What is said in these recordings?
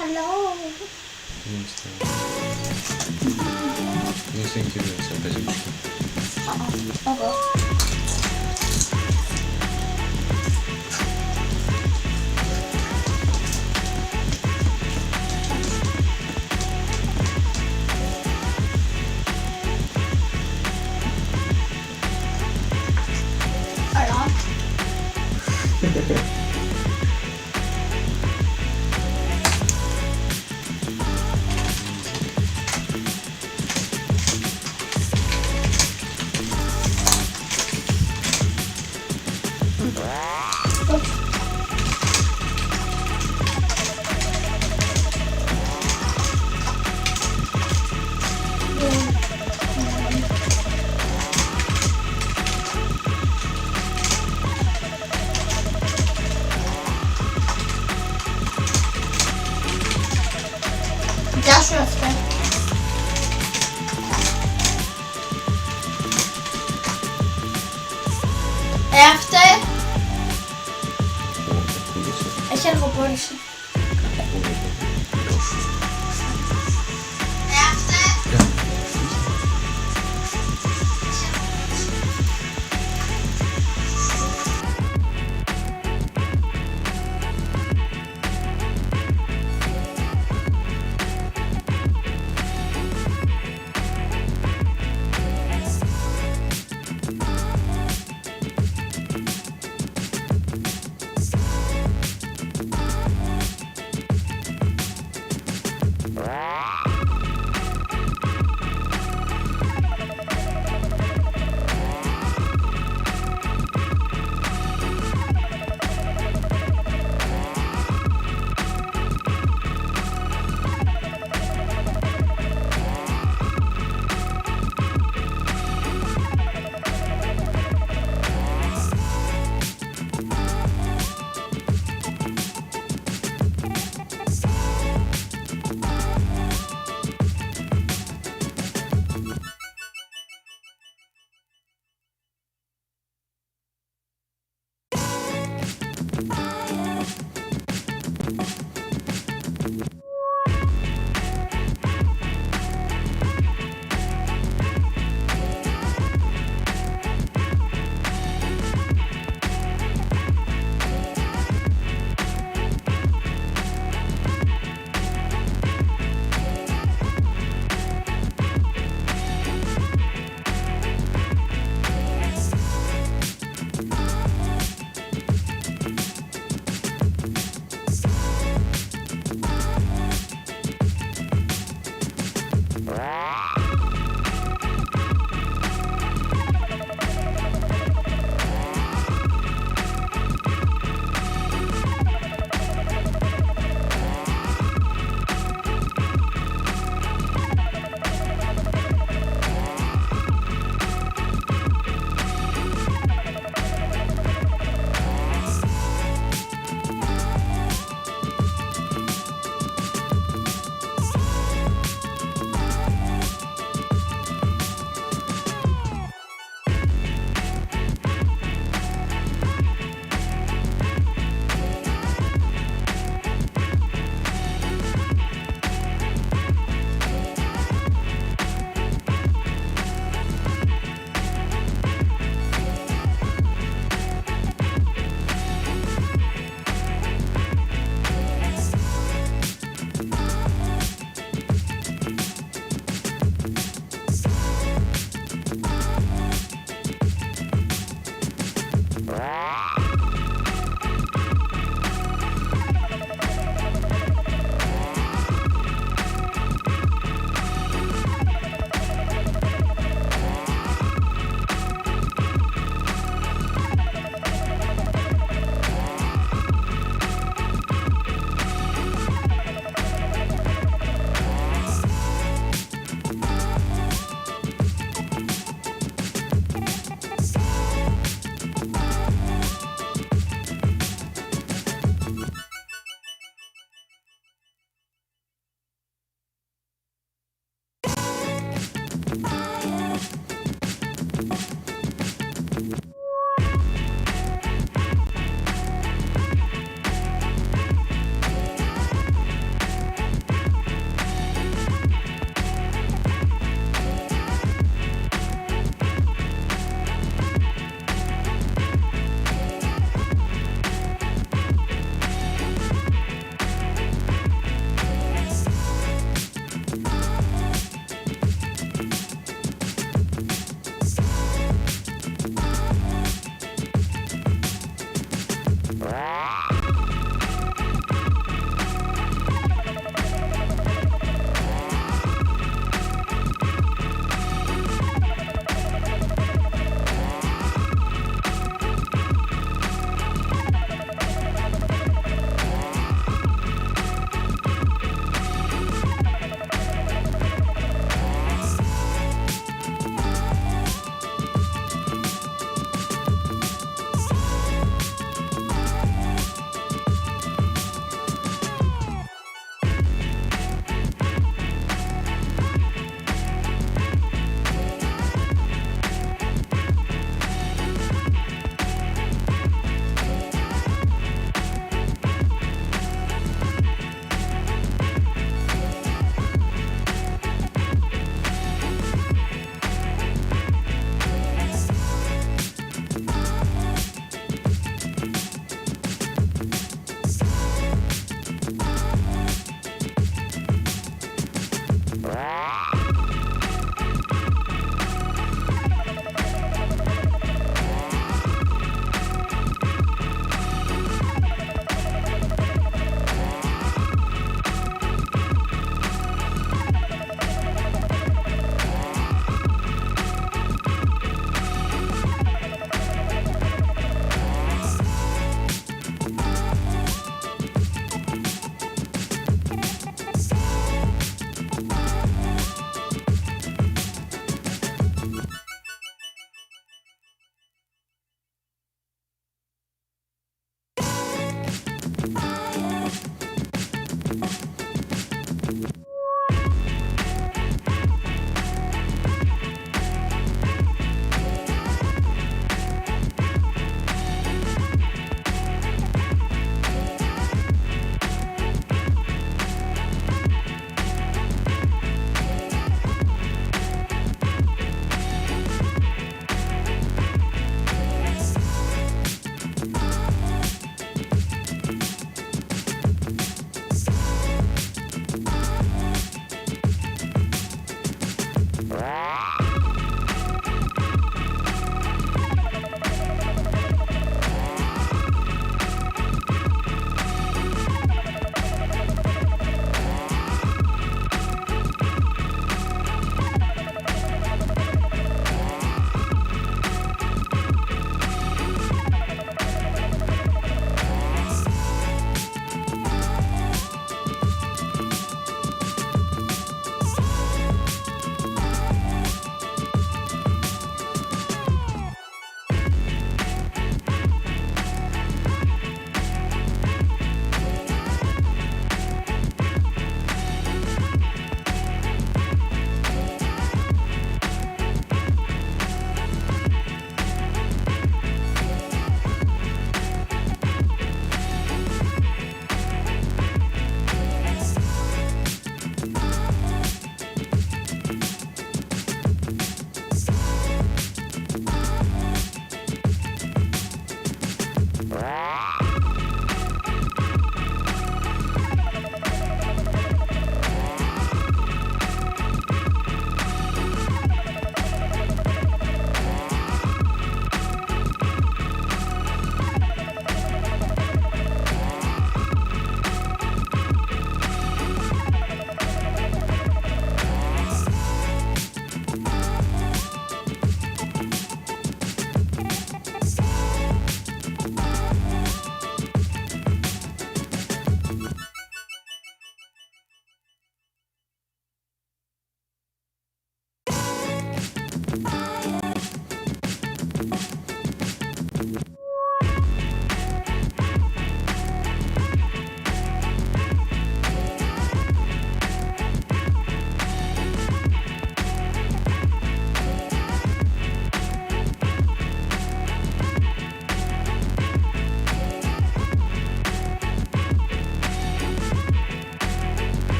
Hello. Nie sędziuję sobie będzie. Ogo. Dasz resztę. Efter. Jag känner på det.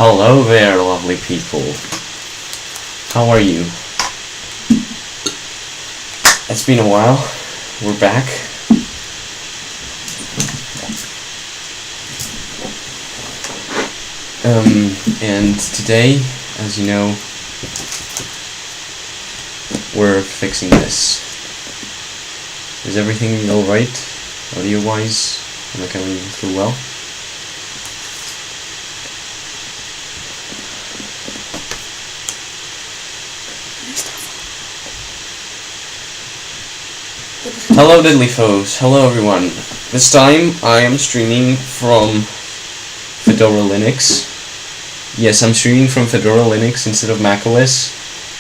Hello there, lovely people. How are you? It's been a while. We're back. And today, as you know, we're fixing this. Is everything alright, audio-wise? Am I coming through well? Hello diddly foes, hello everyone. This time I am streaming from Fedora Linux. Yes, I'm streaming from Fedora Linux instead of macOS,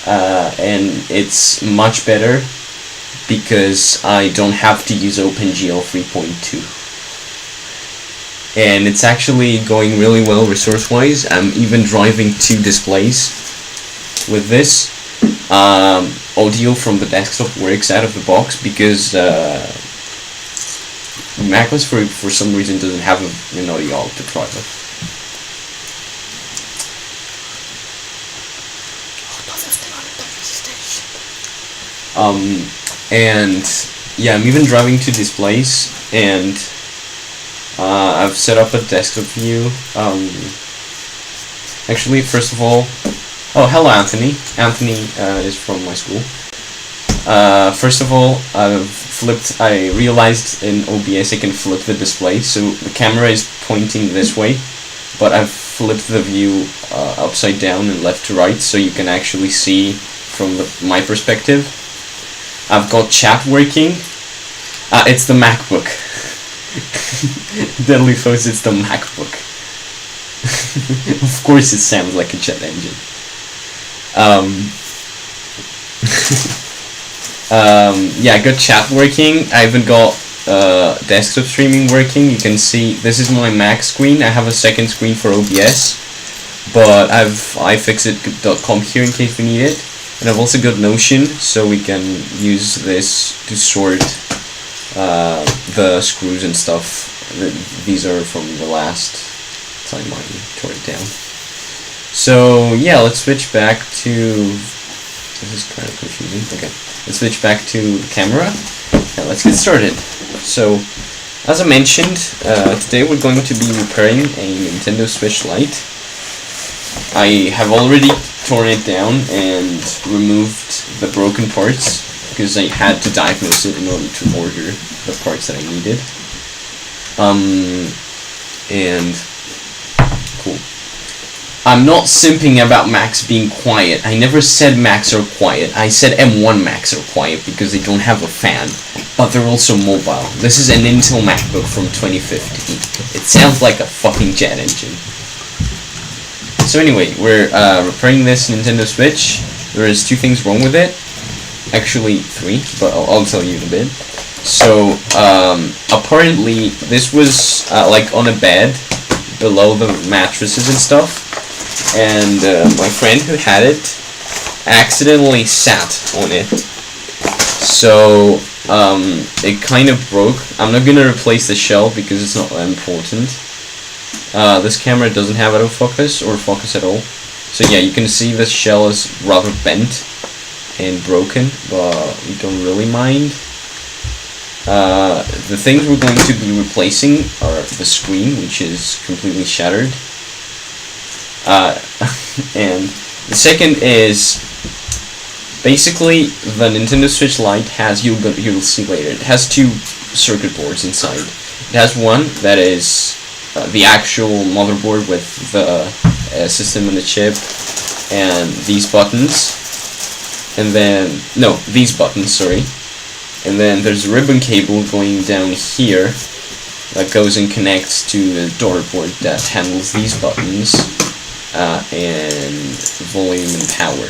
and it's much better because I don't have to use OpenGL 3.2. And it's actually going really well resource-wise. I'm even driving 2 displays with this. Audio from the desktop works out of the box because macOS for some reason doesn't have an audio output driver. And yeah, I'm even driving 2 displays, and I've set up a desktop view. Actually, first of all, oh, hello Anthony. Anthony is from my school. First of all, I realized in OBS I can flip the display, so the camera is pointing this way, but I've flipped the view upside down and left to right, so you can actually see from my perspective. I've got chat working. It's the MacBook. Deadly foes, it's the MacBook. Of course it sounds like a chat engine. Yeah, I got chat working. I even got desktop streaming working. You can see this is my Mac screen. I have a second screen for OBS, but I've iFixit.com here in case we need it. And I've also got Notion, so we can use this to sort the screws and stuff these are from the last time I tore it down. So yeah, let's switch back to. This is kind of confusing. Okay, let's switch back to camera, and let's get started. So, as I mentioned, today we're going to be repairing a Nintendo Switch Lite. I have already torn it down and removed the broken parts because I had to diagnose it in order to order the parts that I needed. And cool. I'm not simping about Macs being quiet. I never said Macs are quiet. I said M1 Macs are quiet because they don't have a fan, but they're also mobile. This is an Intel MacBook from 2015. It sounds like a fucking jet engine. So anyway, we're repairing this Nintendo Switch. There is 2 things wrong with it. Actually 3, but I'll tell you in a bit. So apparently this was like on a bed below the mattresses and stuff. And my friend who had it accidentally sat on it, so it kind of broke. I'm not gonna replace the shell because it's not that important. This camera doesn't have autofocus or focus at all, so yeah, you can see this shell is rather bent and broken, but we don't really mind. The things we're going to be replacing are the screen, which is completely shattered. And the second is basically the Nintendo Switch Lite has, you'll see later, it has 2 circuit boards inside. It has one that is the actual motherboard with the system and the chip and these buttons, and then these buttons, sorry, and then there's a ribbon cable going down here that goes and connects to the daughter board that handles these buttons. And volume and power.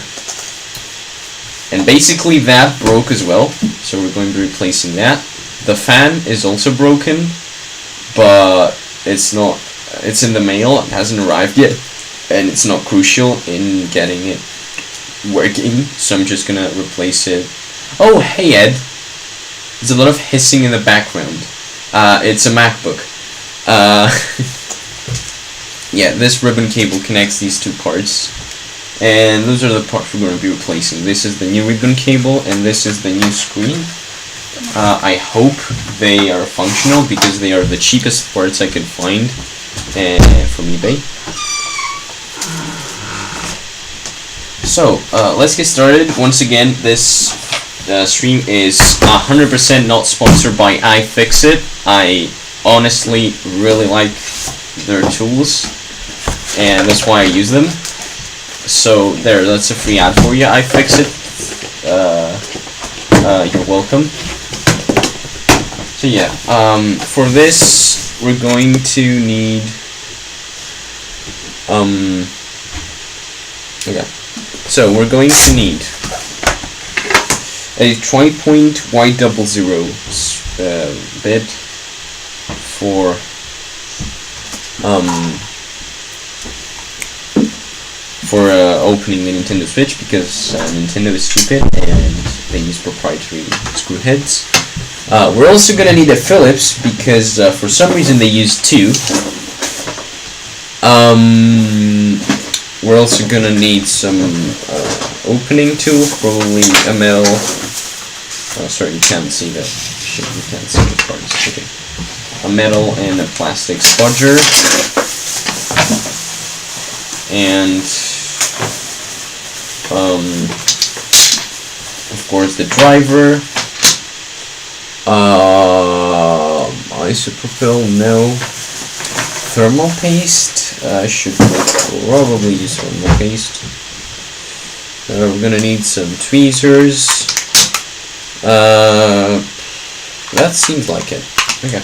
And basically that broke as well, so we're going to be replacing that. The fan is also broken, but it's in the mail, it hasn't arrived yet, and it's not crucial in getting it working, so I'm just gonna replace it. Oh, hey Ed! There's a lot of hissing in the background. It's a MacBook. Yeah, this ribbon cable connects these 2 parts, and those are the parts we're going to be replacing. This is the new ribbon cable, and this is the new screen. I hope they are functional, because they are the cheapest parts I could find from eBay. So, let's get started. Once again, this stream is 100% not sponsored by iFixit. I honestly really like their tools, and that's why I use them. So there, that's a free ad for you. iFixit. You're welcome. So yeah, for this we're going to need okay. So we're going to need a tri-point Y00 bit for opening the Nintendo Switch, because Nintendo is stupid and they use proprietary screw heads. We're also gonna need a Phillips, because for some reason they use 2. We're also gonna need some opening tools, probably a metal. Oh, sorry, you can't see that. Shit, you can't see the parts. Okay. A metal and a plastic spudger, and of course the driver, isopropyl, no, thermal paste. I should probably use thermal paste. We're gonna need some tweezers. That seems like it. Okay.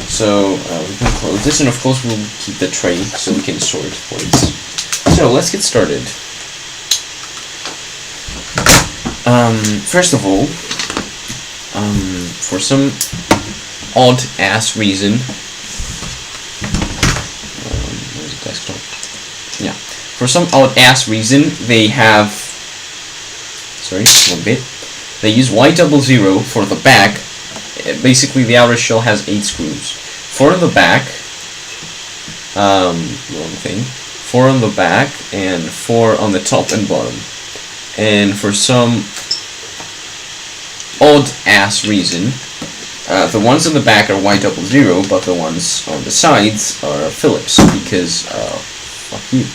So we can close this, and of course we'll keep the tray so we can sort points. So let's get started. First of all, for some odd ass reason, where's the desktop? Yeah, for some odd ass reason they have. Sorry, one bit. They use Y00 for the back. Basically, the outer shell has 8 screws. 4 on the back. Wrong thing. 4 on the back and 4 on the top and bottom. And for some odd ass reason, the ones on the back are Y00, but the ones on the sides are Phillips, because fuck you.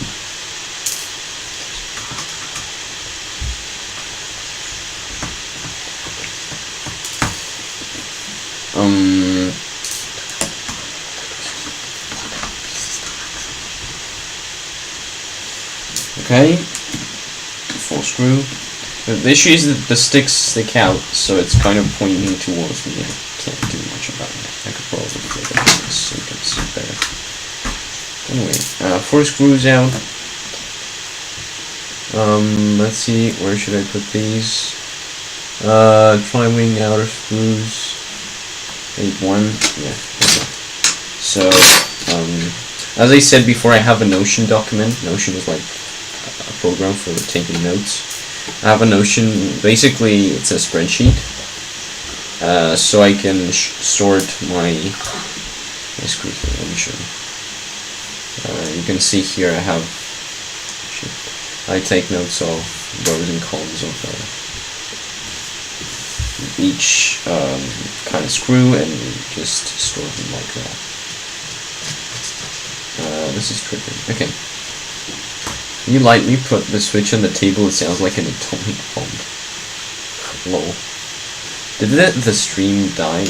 Okay, 4 screw. The issue is that the sticks stick out, so it's kind of pointing towards me. I can't do much about it. I could probably take it like this so you can see better. Anyway, 4 screws out. Let's see, where should I put these? Tri-wing outer screws. 1. Yeah, okay. So, as I said before, I have a Notion document. Notion is like a program for taking notes. I have a Notion, basically it's a spreadsheet, so I can sort my screws. Let me show you. You can see here I have, I take notes of rows and columns of each kind of screw and just store them like that. This is tricky. Okay. You lightly put the Switch on the table, it sounds like an atomic bomb. Lol. Did the stream die?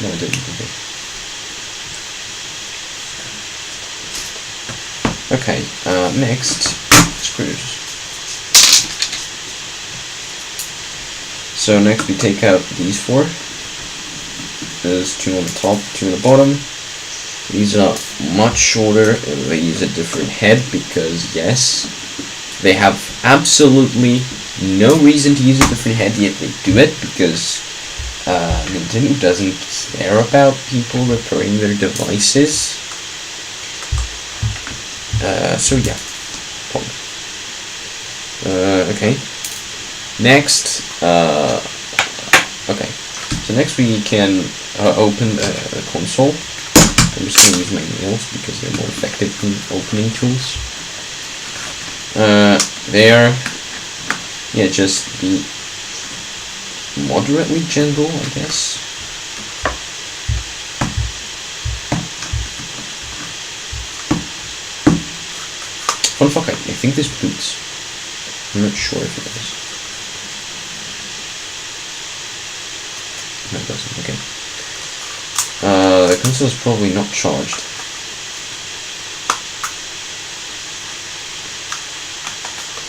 No, it didn't. Okay, next, screws. So next we take out these 4. There's 2 on the top, 2 on the bottom. These are much shorter, and they use a different head because, yes, they have absolutely no reason to use a different head, yet they do it because Nintendo doesn't care about people repairing their devices. So yeah, okay. Next, okay. So next we can open the console. I'm just going to use my nails because they're more effective in opening tools. There, yeah, just be moderately gentle, I guess. Fun fact, I think this boots. I'm not sure if it does. No, it doesn't, okay. The console is probably not charged.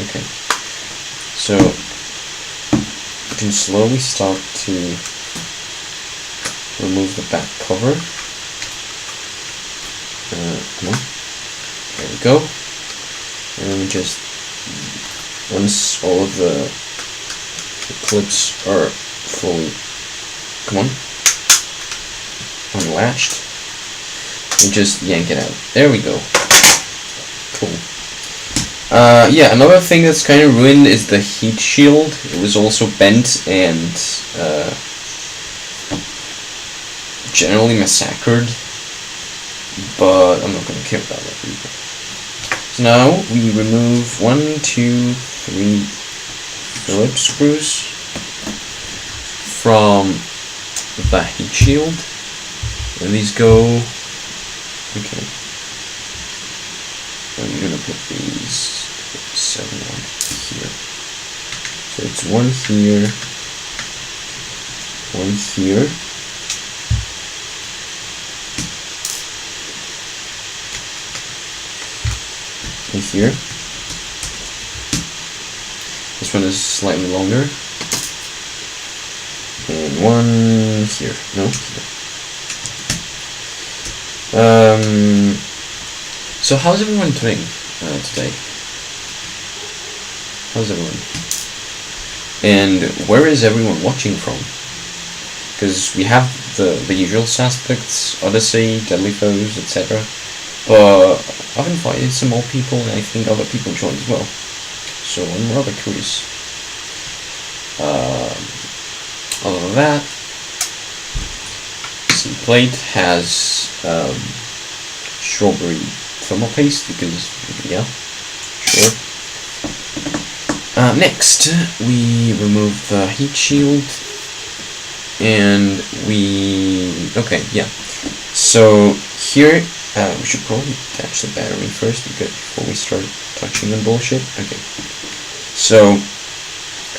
Okay. So, you can slowly start to remove the back cover. Come on. There we go. And just, once all of the clips are fully, come on, unlatched, and just yank it out. There we go. Cool. Yeah, another thing that's kind of ruined is the heat shield. It was also bent and generally massacred, but I'm not going to care about that either. So now we remove 1, 2, 3 Phillips screws from the heat shield. And these go, okay, I'm gonna put these 7 on here. So it's 1 here, 1 here, and here. This one is slightly longer. And 1 here, no, here. So how's everyone doing today? How's everyone? And where is everyone watching from? Because we have the usual suspects, Odyssey, Deadly Foes, etc. But I've invited some more people, and I think other people joined as well. So I'm rather curious. Other than that, PVC plate has strawberry thermal paste because, yeah, sure. Next, we remove the heat shield, and okay, yeah. So here, we should probably attach the battery first before we start touching on bullshit. Okay. So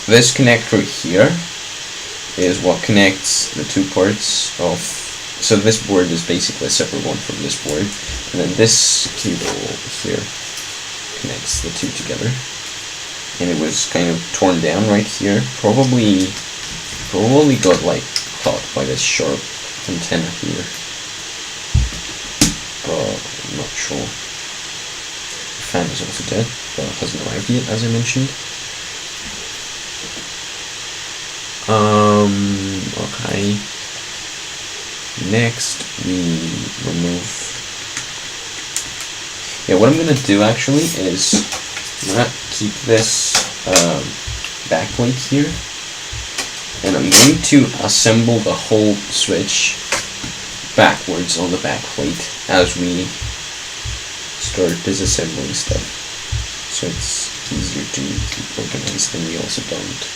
this connector here is what connects the two parts of. So this board is basically a separate one from this board, and then this cable here connects the two together. And it was kind of torn down right here. Probably got like caught by this sharp antenna here, but I'm not sure. The fan is also dead, but hasn't arrived yet, as I mentioned. Okay. Next, we remove. Yeah, what I'm gonna do actually is I'm gonna keep this backplate here, and I'm going to assemble the whole switch backwards on the backplate as we start disassembling stuff, so it's easier to keep organized, and we also don't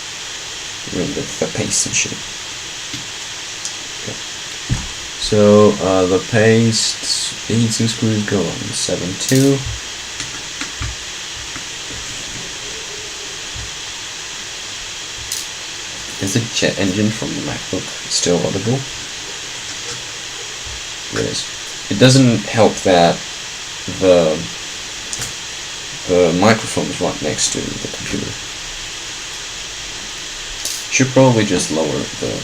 ruin the paste and shit. Okay. So the paste, the heatsink screws go on 7-2. Is the jet engine from the MacBook still audible? It is. It doesn't help that the microphone is right next to the computer. Should probably just lower the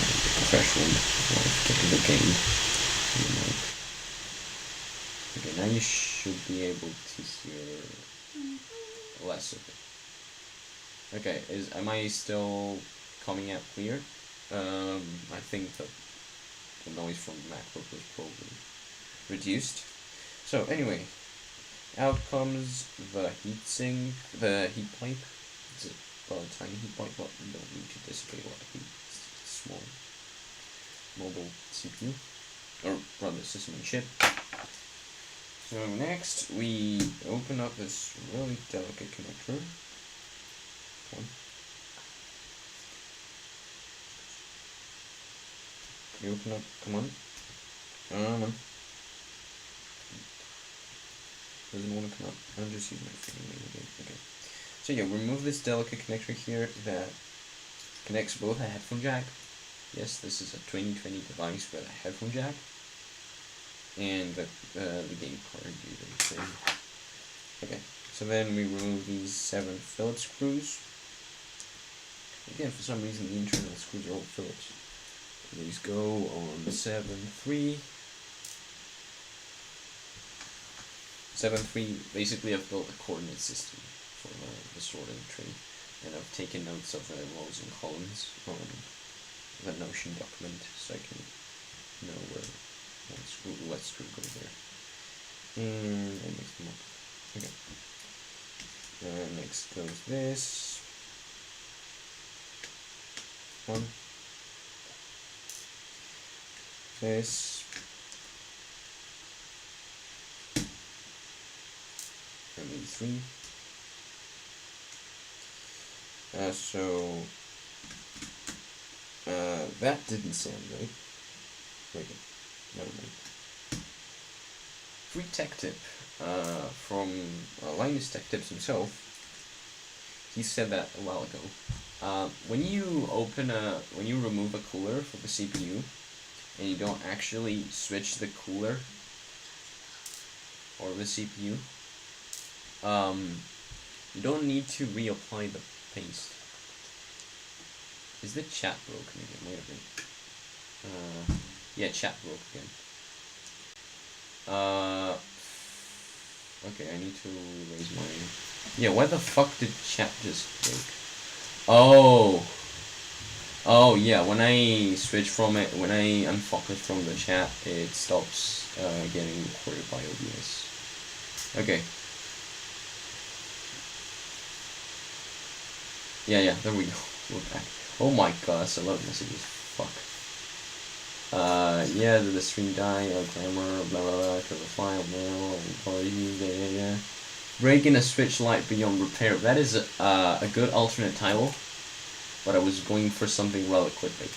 threshold of the gain. Okay, now you should be able to hear less of it. Okay, am I still coming out clear? I think that the noise from the MacBook was probably reduced. So anyway, out comes the heatsink, the heat pipe. It's a tiny heat pipe, but you don't need to dissipate a lot of heat. It's a small mobile CPU, or rather system on chip. So next we open up this really delicate connector. You open up, come on. Doesn't want to come up. I'll just use my finger again. Okay. So yeah, remove this delicate connector here that connects both a headphone jack. Yes, this is a 2020 device with a headphone jack. And the game card user. Okay, so then we remove these 7 Phillips screws. Again, for some reason the internal screws are all Phillips. These go on 7-3. 7-3, basically I've built a coordinate system for the sorting tree, and I've taken notes of the rows and columns on the Notion document, so I can know where what screw goes there. And I mix them up. Okay. Next goes this one. This. And these 3. That didn't sound right. Wait, never mind. Free tech tip from Linus Tech Tips himself. He said that a while ago. When you remove a cooler for the CPU, and you don't actually switch the cooler or the CPU, you don't need to reapply the paste. Is the chat broken again? Wait a minute. Yeah, chat broke again. Okay, I need to raise my... Yeah, why the fuck did chat just break? Oh, yeah, when I switch from it, when I unfocus from the chat, it stops getting recorded by OBS. Okay. Yeah, there we go. We're back. Oh my god, that's a lot of messages. Fuck. Yeah, did the stream die? Grammar, blah blah blah, cover file, mail, party, yeah. Breaking a Switch Lite beyond repair. That is a good alternate title, but I was going for something rather quickly.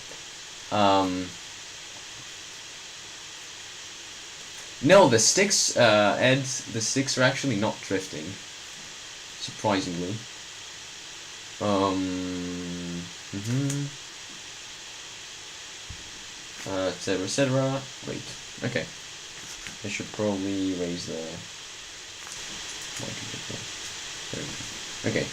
No, the sticks, Ed, the sticks are actually not drifting. Surprisingly. Etc, etc. Great. Okay. I should probably raise the mic a bit more. There we go. Okay.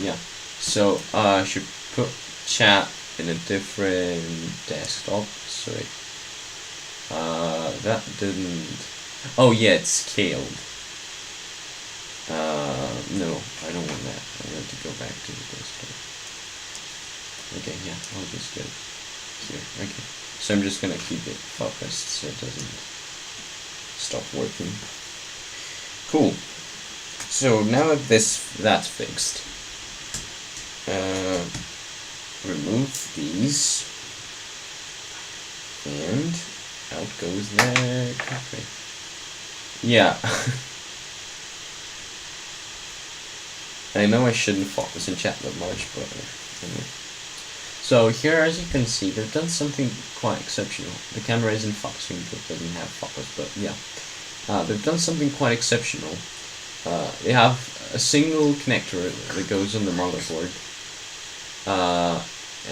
Yeah. So, I should put chat in a different desktop. Sorry. That didn't... Oh yeah, it's scaled. No, I don't want that. I want to go back to the desktop. Okay, yeah, I'll just get it here. Okay. So I'm just gonna keep it focused so it doesn't stop working. Cool. So now that that's fixed, remove these, and out goes the coffee. Yeah. I know I shouldn't focus in chat that much, but anyway. So here, as you can see, they've done something quite exceptional. The camera isn't focusing because it doesn't have focus, but yeah. They've done something quite exceptional. They have a single connector that goes on the motherboard,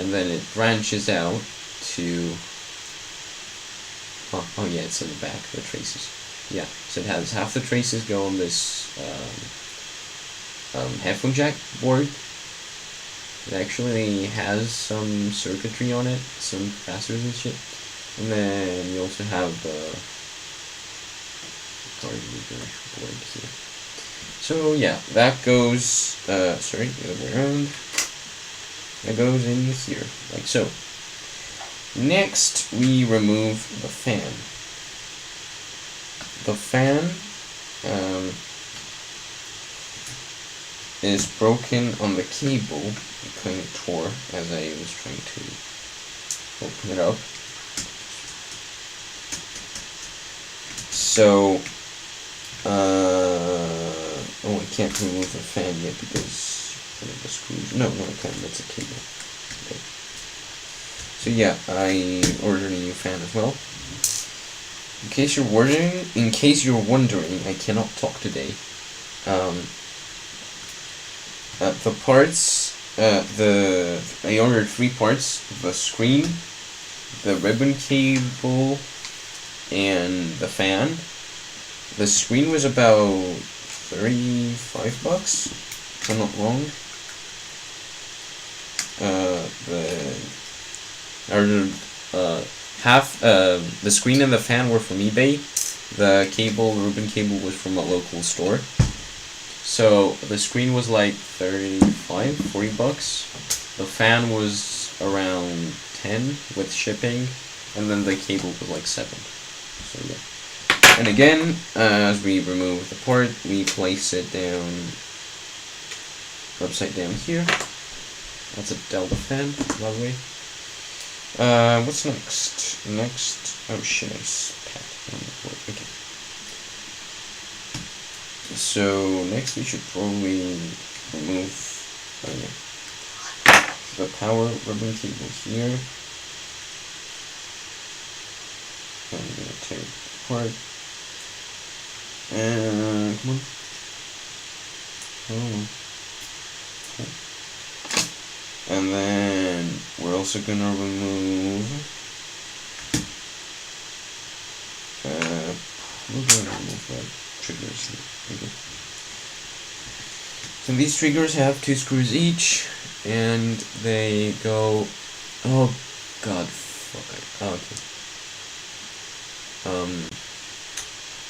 and then it branches out to... Oh yeah, it's in the back, the traces. Yeah, so it has half the traces go on this headphone jack board. It actually has some circuitry on it, some capacitors and shit. And then you also have the card reader board here. So yeah, that goes, sorry, the other way around. That goes in here, like so. Next, we remove the fan. The fan is broken on the cable. It kind of tore as I was trying to open it up. So, oh, I can't remove the fan yet because one of the screws. No, I can't. That's a cable. Okay. So yeah, I ordered a new fan as well. In case you're wondering, I cannot talk today. The parts, I ordered 3 parts: the screen, the ribbon cable, and the fan. The screen was about $35, if I'm not wrong. The screen and the fan were from eBay. The ribbon cable was from a local store. So the screen was like $40. The fan was around 10 with shipping, and then the cable was like 7. So yeah. And again, as we remove the part, we place it down, upside down here. That's a Delta fan, by the way. What's next? Oh shit, I spat on the board. Okay. So next we should probably remove the power ribbon cable here. I'm gonna tear it apart. And come on. Oh. Okay. And then we're also gonna remove. We're gonna remove the triggers here. Okay. So these triggers have 2 screws each, and they go. Oh god, fuck it. Oh, okay.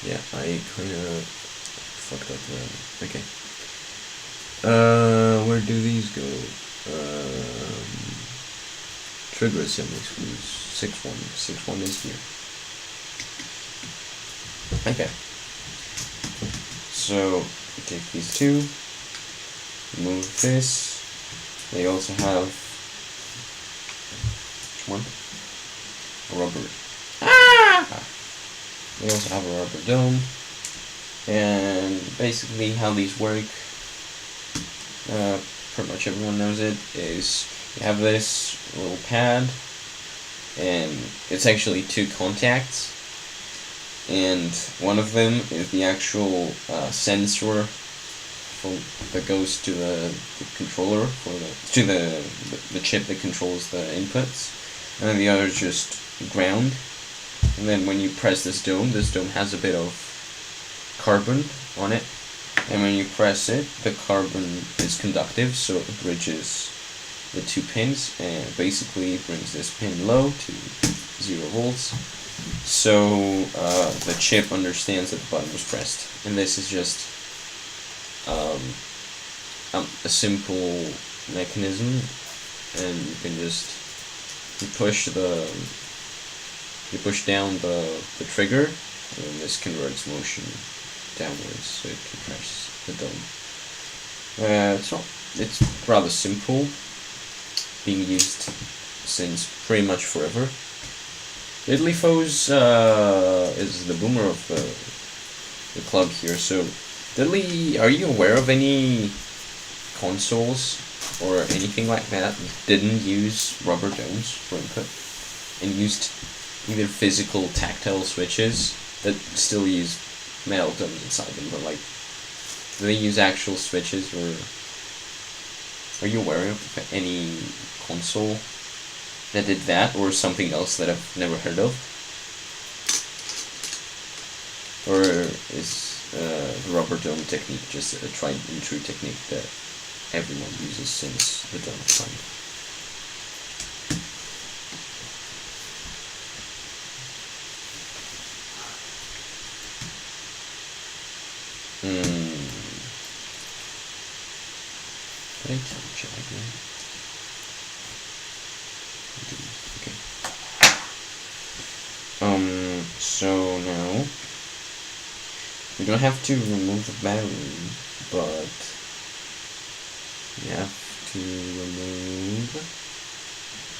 Yeah, I kinda fucked up the. Okay. Where do these go? Trigger assembly screws. 6-1 is here. Okay. So we take these 2, remove this. They also have which one? rubber. Ah! We also have a rubber dome, and basically how these work, pretty much everyone knows it, is you have this little pad, and it's actually two contacts, and one of them is the actual sensor that goes to the controller, to the chip that controls the inputs, and then the other is just ground. And then when you press this dome has a bit of carbon on it, and when you press it, the carbon is conductive, so it bridges the two pins, and basically brings this pin low to 0 volts. So the chip understands that the button was pressed, and this is just a simple mechanism, and you can just push down the trigger, and this converts motion downwards, so it can press the dome. It's rather simple, being used since pretty much forever. Diddlyfoes is the boomer of the club here. So, Diddly, are you aware of any consoles or anything like that didn't use rubber domes for input and used either physical tactile switches that still use metal domes inside them, but like, do they use actual switches, or are you aware of any console that did that, or something else that I've never heard of? Or is the rubber dome technique just a tried and true technique that everyone uses since the dawn of time? Did I touch it again? Okay. So now you don't have to remove the battery, but you have to remove.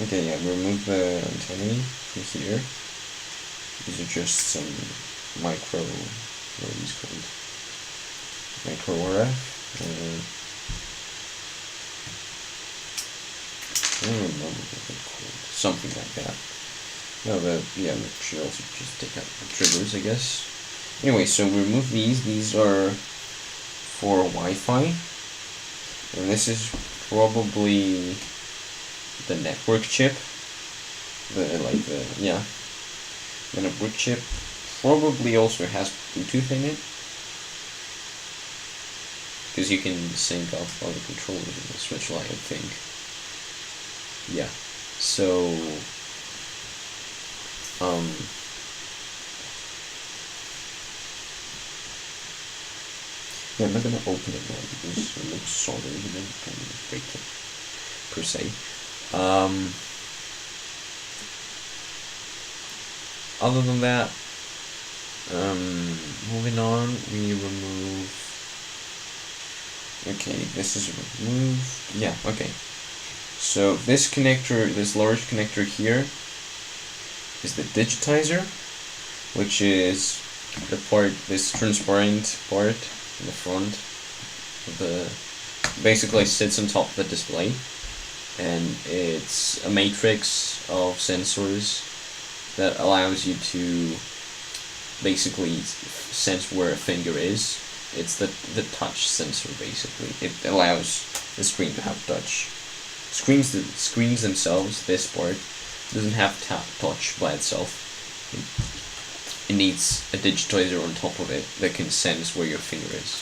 Okay, yeah, remove the antennae from here. These are just some micro, what are these called? Micro RF. I don't remember what they're called. Something like that. No, yeah, we should also just take out the triggers, I guess. Anyway, so we remove these. These are for Wi-Fi. And this is probably the network chip. The network chip probably also has Bluetooth in it, because you can sync up all the controllers in the Switch Lite, I think. Yeah, so yeah, I'm not gonna open it now because it looks solid and then kind of break it per se. Other than that, moving on, we remove. Okay, this is removed. Yeah, okay. So this connector, this large connector here, is the digitizer, which is the part, this transparent part in the front of the, basically sits on top of the display, and it's a matrix of sensors that allows you to basically sense where a finger is. It's the touch sensor, basically. It allows the screen to have touch. Screens themselves, this part, doesn't have touch by itself. It needs a digitizer on top of it that can sense where your finger is.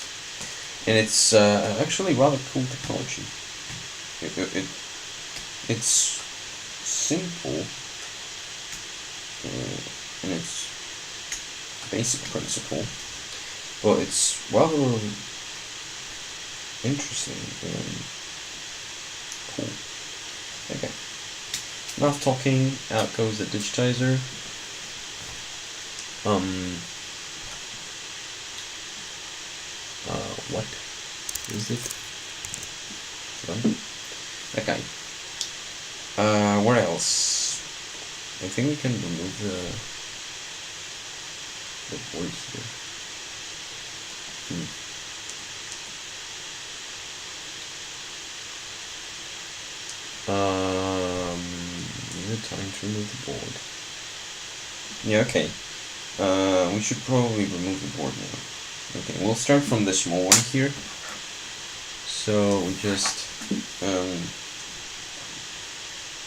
And it's actually rather cool technology. It's simple in its basic principle, but it's rather interesting and cool. Okay. Enough talking, out goes the digitizer. What is it? Done? Okay. What else? I think we can remove the board here. Is it time to remove the board? Yeah, okay. We should probably remove the board now. Okay, we'll start from the small one here. So we just, I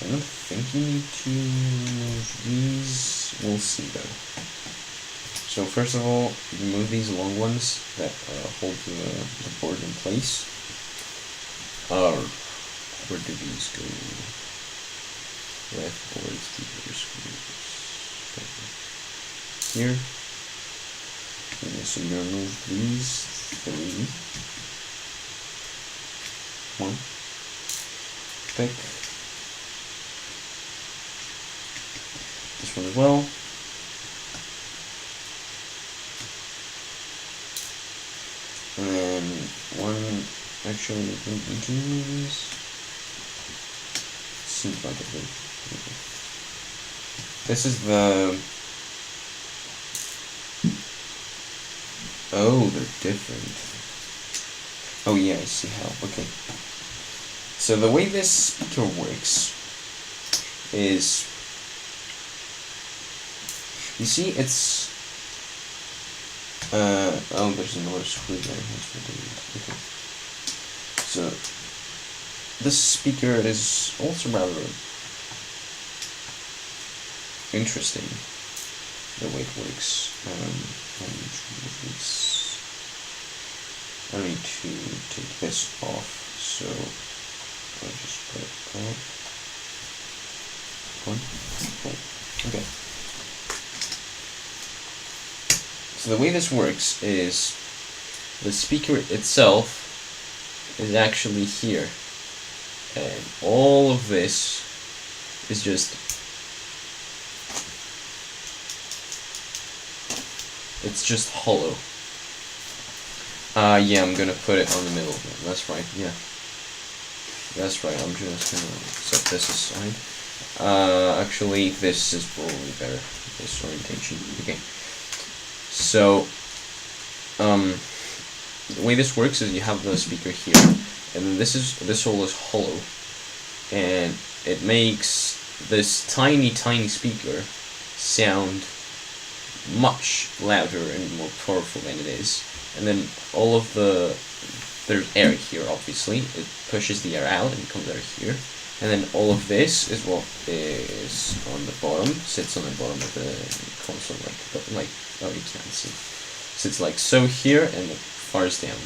don't think you need to remove these. We'll see though. So first of all, remove these long ones that hold the board in place. Where do these go? Left board speaker screws. Here. Okay, so you remove these 3. 1. Pick. This one as well. And then one, actually, I think we can remove these. Seems like it would. Okay. This is the... Oh, they're different. Oh yeah, I see how. Okay. So the way this speaker works is... You see, it's... oh, there's another screw there. Okay. So, this speaker is also rather interesting, the way it works. I need to take this off, so I'll just put it back. Cool. Okay. So the way this works is the speaker itself is actually here, and all of this is just hollow. Yeah, I'm gonna put it on the middle. That's right. Yeah, that's right. I'm just gonna set this aside. Actually, this is probably better. This orientation. Okay. So, the way this works is you have the speaker here, and then this hole is hollow, and it makes this tiny speaker sound much louder and more powerful than it is. And then all of there's air here, obviously. It pushes the air out and comes out here. And then all of this is what is on the bottom, sits on the bottom of the console, like oh, you can't see. Sits like so here, and it fires down.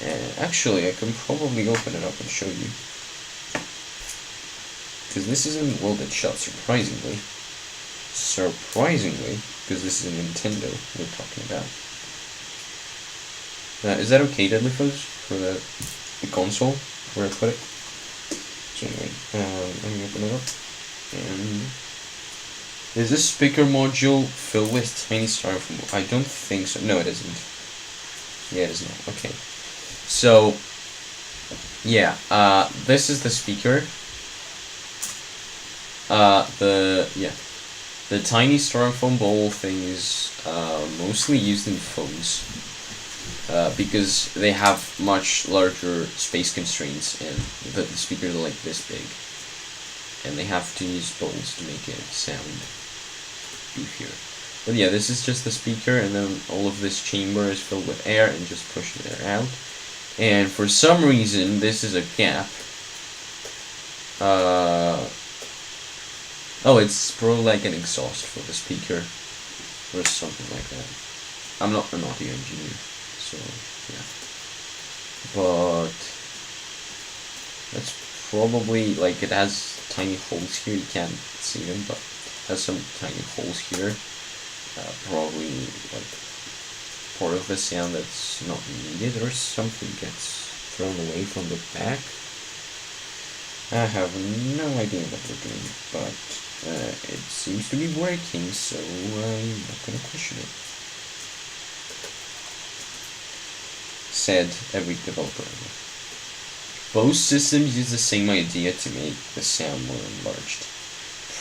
And actually, I can probably open it up and show you. Because this isn't welded shut, surprisingly. Because this is a Nintendo we're talking about. Is that okay, Deadly Fuzz, for the console, where I put it? So anyway, let me open it up. And is this speaker module filled with tiny styrofoam? I don't think so. No, it isn't. Yeah, it is not. Okay. So, yeah, this is the speaker. The tiny styrofoam ball thing is mostly used in phones because they have much larger space constraints, and the speakers are like this big, and they have to use bowls to make it sound beefier. But yeah, this is just the speaker, and then all of this chamber is filled with air and just pushes air out. And for some reason, this is a gap. Oh, it's probably like an exhaust for the speaker, or something like that. I'm not an audio engineer, so yeah. But that's probably, like, it has tiny holes here. You can't see them, but it has some tiny holes here. Probably like part of the sound that's not needed, or something gets thrown away from the back. I have no idea what we're doing, but it seems to be working, so I'm not gonna question it. Said every developer ever. Both systems use the same idea to make the sound more enlarged.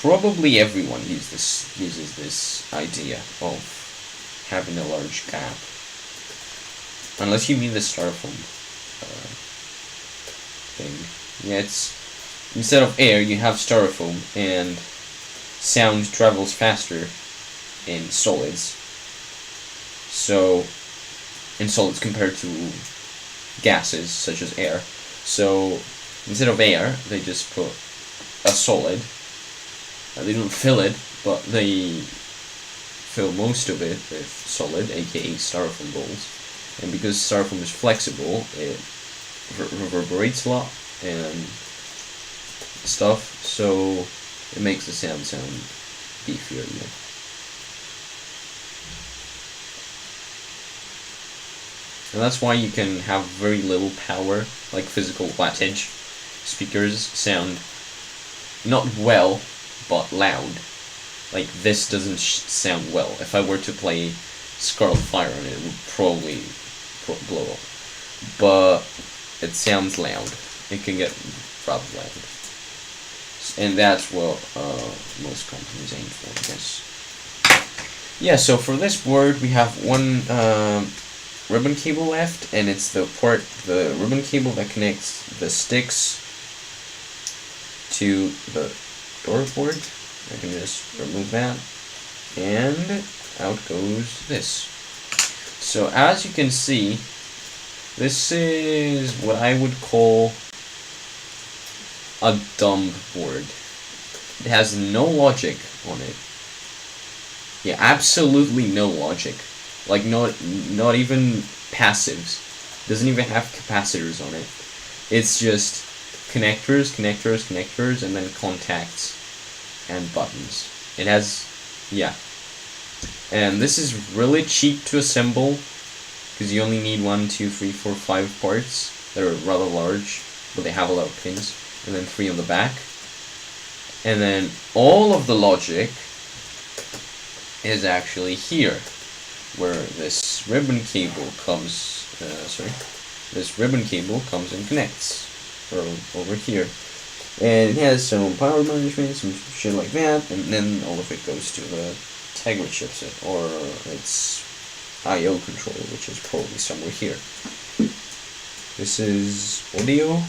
probably everyone uses this idea of having a large gap. Unless you mean the styrofoam thing. Yeah, it's instead of air you have styrofoam, and sound travels faster in solids. So in solids compared to gases such as air. So instead of air, they just put a solid. They don't fill it, but they fill most of it with solid, aka styrofoam balls. And because styrofoam is flexible, it reverberates a lot and stuff, so it makes the sound beefier. Yeah. And that's why you can have very little power, like physical wattage. Speakers sound not well, but loud. Like this doesn't sound well. If I were to play Scarlet Fire on it, it would probably blow up. But it sounds loud. It can get rather loud. And that's what most companies aim for, I guess. Yeah, so for this board we have one ribbon cable left, and it's the ribbon cable that connects the sticks to the door board. I can just remove that, and out goes this. So as you can see, this is what I would call a dumb board. It has no logic on it. Yeah, absolutely no logic. Like not even passives. Doesn't even have capacitors on it. It's just connectors, connectors, connectors, and then contacts and buttons. It has, yeah. And this is really cheap to assemble because you only need 1, 2, 3, 4, 5 parts. They're rather large, but they have a lot of pins, and then 3 on the back. And then all of the logic is actually here, where this ribbon cable comes, this ribbon cable comes and connects, or over here. And it has some power management, some shit like that, and then all of it goes to the Tegra chipset, or its I/O controller, which is probably somewhere here. This is audio.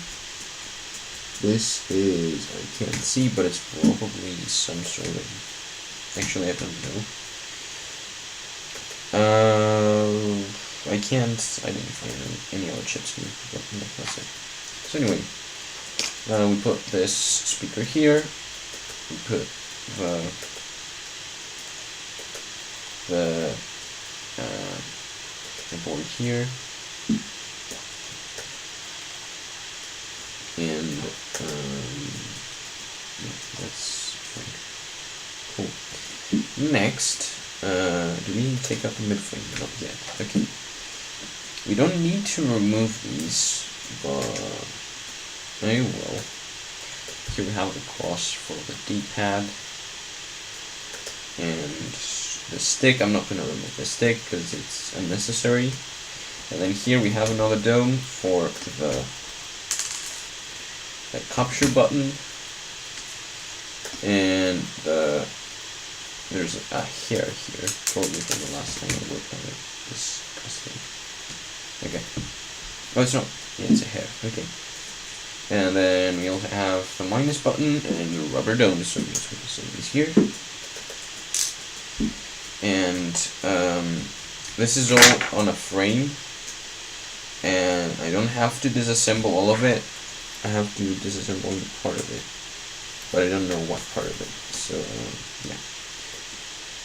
This is, I can't see, but it's probably some sort of, actually I don't know. I can't identify any other chips here, but that's it. So anyway, we put this speaker here, we put the board here, and yeah, that's fine. Cool. Next, do we take out the midframe? Not yet. Okay. We don't need to remove these, but I will. Here we have the cross for the D-pad, and the stick. I'm not going to remove the stick because it's unnecessary. And then here we have another dome for the capture button, and there's a hair here, probably from the last time I worked on it. Disgusting. Okay. Oh, it's not. Yeah, it's a hair. Okay. And then we also have the minus button and the rubber dome, so we just put these here. And this is all on a frame, and I don't have to disassemble all of it. I have to disassemble only part of it, but I don't know what part of it. So yeah,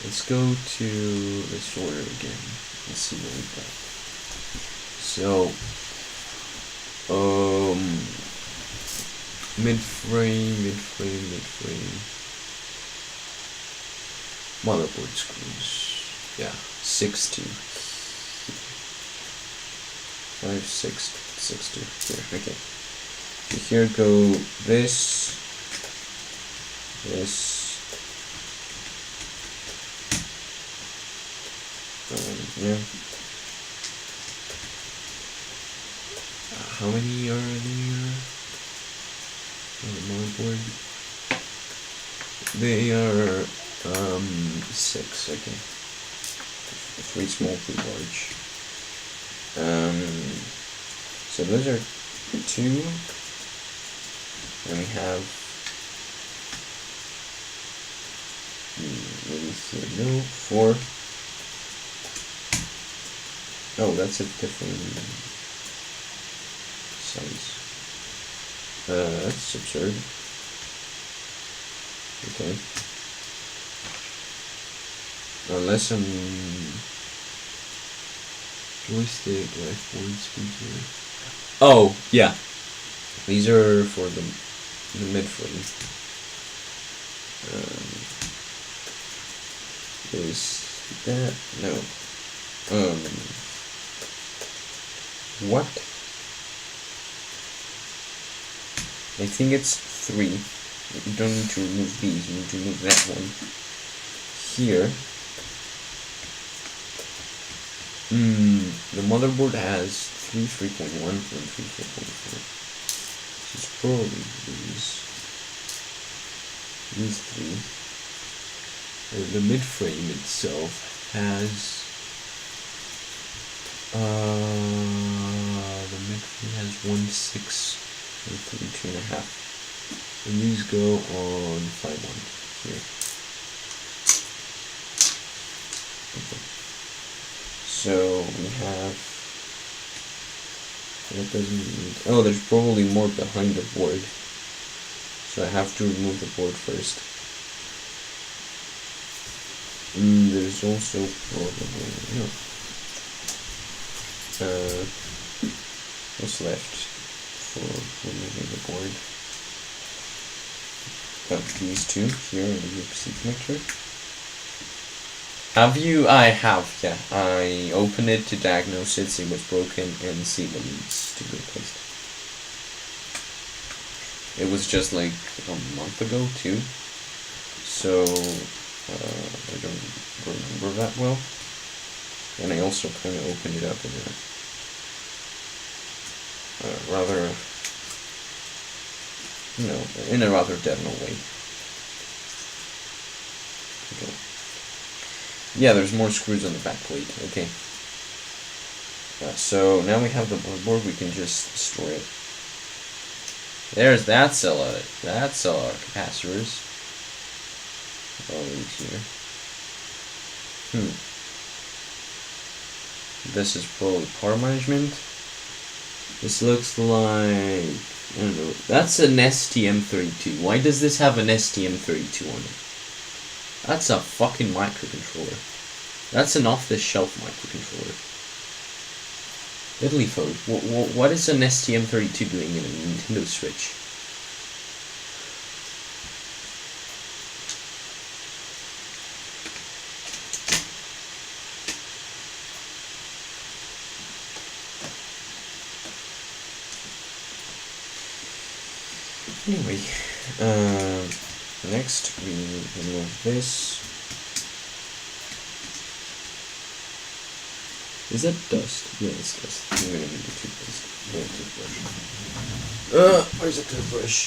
let's go to this order again. Let's see what we got. So mid-frame, motherboard screws. Yeah, 6 2. 5, 6, 6 2. Here, okay. So here go this, yeah. How many are there on the motherboard? They are 6. Okay. 3 small, 3 large. So those are 2. And we have maybe here, no, 4. Oh, that's a different size. That's absurd. Okay. Unless I'm joystick, left speaker. Oh, yeah. These are for the mid frame. Is that no? What? I think it's 3. You don't need to remove these. You need to remove that one. Here. The motherboard has 3.1 and 3.4. It's probably these 3. The mid frame itself has the mid frame has 1.6 and 2.5, and these go on 5.1 here. Okay. So we have. That doesn't need. Oh, there's probably more behind the board. So I have to remove the board first. There's also probably no. What's left for removing the board? Oh, these 2 here in the UPC connector. I have, yeah. I opened it to diagnose it, see what's broken, and see what needs to be replaced. It was just like a month ago, too. So, I don't remember that well. And I also kind of opened it up in a rather demo way. Okay. Yeah, there's more screws on the back plate. Okay. So now we have the motherboard. We can just store it. That's a lot of capacitors. All these here. This is probably power management. This looks like, I don't know. That's an STM32. Why does this have an STM32 on it? That's a fucking microcontroller. That's an off-the-shelf microcontroller. Diddlyfo, what is an STM32 doing in a Nintendo Switch? Anyway, next we remove this. Is that dust? Yeah, it's dust. I'm gonna need a toothpaste. Toothbrush. Where's the toothbrush?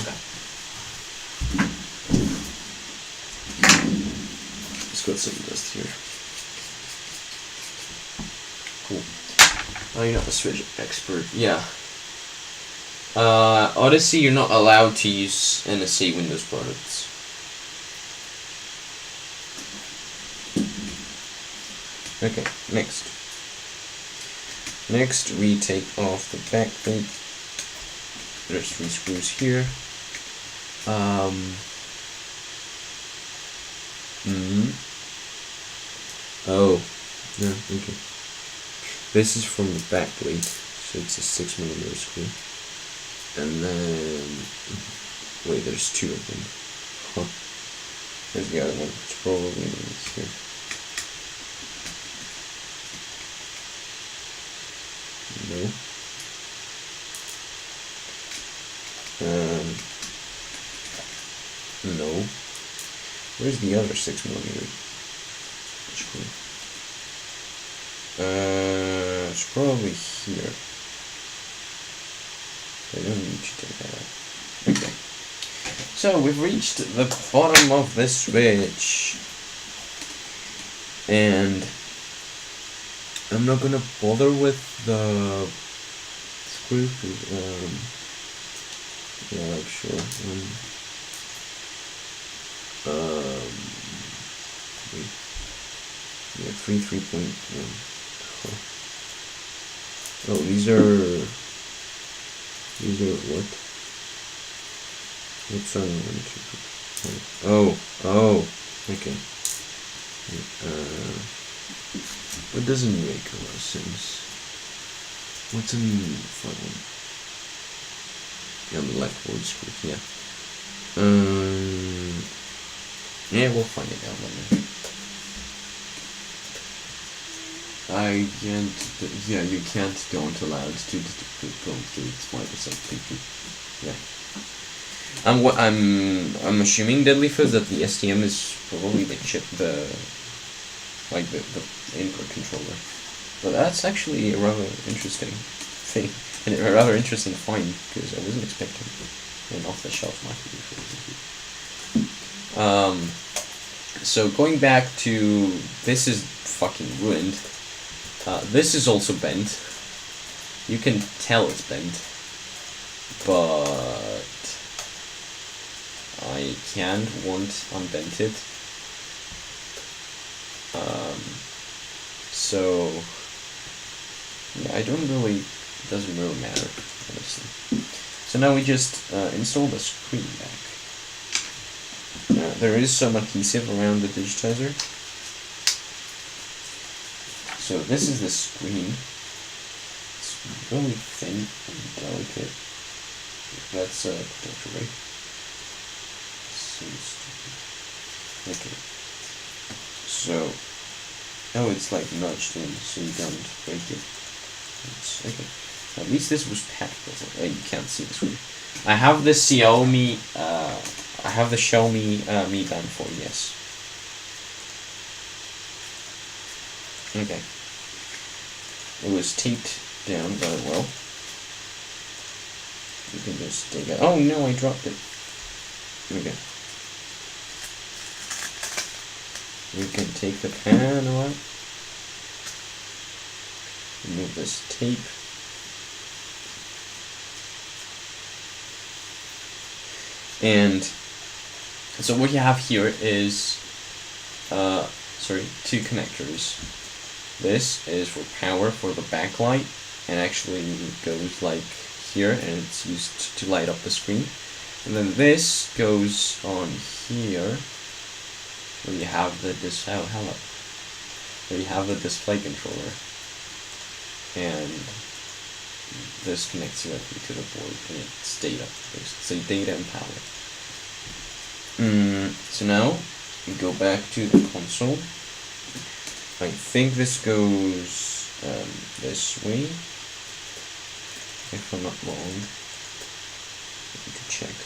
Okay. It's got some dust here. Cool. Oh, you're not a Switch expert. Yeah. Odyssey, you're not allowed to use NSA Windows products. Okay, next. Next, we take off the back plate. There's 3 screws here. Oh, no, okay. This is from the back plate, so it's a 6mm screw. And then, wait, there's 2 of them. Huh. There's the other one. It's probably here. No. No. Where's the other 6mm screw? It's probably here. I don't need to take that out. Okay. So we've reached the bottom of this switch. And I'm not gonna bother with the screw. Yeah, like sure. Yeah, 3.1. Oh, these are what? What's on 1, 2, 3? Oh, okay. What doesn't make a lot of sense? What's in front one? Yeah, the leftward screw. Yeah. Yeah, we'll find it out later. Yeah, you don't allow it to go through Microsoft PP. Yeah. I'm assuming deadly fizz that the STM is probably the chip, the input controller. But that's actually a rather interesting thing, and a rather interesting find, because I wasn't expecting an off-the-shelf microcontroller. So going back to, this is fucking ruined. This is also bent. You can tell it's bent, but I won't unbent it. So yeah, it doesn't really matter, honestly. So now we just install the screen back. There is some adhesive around the digitizer. So this is the screen. It's really thin and delicate. That's protector, right? Okay. So, oh, it's like nudged in, so you don't break it. Okay. At least this was packed. You can't see the screen. I have the Xiaomi. I have the Xiaomi Mi Band 4. Yes. Okay. It was taped down very well. You can just dig it. Oh no, I dropped it. Okay. We can take the panel out. Remove this tape. And so what you have here is two connectors. This is for power for the backlight, and actually goes like here, and it's used to light up the screen. And then this goes on here, where you have the where you have the display controller, and this connects directly to the board, and it's data. So data and power. So now we go back to the console. I think this goes this way, if I'm not wrong. I need to check.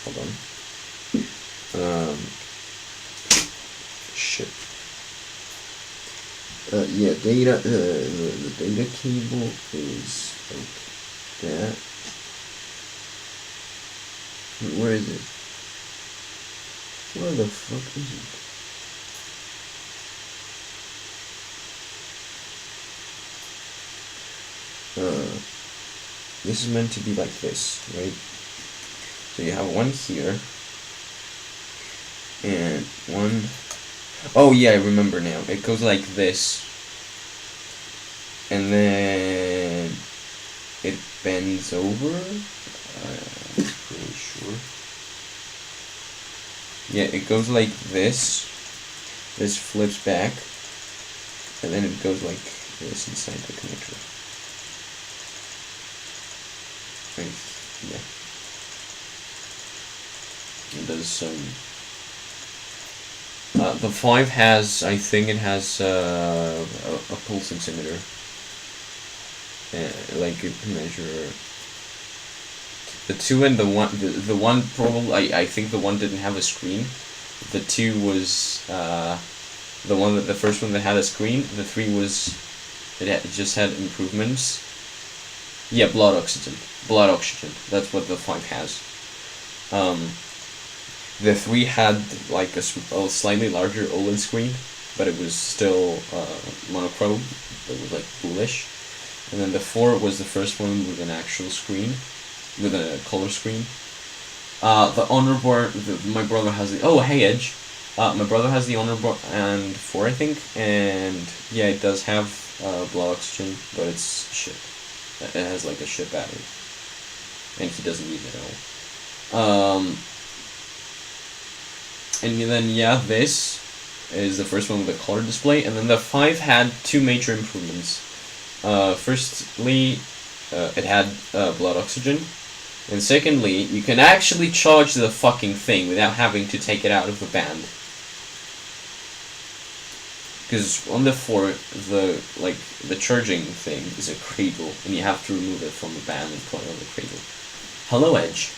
Hold on. Shit. Yeah, data. The data cable is like that. Where is it? Where the fuck is it? This is meant to be like this, right? So you have one here, and one. Oh yeah, I remember now. It goes like this, and then it bends over. I'm pretty sure. Yeah, it goes like this. This flips back, and then it goes like this inside the connector. Right. Yeah. It does some. The 5 has, I think it has a pulse oximeter. Like it can measure. The 2 and the 1, the 1 probably, I think the 1 didn't have a screen. The 2 was the first one that had a screen. The 3 was, it just had improvements. Yeah, blood oxygen. Blood oxygen. That's what the 5 has. The 3 had like a slightly larger OLED screen, but it was still monochrome. It was like bluish. And then the 4 was the first one with an actual screen, with a color screen. The Honor Bar, my brother has the. Oh, hey Edge. My brother has the Honor Bar and 4, I think, and yeah, it does have blood oxygen, but it's shit. It has like a shit battery, and he doesn't use it at all. And then yeah, this is the first one with a color display, and then the 5 had 2 major improvements. Firstly, it had blood oxygen, and secondly, you can actually charge the fucking thing without having to take it out of the band. Because on the 4, the charging thing is a cradle, and you have to remove it from the band and put it on the cradle. Hello, Edge.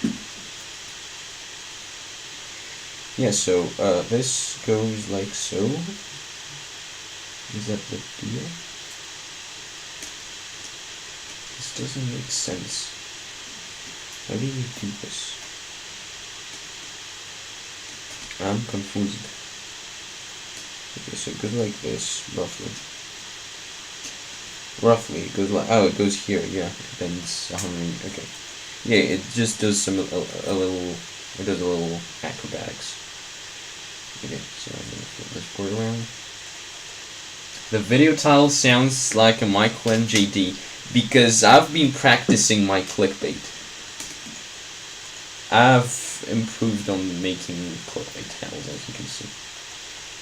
Yeah, so this goes like so. Is that the deal? This doesn't make sense. How do you do this? I'm confused. Okay, so it goes like this, roughly. Roughly, it goes like, oh, it goes here, yeah. Then it's 100, okay. Yeah, it just does a little, it does a little acrobatics. Okay, so I'm gonna flip this board around. The video title sounds like a Michael and JD, because I've been practicing my clickbait. I've improved on making clickbait titles, as you can see.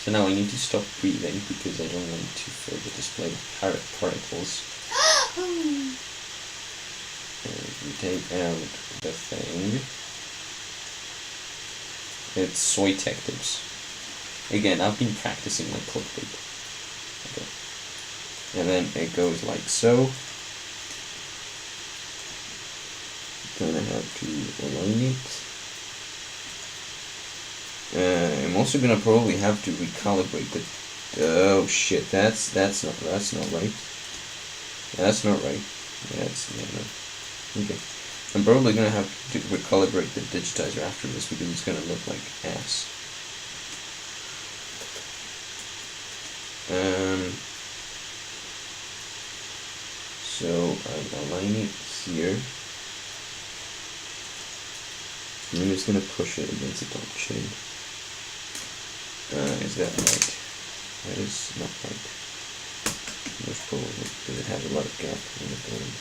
So now I need to stop breathing because I don't want to fill the display with particles. And we take out the thing. It's soy tech tips. Again, I've been practicing my clickbait. Okay. And then it goes like so. Gonna have to align it. I'm also gonna probably have to recalibrate the. Oh shit! That's not right. That's not right. That's not right. Okay. I'm probably gonna have to recalibrate the digitizer after this because it's gonna look like ass. So I'm aligning it here. And I'm just gonna push it against the top shade. Is that right? That is not right. Most probably, because it has a lot of gap in the bottom.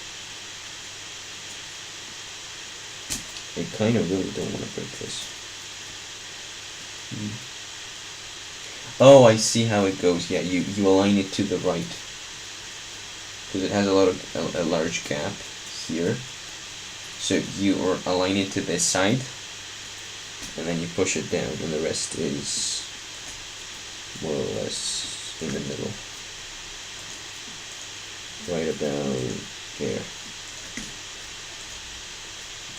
I kind of really don't want to break this. Oh, I see how it goes. Yeah, you align it to the right. Because it has a large gap here. So you align it to this side. And then you push it down, and the rest is more or less in the middle. Right about there.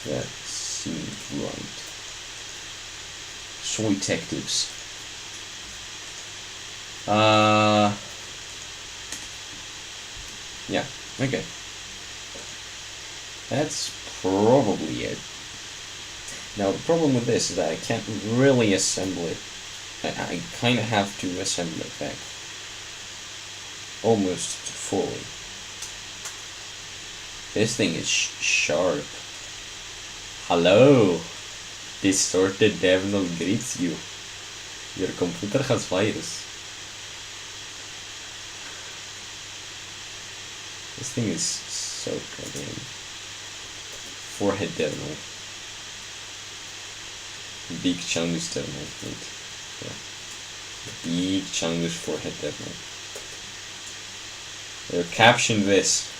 That seems right. Soy tech tips. Yeah, okay. That's probably it. Now the problem with this is that I can't really assemble it. I kind of have to assemble it back. Almost fully. This thing is sharp. Hello! Distorted Devil greets you. Your computer has virus. This thing is so goddamn. Forehead Devil. Big Chungus Devil. Wait. Yeah. Big Chungus Forehead Devil. They'll caption this.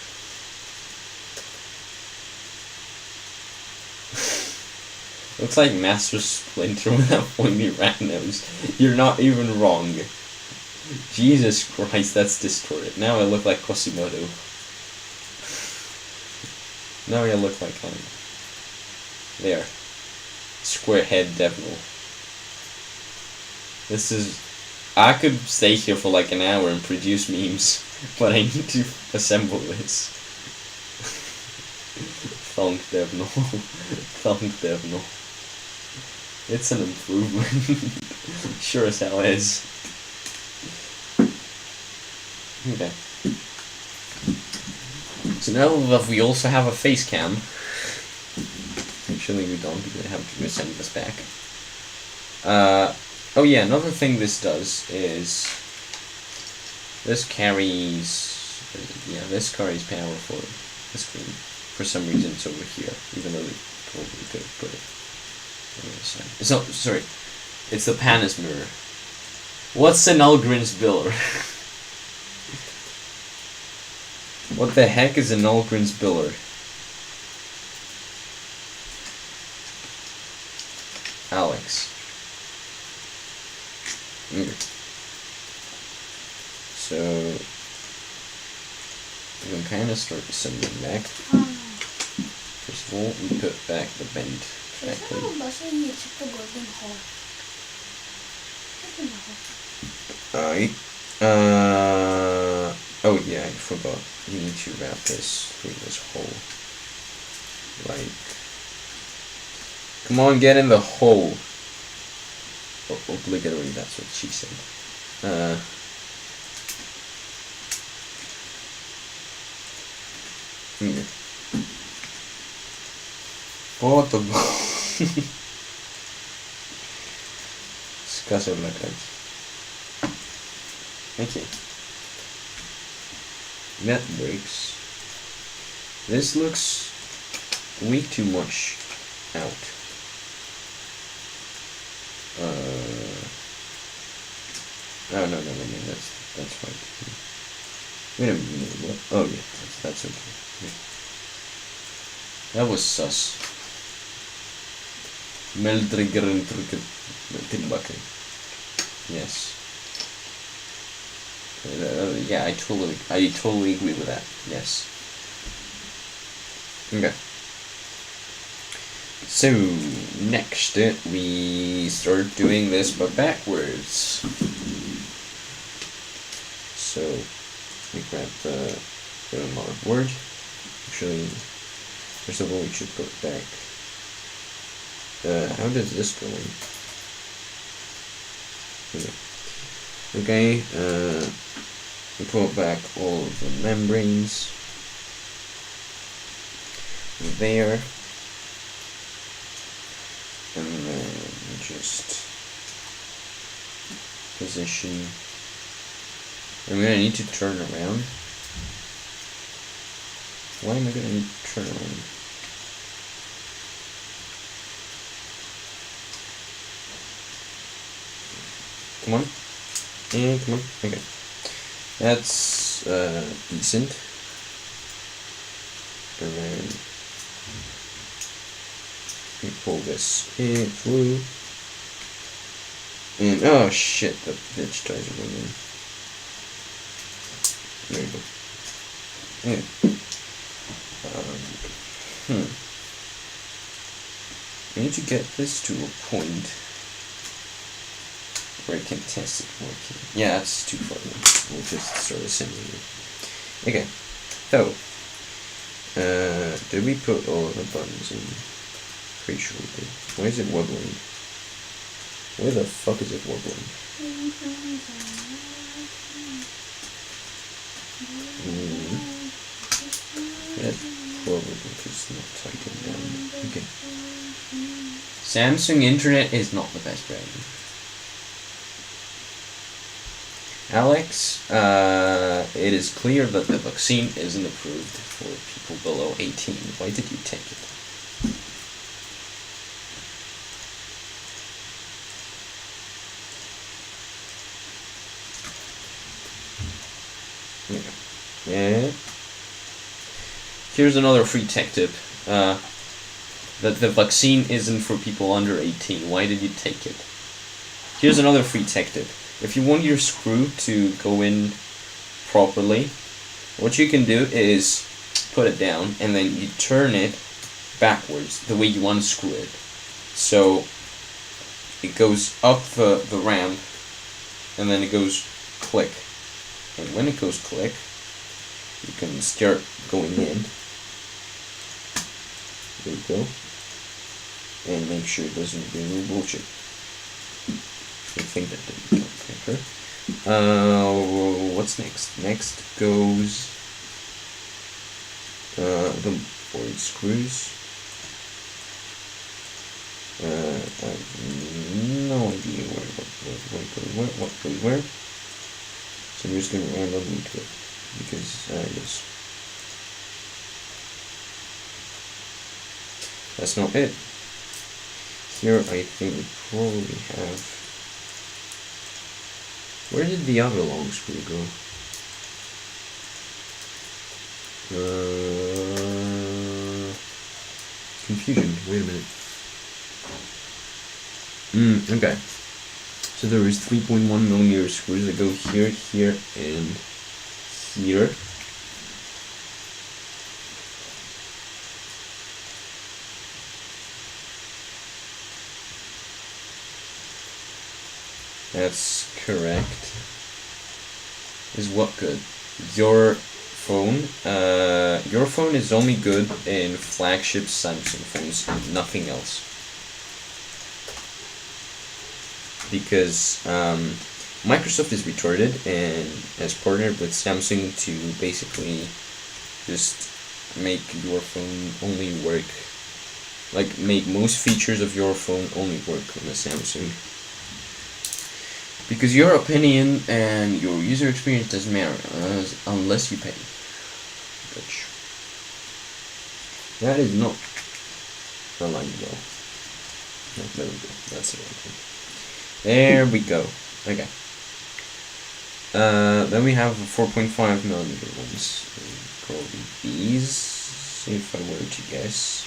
Looks like Master Splinter without pointy rat nose. You're not even wrong. Jesus Christ, that's distorted. Now I look like Quasimodo. Now I look like him. There. Square head devil. This is... I could stay here for like an hour and produce memes, but I need to assemble this. Thunk Devno. Thunk Devno. It's an improvement. Sure as hell is. Okay. So now that we also have a face cam. Actually we don't, because I have to send this back. Oh yeah, another thing this does is this carries power for the screen. For some reason it's over here, even though they probably could have put it on the other side. It's not, sorry, it's the Panis mirror. What's an Algren's biller? What the heck is an Algren's biller? Alex. So we can kind of start assembling back. First of all, we put back the bend back plate. Alright. Oh yeah, I forgot. You need to wrap this through this hole. Like, come on, get in the hole. Obligatory, that's what she said. Here. What the Скажи наконец. Okay. That breaks. This looks way too much out. Oh no, that's right. Wait a minute, what? Oh yeah, that's okay. Yeah. That was sus. Yes. Yeah, I totally agree with that. Yes. Okay. So next we start doing this but backwards. So we grab the word. Actually, first of all we should put back. How does this go in? Okay. We put back all of the membranes there. And then just position. I'm gonna need to turn around. Why am I gonna need to turn around? Come on. Yeah, come on. Okay. That's decent. And then we pull this in through. And oh shit, the digitizer went in. There you go. Yeah. I need to get this to a point where I can test it working. Yeah, that's too far now. We'll just start assembling it. Okay. So, did we put all of the buttons in? Pretty sure we did. Why is it wobbling? Where the fuck is it wobbling? That's probably because it's not tightened down. Okay. Samsung Internet is not the best brand. Alex, it is clear that the vaccine isn't approved for people below 18. Why did you take it? Yeah. Here's another free tech tip. That the vaccine isn't for people under 18. Why did you take it? Here's another free tech tip. If you want your screw to go in properly, what you can do is put it down and then you turn it backwards the way you want to screw it. So it goes up the ramp and then it goes click. And when it goes click, you can start going in. There you go. And make sure it doesn't do no bullshit. I think that didn't come paper. What's next? Next goes the board screws. I have no idea what goes where. So I'm just gonna randomly do it because yes. That's not it. Here I think we probably have. Where did the other long screw go? Confusion. Wait a minute. Okay. So there is 3.1mm screws that go here, here, and here. That's correct. Is what good? Your phone is only good in flagship Samsung phones and nothing else. Because Microsoft is retarded and has partnered with Samsung to basically just make your phone only work, like make most features of your phone only work on a Samsung. Because your opinion and your user experience doesn't matter unless you pay. Which that is not aligned well. No, there we go. That's the right one. There we go. Okay. Then we have 4.5mm ones. Probably these, if I were to guess.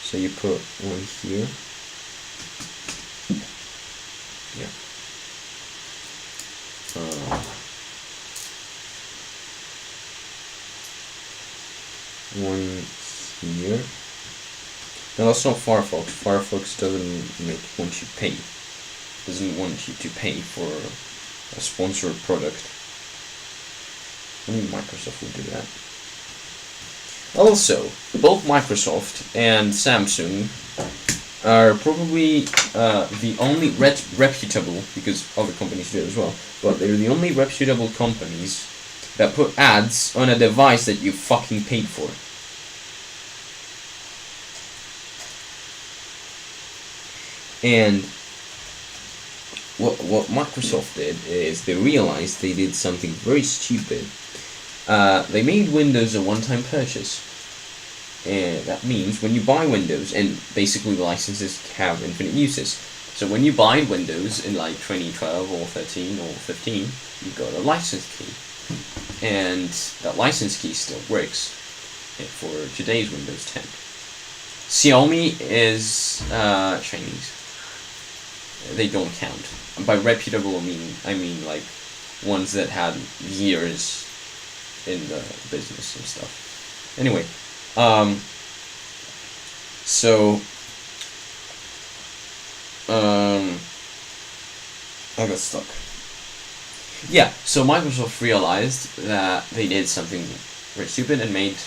So you put one here. Yeah. One here. No, that's not Firefox. Firefox doesn't want you to pay. Doesn't want you to pay for a sponsored product. Only Microsoft will do that. Also, both Microsoft and Samsung are probably the only reputable, because other companies do it as well, but they're the only reputable companies that put ads on a device that you fucking paid for. And what Microsoft did is they realized they did something very stupid. They made Windows a one-time purchase. And that means when you buy Windows, and basically the licenses have infinite uses. So when you buy Windows in like 2012 or 13 or 15, you got a license key. And that license key still works for today's Windows 10. Xiaomi is Chinese. They don't count. By reputable I mean like ones that had years in the business and stuff. Anyway, I got stuck. Yeah, so Microsoft realized that they did something very stupid and made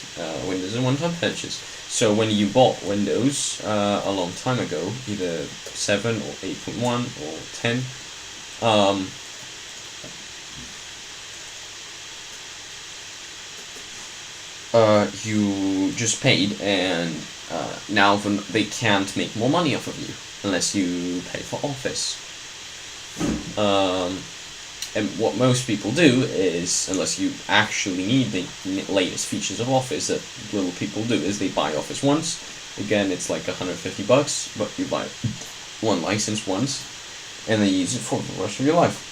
Windows a one-time purchase. So when you bought Windows a long time ago, either 7 or 8.1 or 10, you just paid, and now they can't make more money off of you unless you pay for Office. And what most people do is, unless you actually need the latest features of Office, that little people do is they buy Office once. Again, it's like $150, but you buy one license once, and they use it for the rest of your life.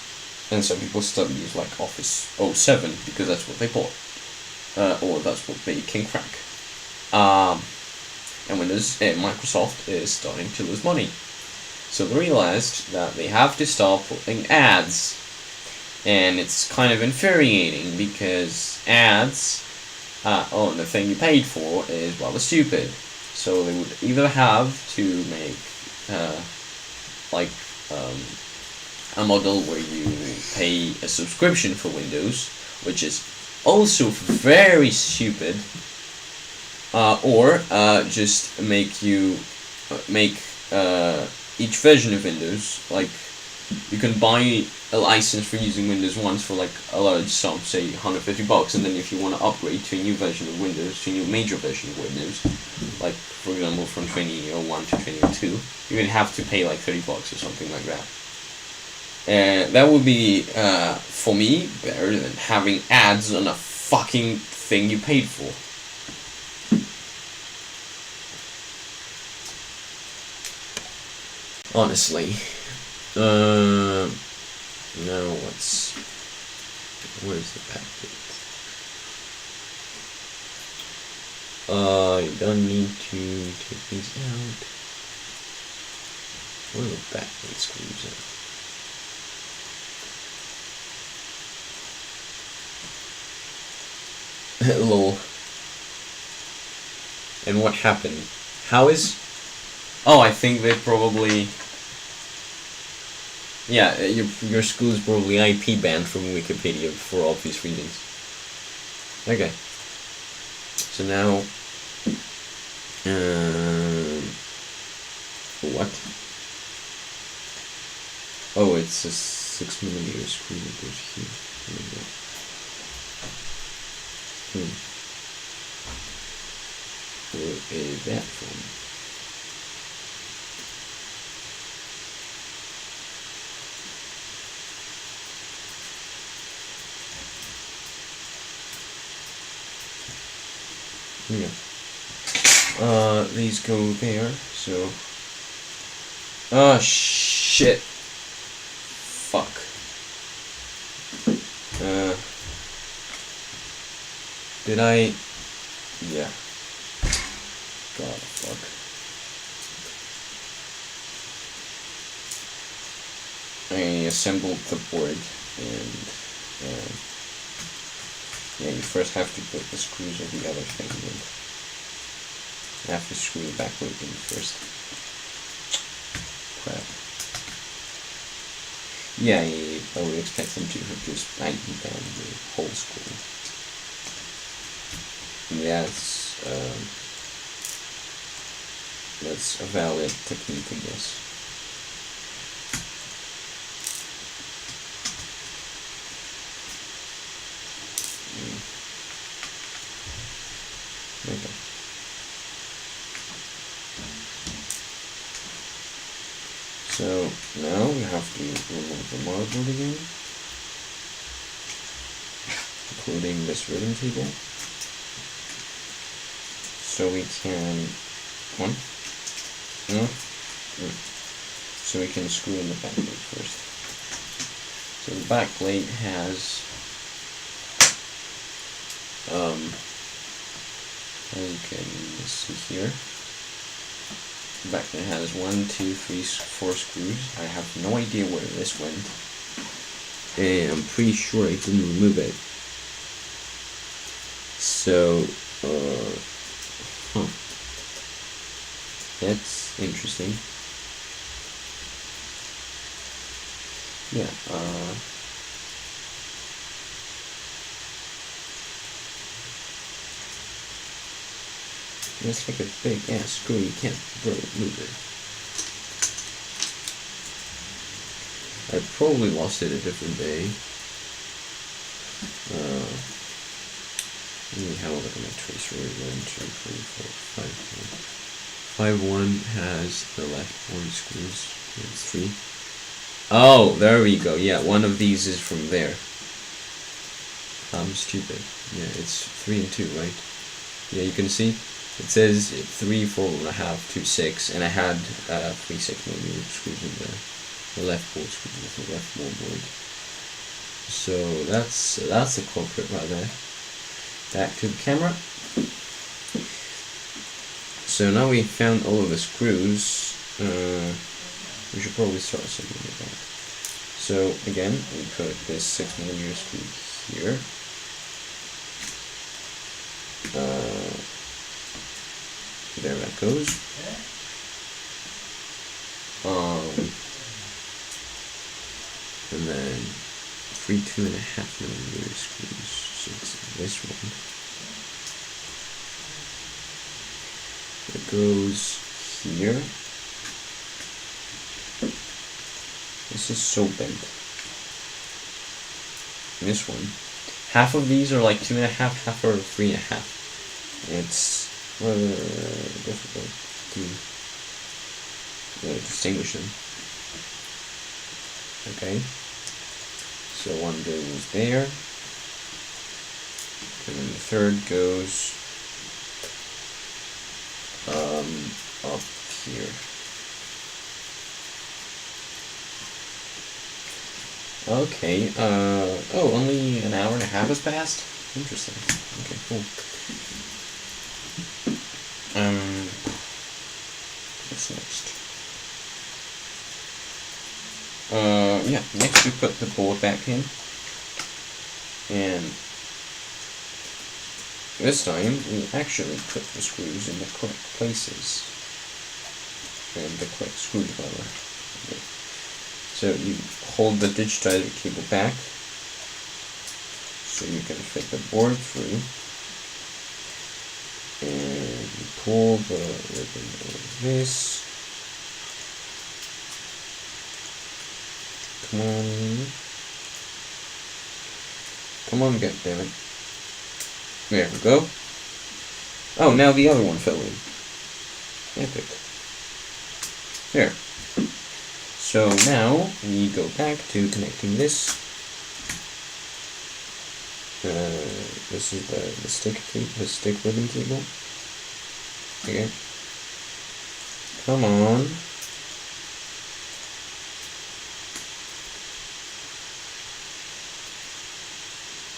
And some people still use like Office 07 because that's what they bought, or that's what they can crack. And Microsoft is starting to lose money, so they realized that they have to start putting ads. And it's kind of infuriating because ads on the thing you paid for is rather stupid. So they would either have to make a model where you pay a subscription for Windows, which is also very stupid, or just make each version of Windows, like you can buy a license for using Windows once for like a large sum, say $150, and then if you want to upgrade to a new version of Windows, to a new major version of Windows, like for example from 2001 to 2002, you would have to pay like $30 or something like that. That would be, for me, better than having ads on a fucking thing you paid for. Honestly. Now where's the backplate? You don't need to take these out. Where are the backplate screws at? Lol. And what happened? How is... Oh, I think they probably... Yeah, your school is probably IP banned from Wikipedia for obvious reasons. Okay. So now... what? Oh, it's a 6mm screw that goes here. Where is that from? Yeah. These go there, so... Oh, shit. Fuck. Did I... Yeah. God, fuck. I assembled the board, and... yeah, you first have to put the screws of the other thing in. You have to screw the backplate in first. Crap. Yeah, I would expect them to have just banged down the whole screw. That's a valid technique, I guess. Okay. So now we have to remove the motherboard again, including this ribbon table, so we can so we can screw in the backplate first. So the backplate has as you can see here, the backplate has 1, 2, 3, 4 screws. I have no idea where this went, and I'm pretty sure I didn't remove it. So, that's interesting. Yeah, it's like a big ass screw, you can't really move it. I probably lost it a different day. Let me have a look at my tracer. 1, 2, 3, 4, 5, 1. 5, 1 has the left 1 screws. It's 3. Oh, there we go. Yeah, one of these is from there. I'm stupid. Yeah, it's 3 and 2, right? Yeah, you can see. It says 3, 4.5, 2, 6, and I had 3 6mm screws in the left board screws with the left board. So that's the culprit right there. Back to the camera. So now we found all of the screws. We should probably start assembling it back. So again, we put this 6mm screw here. There that goes. And then 3 2.5mm screws. So it's this one. It goes here. This is so bent. This one. Half of these are like 2.5, half are 3.5. It's rather difficult to distinguish them. Okay. So one goes there. And then the third goes up here. Okay, oh, only an hour and a half has passed? Interesting. Okay, cool. What's next? Yeah, next we put the board back in. And this time, we actually put the screws in the correct places. And the correct screwdriver. Okay. So you hold the digitizer cable back, so you can fit the board through. And you pull the ribbon like this. Come on. Come on, goddammit. There we go. Oh, now the other one fell in. Epic. There. So now we go back to connecting this. This is the stick ribbon cable. Okay. Come on.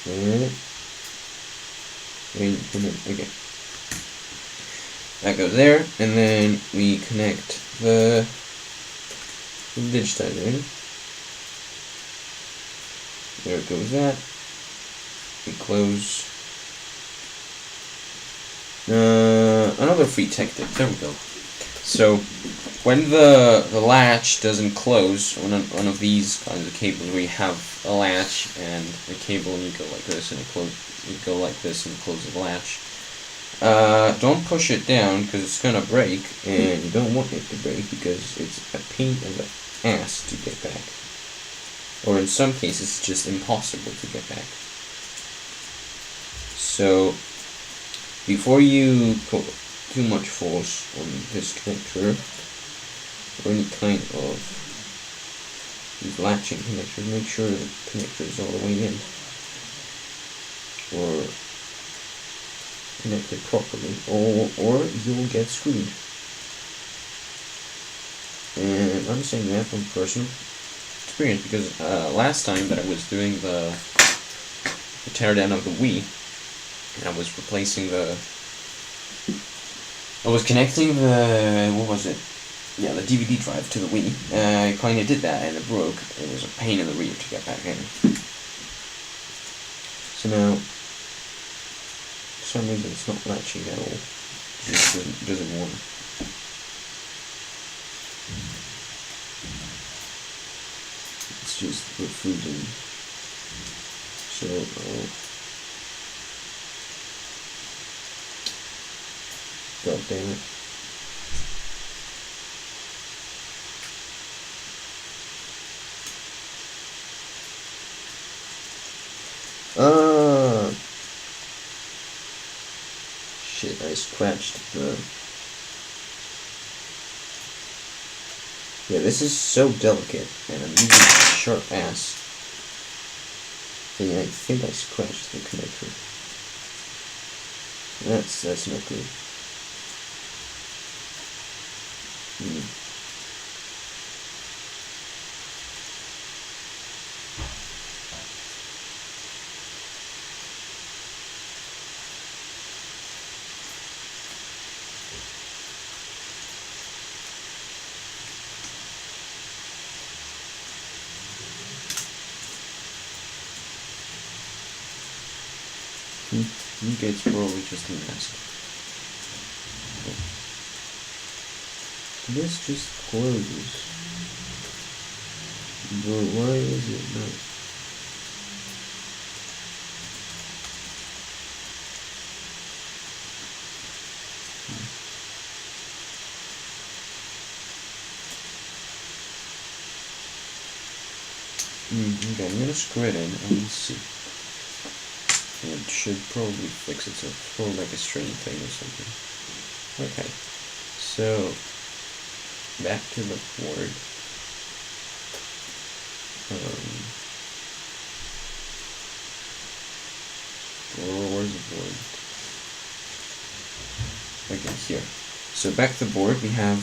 There. Okay. That goes there, and then we connect the digitizer in. There goes that. We close. Another free tech tip. There we go. So when the latch doesn't close on one of these kinds of cables, where you have a latch and a cable, and you go like this, and you go like this, and close the latch. Don't push it down because it's gonna break, and you don't want it to break because it's a pain in the ass to get back. Or in some cases, it's just impossible to get back. So before you put too much force on this connector, or any kind of these latching connectors, make sure the connector is all the way in, or connected properly, or you'll get screwed. And I'm saying that from personal experience, because last time that I was doing the teardown of the Wii, and I was replacing I was connecting the, what was it? Yeah, the DVD drive to the Wii. I kind of did that, and it broke. It was a pain in the rear to get back in. So now, for some reason, it's not latching at all. It just doesn't work. It's just refusing. So, God damn it. Shit, I scratched the... Yeah, this is so delicate, and I'm using a sharp ass. And I think I scratched the connector. That's not good. It's probably just a mask. This just closes. But why is it not? Okay, I'm gonna screw it in and we'll see. It should probably fix itself. It's probably like a string thing or something. Okay, so back to the board. Where's the board? Okay, here. So back to the board, we have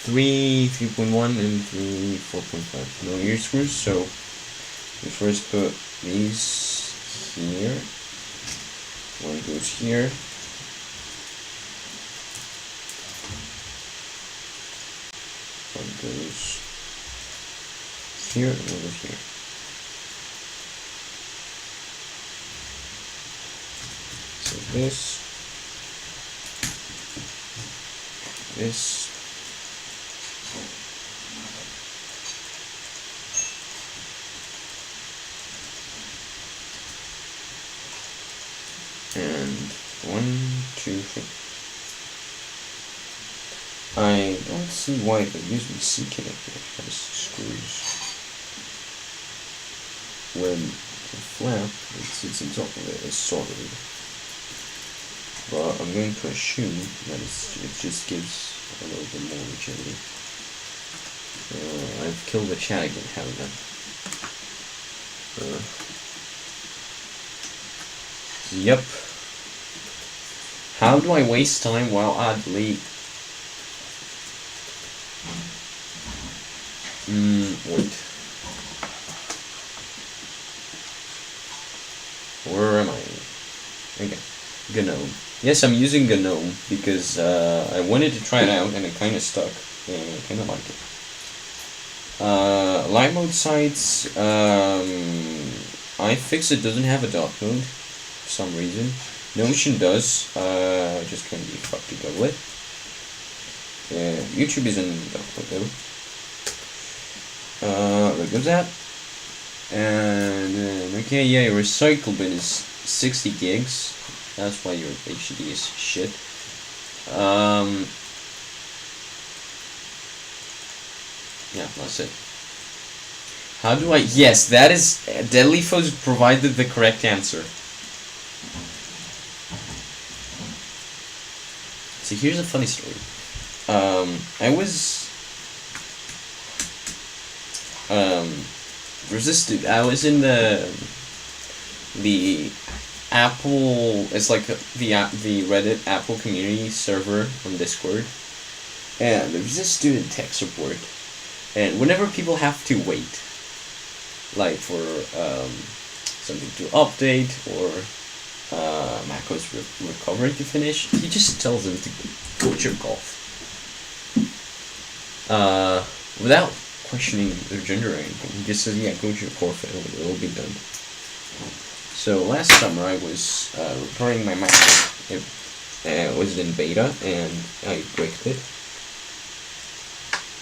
3.1 and 4.5 millimeter screws. So we first put these here. One goes here. One goes here and one goes here. So this, and 1, 2, 3. I don't see why the USB-C connector has screws when the flap that sits on top of it is soldered. But I'm going to assume that it just gives a little bit more rigidity. I've killed the chat again, haven't I? Yep. How do I waste time while I delete? Wait. Where am I? Okay. GNOME. Yes, I'm using GNOME because I wanted to try it out and it kind of stuck. And I kind of like it. Light mode sites, iFixit doesn't have a dark mode for some reason. Notion does, just can't be fucked to go with. YouTube is in dark mode though. There goes that. And okay, yeah, your recycle bin is 60 gigs. That's why your HD is shit. Yeah, that's it. How do I... Yes, that is... Deadlyfoes provided the correct answer. So here's a funny story. I was... resisted. I was in the Apple... It's like the Reddit Apple community server on Discord. And there's this student tech support. And whenever people have to wait, like for something to update or macOS recovery to finish, he just tells them to go jerk off. Without questioning their gender or anything. He just says, yeah, go jerk off and it'll be done. So last summer I was repairing my MacBook. It was in beta and I bricked it.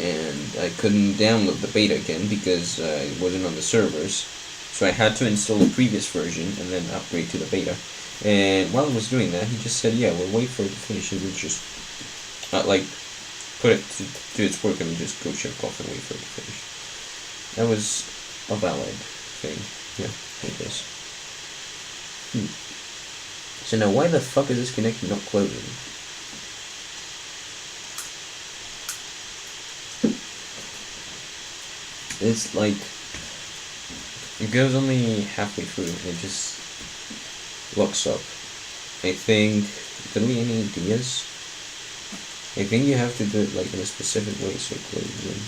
And I couldn't download the beta again because it wasn't on the servers. So I had to install a previous version and then upgrade to the beta. And while I was doing that, he just said, yeah, we'll wait for it to finish and we'll just, like, put it to its work and we'll just go check off and wait for it to finish. That was a valid thing. Yeah, it is. So now, why the fuck is this connection not closing? It's like, it goes only halfway through and it just locks up. I think, do we any ideas? I think you have to do it like in a specific way so it closes in.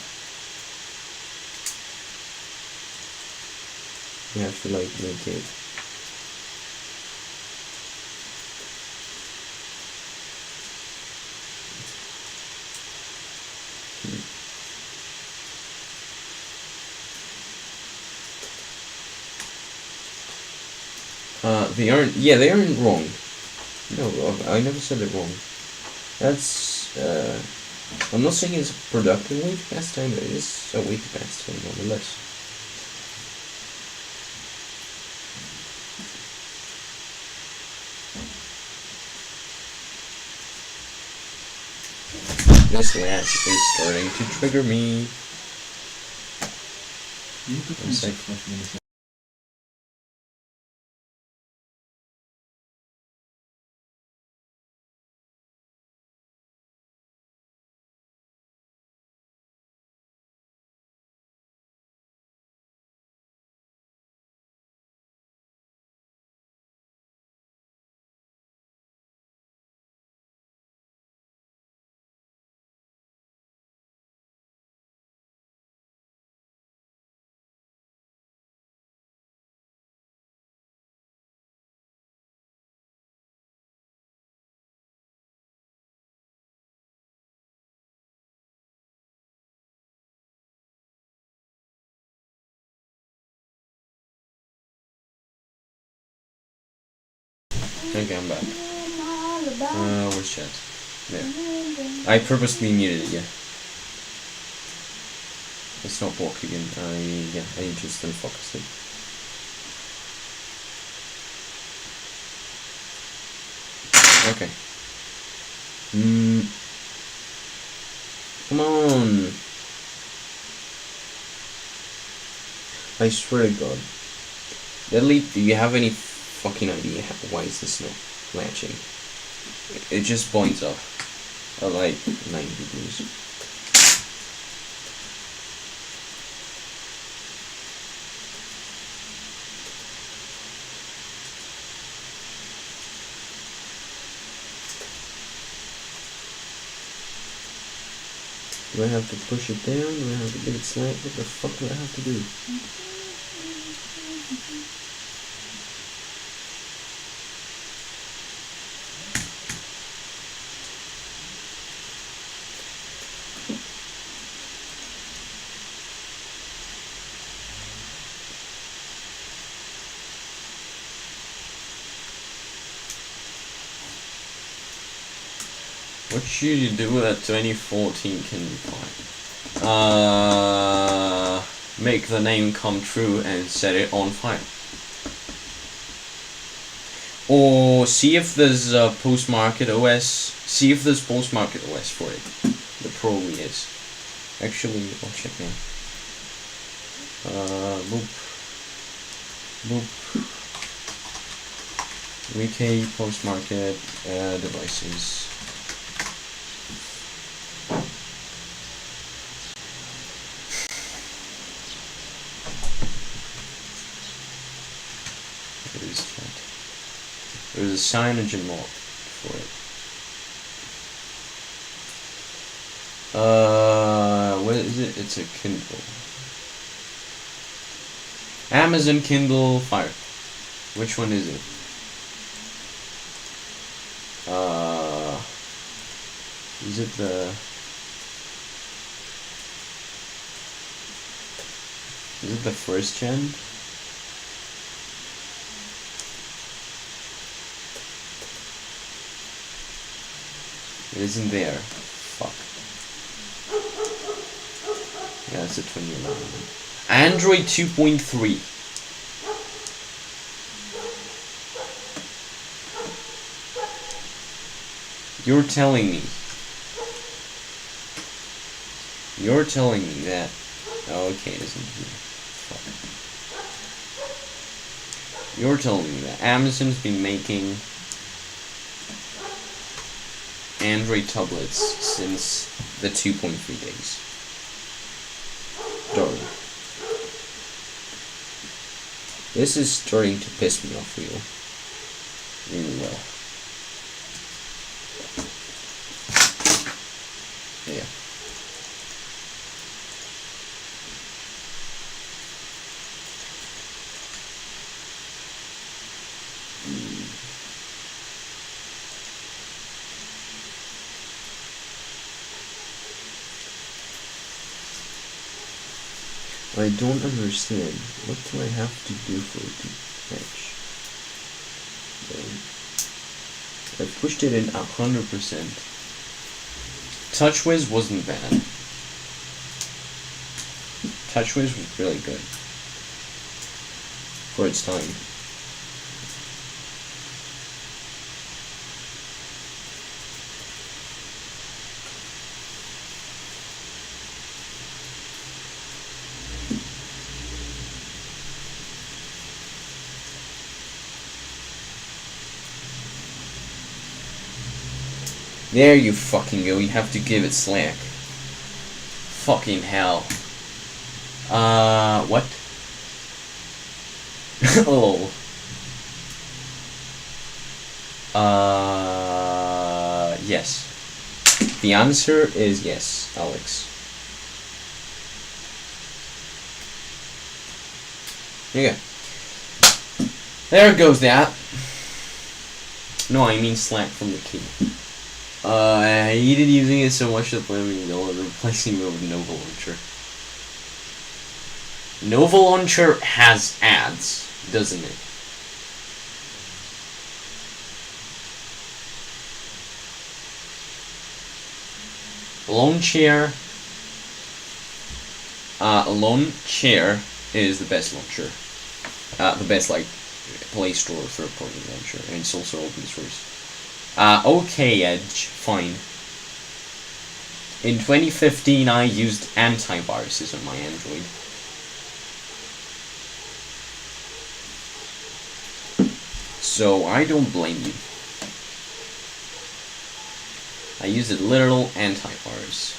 You have to like make it. They aren't, yeah, they aren't wrong. No, I never said they're wrong. That's, I'm not saying it's a productive way to pass time, but it is a way to pass time, nonetheless. This latch is starting to trigger me. One sec. Okay, I'm back. Where's chat? There. I purposely muted it, yeah. It's not walk again. I just unfocused it. Okay. Come on. I swear to God. Deadly, do you have any fucking idea why is this not latching? It just points off at like 9 degrees. Do I have to push it down? Do I have to get it slant? What the fuck do I have to do? What should you do with that 2014 Kindle file? Make the name come true and set it on fire. Or see if there's post-market OS. See if there's post-market OS for it. There probably is. Actually, I'll check now. Boop. Boop. VK post-market devices. There's a cyanogen mod for it. What is it? It's a Kindle. Amazon Kindle Fire. Which one is it? Is it the... Is it the first gen? It isn't there. Fuck. Yeah, it's a 2011. Android 2.3. You're telling me that... Oh, okay, it isn't here. Fuck. You're telling me that Amazon's been making Android tablets since the 2.3 days. Darn. This is starting to piss me off really well. Yeah. I don't understand. What do I have to do for it to catch? I pushed it in 100%. TouchWiz wasn't bad. TouchWiz was really good for its time. There you fucking go. You have to give it slack. Fucking hell. What? Oh. Yes. The answer is yes, Alex. Okay. There goes that. No, I mean slack from the key. I hated using it so much that I'm replacing it with Nova Launcher. Nova Launcher has ads, doesn't it? Launcher is the best launcher. The best, like, Play Store third-party launcher, and it's also open source. Okay, Edge, fine. In 2015, I used antiviruses on my Android. So, I don't blame you. I used a literal antivirus.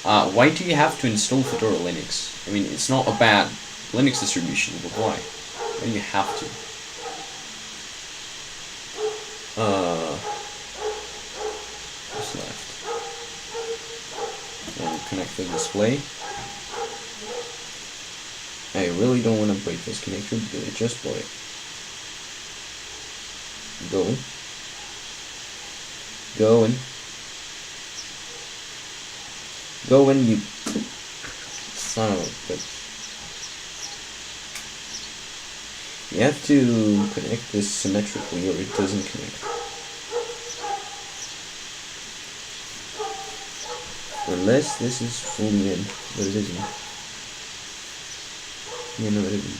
Why do you have to install Fedora Linux? I mean, it's not a bad Linux distribution, but why? Why do you have to? What's left? And connect the display. I really don't want to break this connector because I just bought it. Go. Go in, you son of a bitch. You have to connect this symmetrically or it doesn't connect. Unless this is fully in, but it isn't. Yeah, no, it isn't.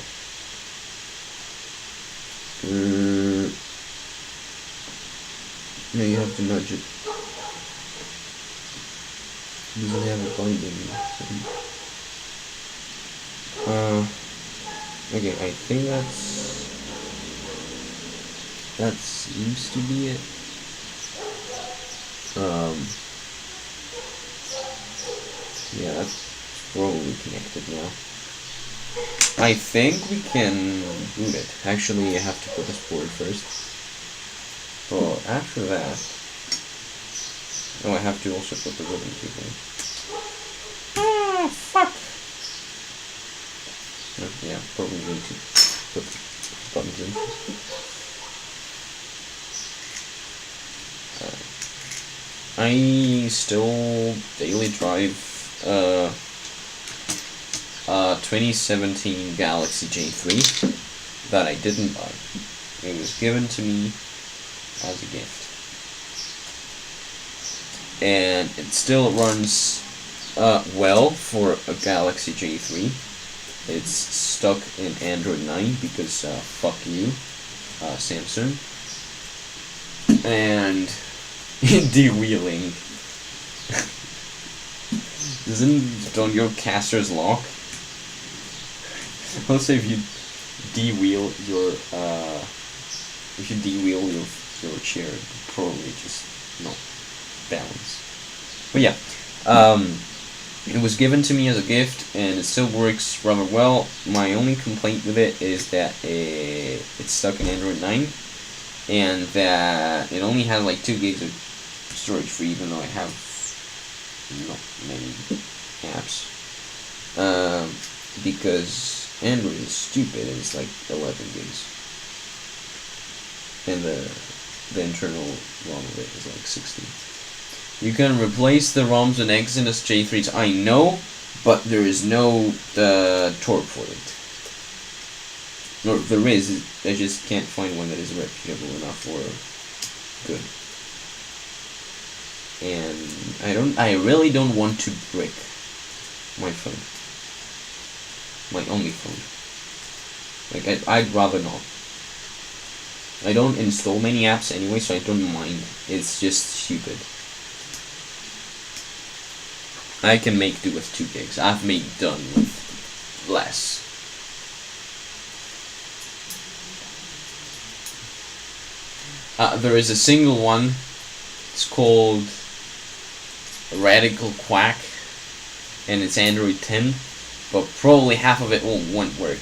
No, you have to nudge it. It doesn't have a binding. Okay, I think that seems to be it. Yeah, that's probably connected now. I think we can boot it. Actually, I have to put this board first. So after that, I have to also put the ribbon cable. Ah, fuck! Yeah, probably need to put buttons in. I still daily drive 2017 Galaxy J3 that I didn't buy. It was given to me as a gift. And it still runs well for a Galaxy J3. It's stuck in Android 9 because fuck you, Samsung. And de-wheeling. Don't your casters lock? Also, if you de-wheel your chair, it'll probably just not balance. But yeah, it was given to me as a gift, and it still works rather well. My only complaint with it is that it's stuck in Android 9, and that it only has like 2 gigs of storage free, even though I have not many apps. Because Android is stupid, and it's like 11 gigs, and the internal ROM of it is like 60. You can replace the ROMs and Exynos J3s, I know, but there is no torque for it. Or there is, I just can't find one that is reputable enough or good. And I really don't want to brick my phone. My only phone. Like, I'd rather not. I don't install many apps anyway, so I don't mind. It's just stupid. I can make do with 2 gigs. I've made done with less. There is a single one. It's called Radical Quack, and it's Android 10, but probably half of it won't work.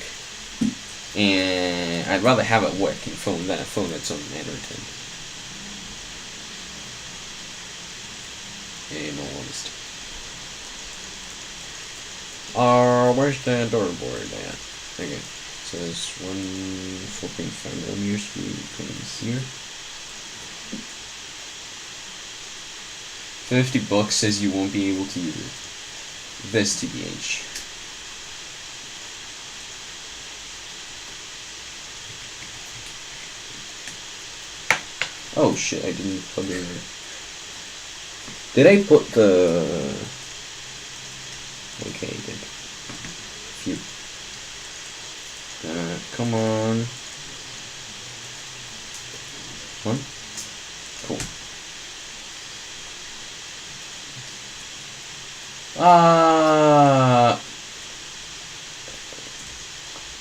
And I'd rather have it work in phone than a phone that's on Android 10. In all honesty. Where's the door board at? Okay, so there's 4.5mm screw coming here. $50 says you won't be able to use it. This TBH. Oh shit, I didn't plug it in. Did I put the... Okay, I did. Phew. Come on. One? Cool.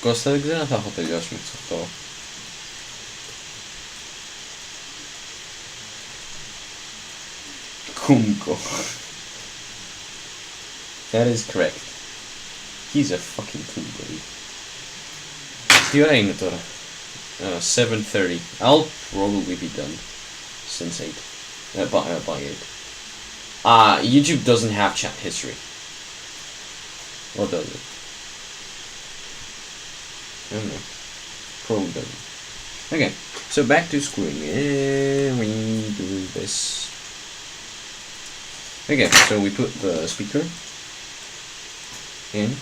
Kostele, gdzie na ta hoteliasz mi co to? Kumko. That is correct. He's a fucking Kumko. What time is it? 7:30. I'll probably be done since 8. By 8. YouTube doesn't have chat history. Or does it? I don't know. Probably doesn't. Okay, so back to screwing. And we do this. Okay, so we put the speaker in.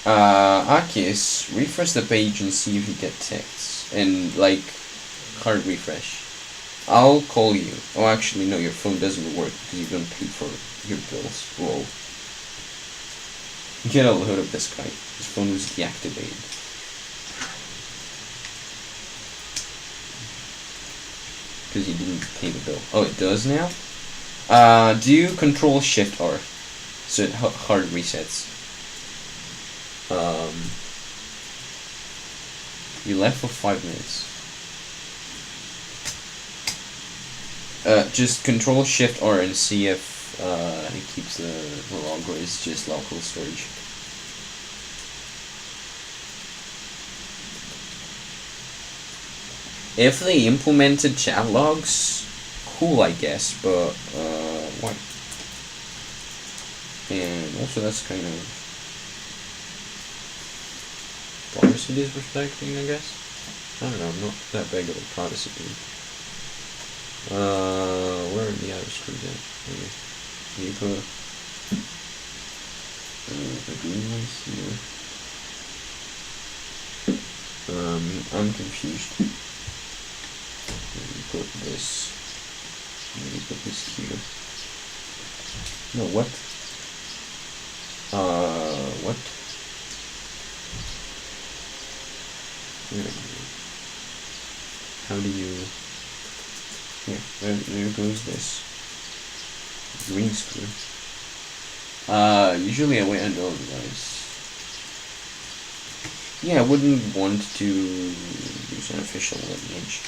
Akis, refresh the page and see if you get texts. And like, hard refresh. I'll call you. Oh, actually, no, your phone doesn't work because you don't pay for your bills. Whoa. Get a load of this guy. His phone was deactivated. Because you didn't pay the bill. Oh, it does now? Do Control-Shift-R. So it hard resets. You left for 5 minutes. Just Control-Shift-R and see if it keeps the log, or it's just local storage. If they implemented chat logs, cool, I guess, but why? And also that's kind of privacy disrespecting, I guess. I don't know, I'm not that big of a privacy dude. Where are the other screws at? Okay. You put the green ones here. I'm confused. You put this. You put this here. No, what? What? How do you... Yeah, there goes this green screw. Usually I wait until otherwise. Yeah, I wouldn't want to use an official lineage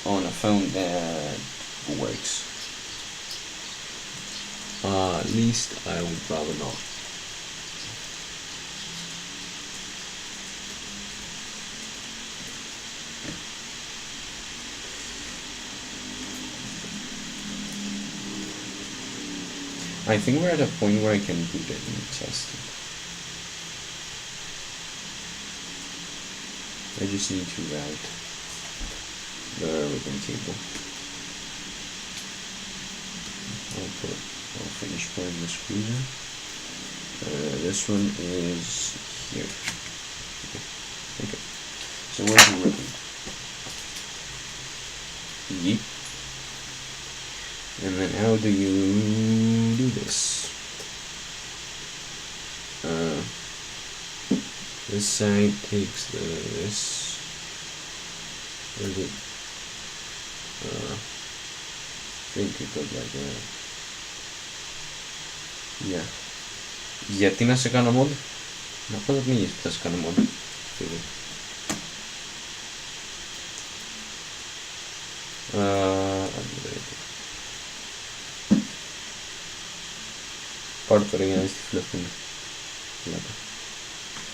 on a phone that works. At least I would rather not. I think we're at a point where I can boot it and test it. I just need to route the ribbon cable. I'll finish putting the screw in. This one is here. Okay. So where's the ribbon? Yeep. And then how do you do this? This side takes this. Where is it? I think it goes like that. Yeah. Γιατί να σε κάνω mod? Να πω δεν είσαι να σε κάνω mod.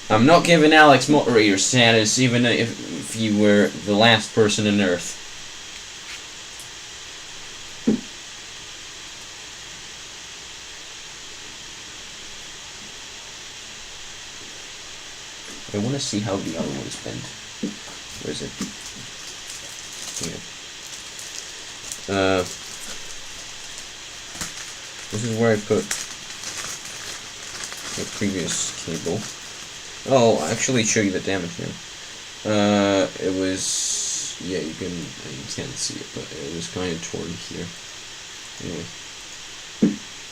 I'm not giving Alex moderator status even if you were the last person on Earth. I want to see how the other one's bent. Where is it? Here. This is where I put the previous cable. Oh, I'll actually show you the damage now. It was, yeah, you can't see it, but it was kind of torn here. Anyway.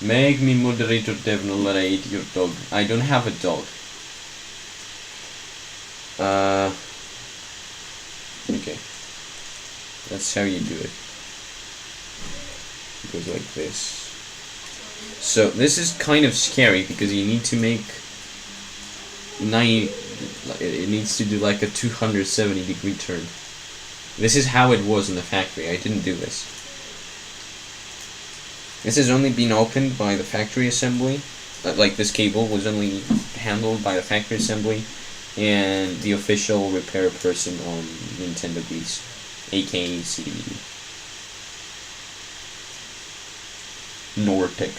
Make me moderator, devil, or I eat your dog. I don't have a dog. Okay. That's how you do it. It goes like this. So this is kind of scary because you need to make it needs to do like a 270-degree turn. This is how it was in the factory. I didn't do this. This has only been opened by the factory assembly. Like this cable was only handled by the factory assembly and the official repair person on Nintendo Greece, aka CDB. Nortic.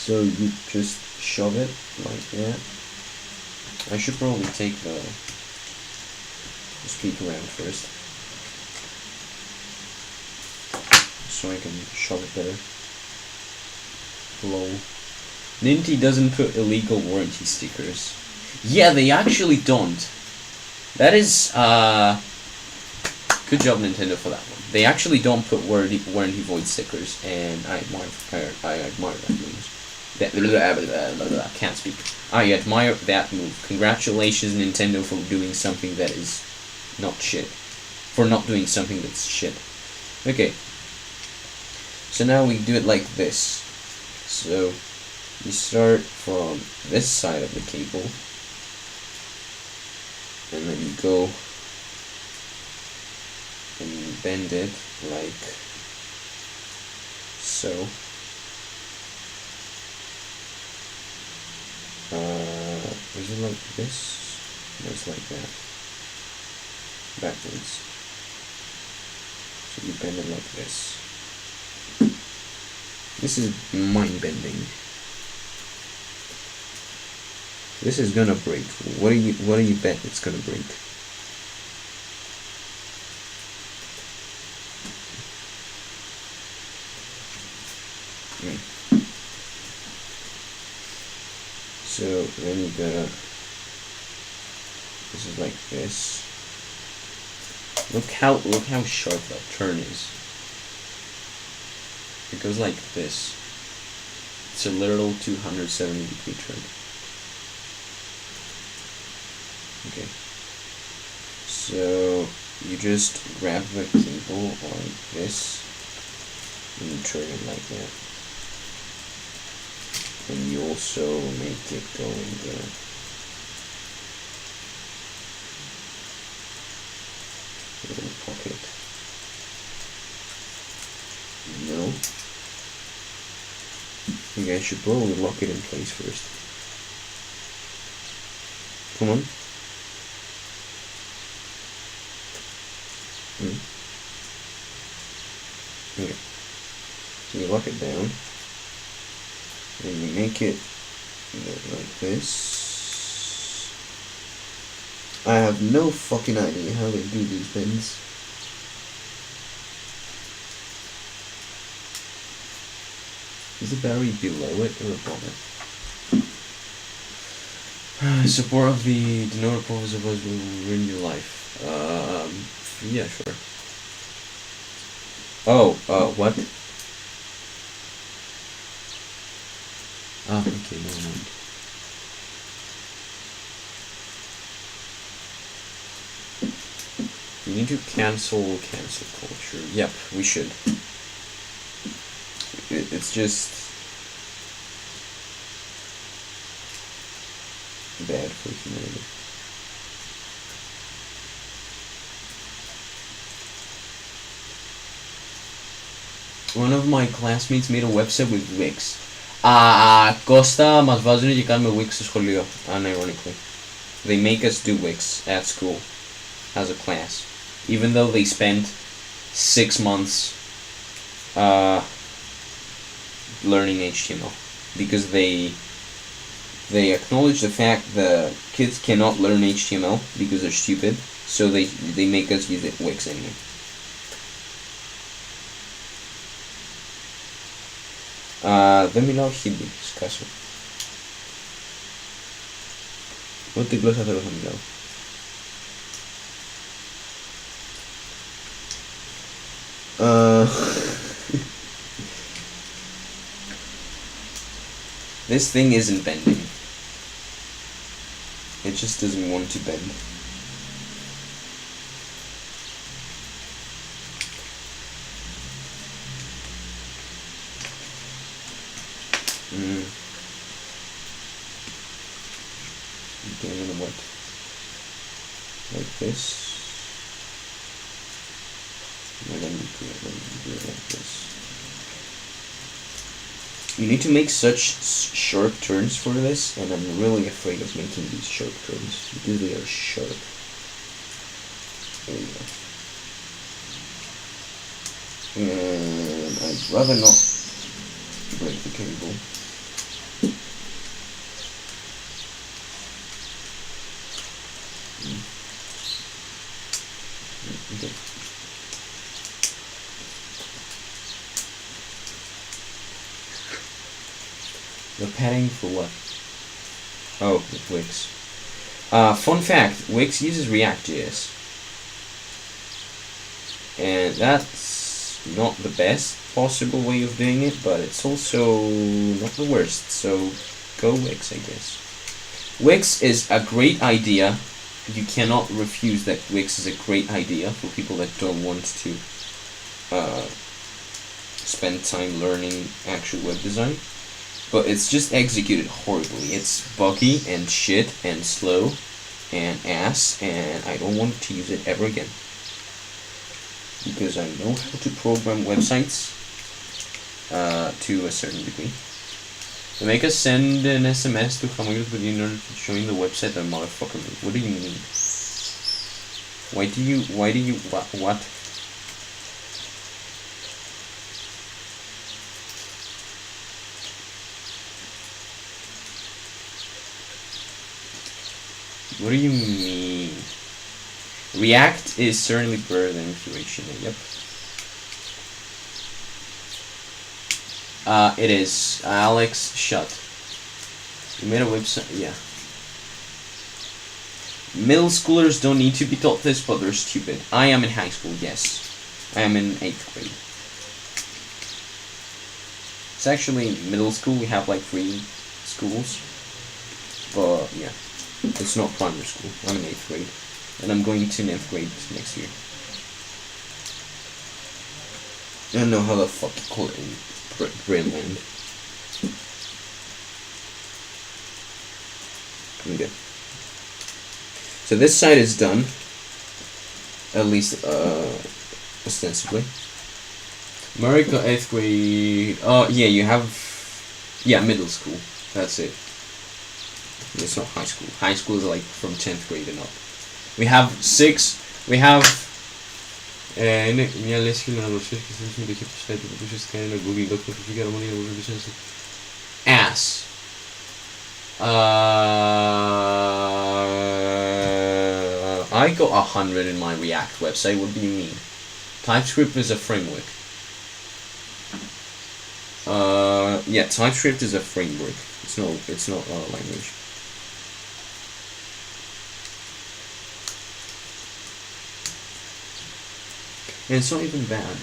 So you just shove it like that. I should probably take the speaker around first, so I can shove it better. Lol. Ninty doesn't put illegal warranty stickers. Yeah, they actually don't. That is, good job Nintendo for that one. They actually don't put warranty void stickers, and I admire that move. Can't speak. I admire that move. Congratulations, Nintendo, for doing something that is not shit. For not doing something that's shit. Okay. So now we do it like this. So you start from this side of the cable, and then you go and bend it like so. Is it like this? No, it's like that. Backwards. So you bend it like this. This is mind bending. This is gonna break. What do you bet it's gonna break? So then you gotta, this is like this. Look how sharp that turn is. It goes like this. It's a literal 270-degree turn. Okay. So you just grab the cable like this and you turn it like that. And you also make it go in the little pocket. No. You guys should probably lock it in place first. Come on. Okay. So you lock it down. And you make it like this. I have no fucking idea how they do these bends. Is the battery below it or above it? Support of the no proposals will ruin your life. Yeah, sure. Oh, what? Ah, okay, never mind. We need to cancel culture. Yep, we should. It's just bad for humanity. One of my classmates made a website with Wix. Κώστα, μας βάζουν και κάνουμε Wix στο σχολείο, unironically. They make us do Wix at school as a class, even though they spent 6 months learning HTML, because they acknowledge the fact the kids cannot learn HTML because they're stupid, so they make us use it Wix anyway. Δεν μιλάω Hindi, σκάσω. Ό,τι γλώσσα θέλω θα μιλάω. This thing isn't bending. It just doesn't want to bend. Okay, I'm gonna what? Like this. And then do it like this. You need to make such sharp turns for this, and I'm really afraid of making these sharp turns because they are sharp. There you go. And I'd rather not break the cable. Okay. The padding for what? Oh, with Wix. Fun fact, Wix uses React.js. And that's not the best possible way of doing it, but it's also not the worst, so go Wix, I guess. Wix is a great idea. You cannot refuse that Wix is a great idea for people that don't want to spend time learning actual web design. But it's just executed horribly. It's buggy and shit and slow and ass, and I don't want to use it ever again. Because I know how to program websites to a certain degree. They make us send an SMS to Hamid in order to join the website, that motherfucker. What do you mean? Why do you, what? What do you mean? React is certainly better than Curation, yep. It is. Alex, shut. You made a website, yeah. Middle schoolers don't need to be taught this, but they're stupid. I am in high school, yes. I am in 8th grade. It's actually middle school, we have like 3 schools. But, yeah. It's not primary school. I'm in 8th grade. And I'm going to 9th grade next year. I don't know how the fuck you call it in Greenland. Okay. So this side is done. At least, ostensibly. America 8th grade. Oh, yeah, you have... Yeah, middle school. That's it. It's not high school. High school is like from 10th grade and up. We have 6. We have... Είναι μια λέσχη με αναγνωσίες και στην συμμετοχή από το site που ουσιαστικά είναι ένα Google Doc με φυσική αρμονία που πρέπει να ass. I got 100 in my React website. What do you mean? TypeScript is a framework. Yeah, TypeScript is a framework. It's not a language. And it's not even bad.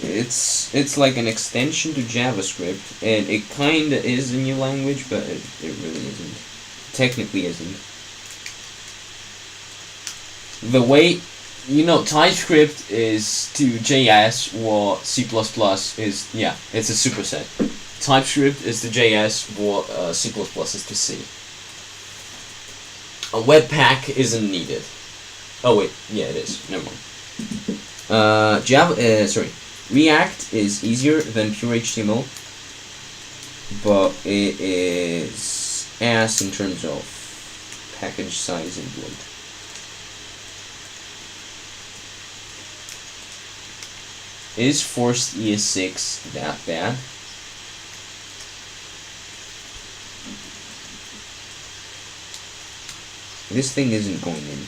It's like an extension to JavaScript, and it kinda is a new language, but it really isn't. Technically isn't. The way, you know, TypeScript is to JS what C++ is, yeah, it's a superset. TypeScript is to JS what C++ is to C. A Webpack isn't needed. Oh wait, yeah it is, never mind. React is easier than pure HTML, but it is ass in terms of package size and load. Is forced ES6 that bad? This thing isn't going in.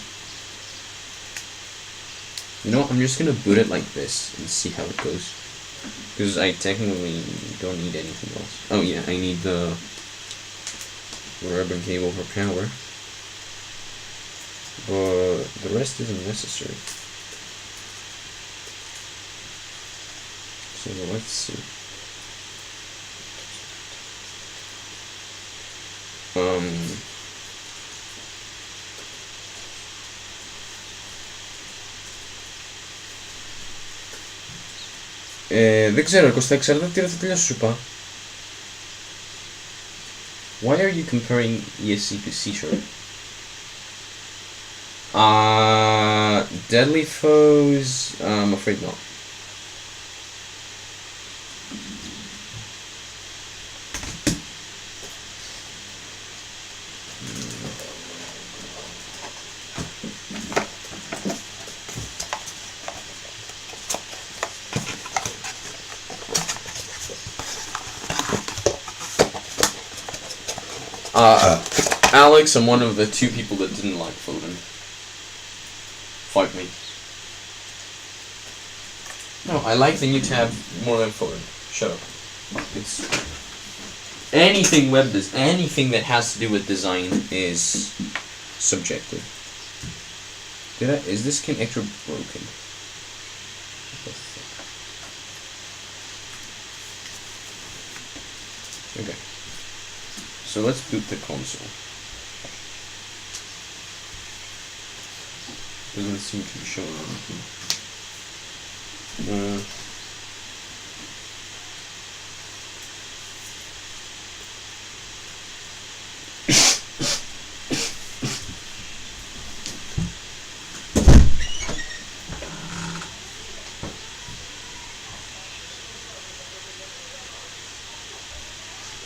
You know, I'm just gonna boot it like this and see how it goes. Because I technically don't need anything else. Oh yeah, I need the ribbon cable for power. But the rest isn't necessary. So let's see. Δεν ξέρω, Κώστα, εξαρτάται τι θα τελειώσει, σου είπα. Why are you comparing ESC to C-Sharp? Deadly foes, I'm afraid not. Alex, I'm one of the 2 people that didn't like Foden. Fight me. No, I like the new tab more than Foden. Shut up. It's anything anything that has to do with design is subjective. Is this connector broken? Okay. So let's boot the console. Doesn't seem to be showing anything.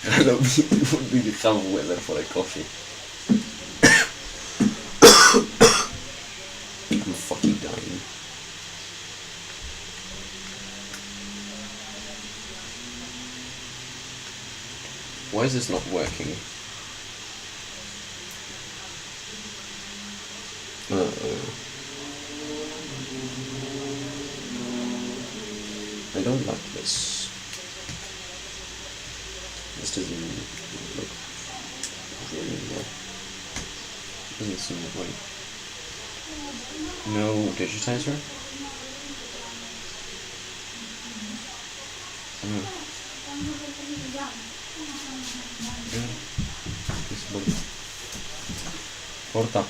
Hello, it would be the calm weather for a coffee. I'm fucking dying. Why is this not working? I don't like this. This doesn't look really well. Doesn't seem right. No digitizer? Porta.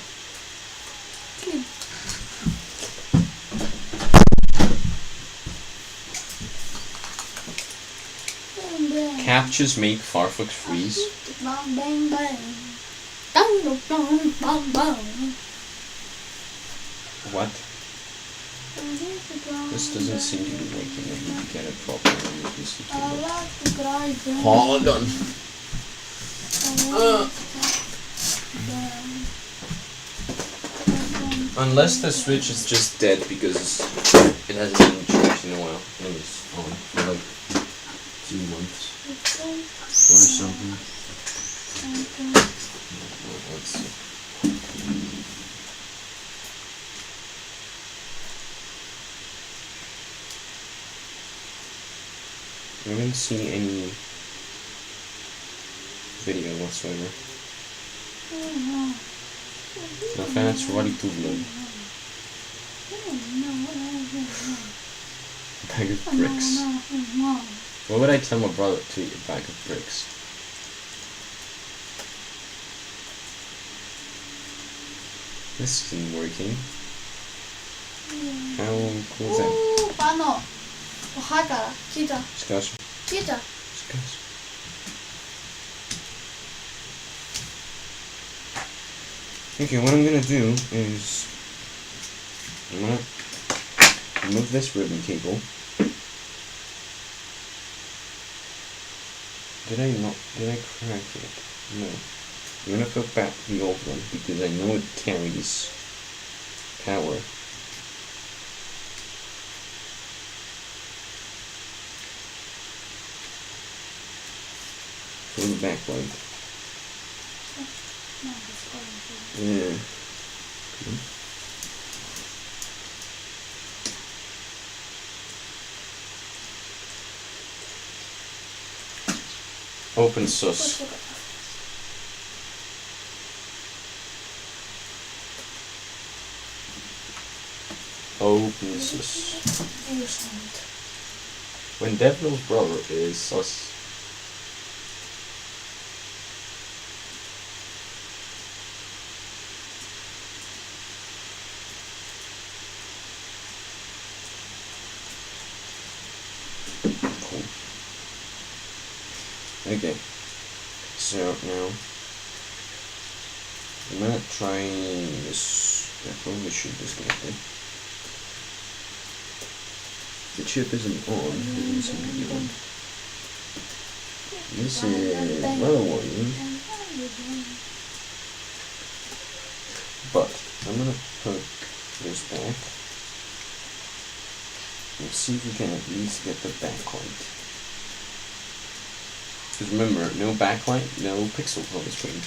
Captures make Farpotshket freeze. What? This doesn't seem to be working. I need to get it properly on the PC keyboard. Hold on. Unless the Switch is just dead because it hasn't been charged in a while. It was on for like 2 months or something. Let's see. I haven't seen any video whatsoever. My fan's running too low. Bag of bricks. What would I tell my brother to eat a bag of bricks? This isn't working. How cool is that? Πάνω. Το χάκαρα. Κοίτα. Σκάσου. Κοίτα. Σκάσου. Okay, what I'm gonna do is I'm gonna remove this ribbon cable. Did I crack it? No. I'm gonna put back the old one because I know it carries power. For the backlight. Yeah. Okay. Open source. Open source. When Devil's brother is sus. Okay, so now I'm gonna try this. I probably should disconnect it. The chip isn't on. It doesn't seem to be on. This is weather warning, but I'm gonna put this back and see if we can at least get the backlight. Because remember, no backlight, no pixels on the screen.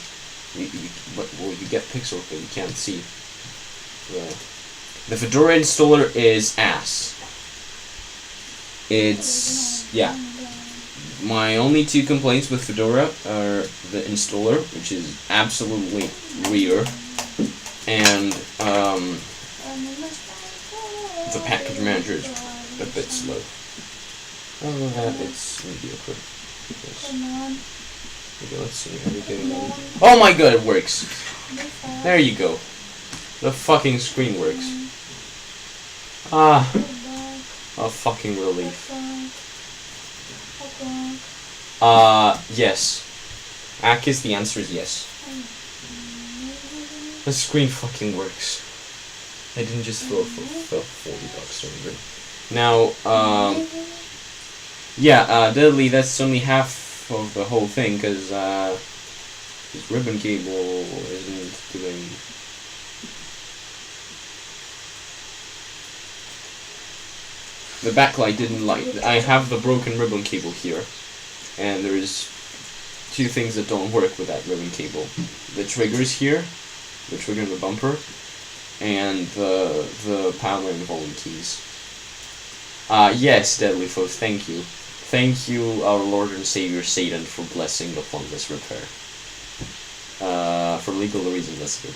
You get pixels, but you can't see. The Fedora installer is ass. It's, yeah. My only two complaints with Fedora are the installer, which is absolutely weird, and the package manager is a bit slow. Other than that, it's mediocre. Yes. Okay, let's see. Are we getting in? Oh my god, it works! There you go. The fucking screen works. Ah. A fucking relief. Yes. Akis, the answer is yes. The screen fucking works. I didn't just throw $40 over it. Now, yeah, deadly, that's only half of the whole thing, because, this ribbon cable isn't doing... The backlight didn't light. I have the broken ribbon cable here, and there's two things that don't work with that ribbon cable. The triggers here, the trigger in the bumper, and the power and volume keys. Yes, Deadly Foes, thank you. Thank you, our Lord and Savior Satan, for blessing upon this repair. For legal reasons, that's good.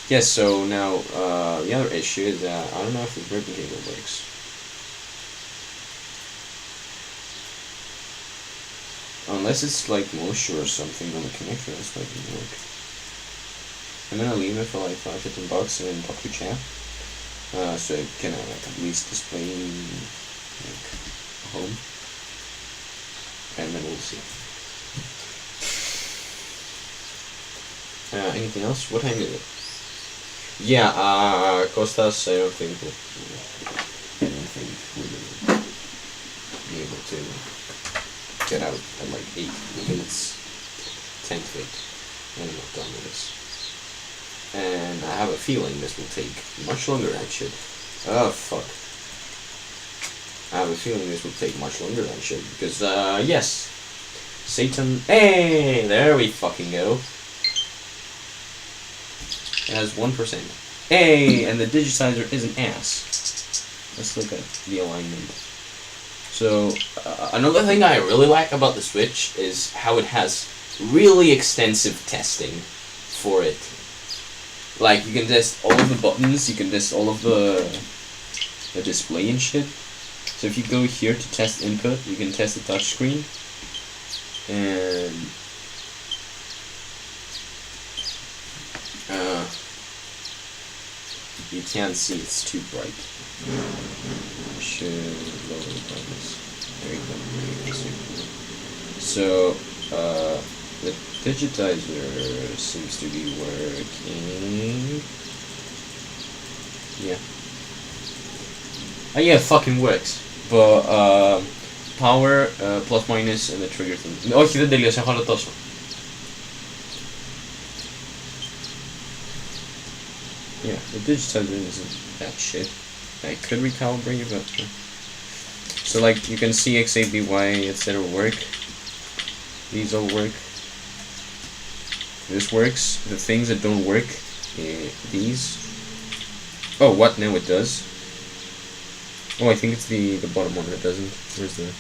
Yes, so now, the other issue is that I don't know if the ribbon cable works. Unless it's like moisture or something on the connector, that's why it didn't work. I'm gonna leave it for like 5-10 bucks and then talk to chat. So it can like at least display like home. And then we'll see. Anything else? What time is it? Yeah, Costas, I don't think we'll be able to get out at like 8 minutes, 10 to 8, and I'm not done with this. And I have a feeling this will take much longer than it should. Oh, fuck. I have a feeling this will take much longer than it should, because, yes. Satan, hey, there we fucking go. It has 1%. Hey, and the digitizer is an ass. Let's look at the alignment. So, another thing I really like about the Switch is how it has really extensive testing for it. Like, you can test all of the buttons, you can test all of the display and shit. So if you go here to test input, you can test the touchscreen. And you can't see, it's too bright. I should lower the brightness. There you go. So, the digitizer seems to be working. Yeah. Yeah, it fucking works. But power, plus minus, and the trigger thing. Όχι, δεν τελείωσε, έχω άλλο τόσο. Yeah, the digitizer isn't that shit. I could recalibrate it, but... So like, you can see X, A, B, Y, etc. work. These all work. This works. The things that don't work, these. Oh, what? Now it does. Oh, I think it's the bottom one that doesn't. Where's the...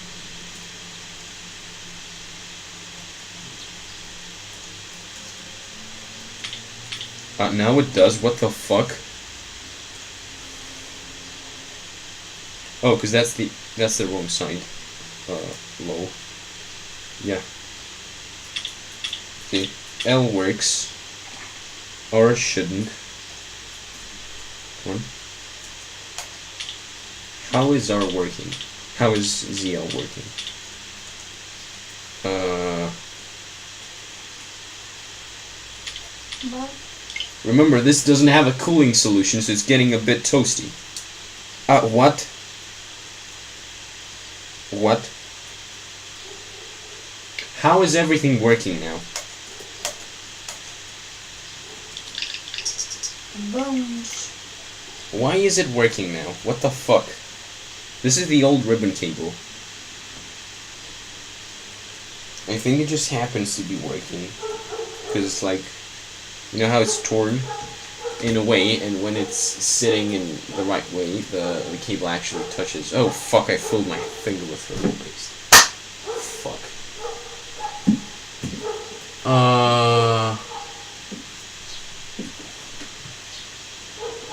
now it does. What the fuck? Oh, because that's the wrong side. Low. Yeah. See, L works. R shouldn't. Come on. How is R working? How is ZL working? But Remember, this doesn't have a cooling solution, so it's getting a bit toasty. What? What? How is everything working now? bones. Why is it working now? What the fuck? This is the old ribbon cable. I think it just happens to be working. Because it's like... You know how it's torn? In a way, and when it's sitting in the right way, the cable actually touches... Oh fuck, I filled my finger with thermal paste. Fuck.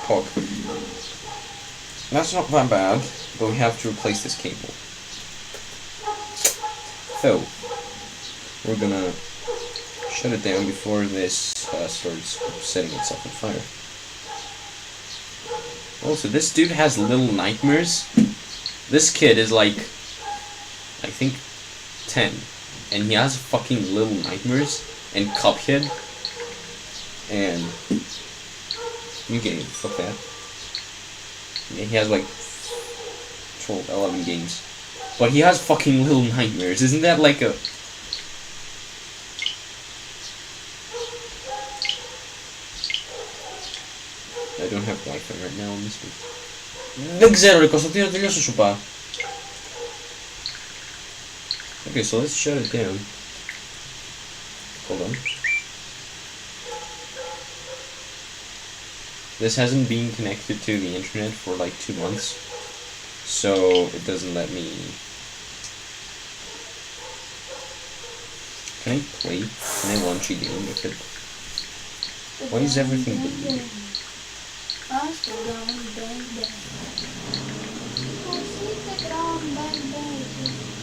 Pog. That's not that bad, but we have to replace this cable. So, we're gonna shut it down before this starts setting itself on fire. Also, this dude has little nightmares. This kid is like, I think, 10, and he has fucking little nightmares, and Cuphead, and new game, fuck that. Yeah, he has like 12, 11 games. But he has fucking little nightmares. Isn't that like a... I don't have Wi-Fi right now on this one. Δεν ξέρω ρε Κωνσταντίνο, τελειώσω σου πά. Okay, so let's shut it down. Hold on. This hasn't been connected to the internet for like 2 months, so it doesn't let me... Can I play? Can I launch a game with it? Why is everything deleted?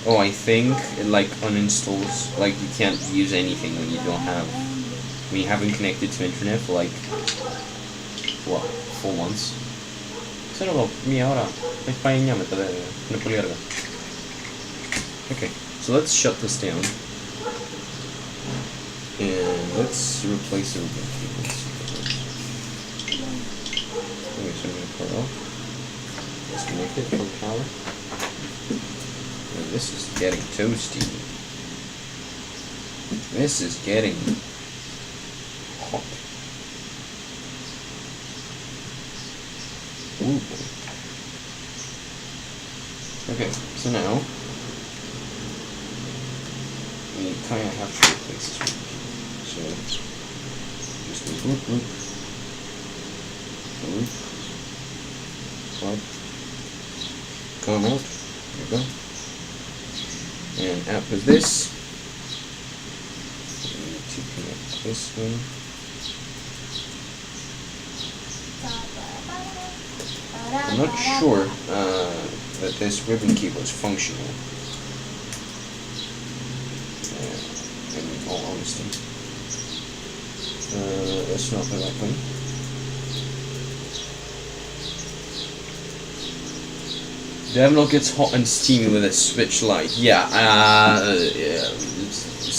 Oh, I think it like uninstalls, like you can't use anything when you don't have, when you haven't connected to internet for like, what, 4 months? Ξέρω εγώ, μία ώρα, έχει πάει 9 μετά, είναι πολύ αργά. Okay, so let's shut this down. And let's replace the ribbon cables. Okay, so I'm going to cut off. Disconnect it from power. And this is getting toasty. This is getting hot. Ooh. Okay, so now we kind of have to replace this one. So just goes loop, loop, loop, slide, come out, there you go. And out with this. We need to connect this one. I'm not sure that this ribbon cable is functional. In all honesty. That's not the right one. Devil gets hot and steamy with a Switch Lite. Yeah,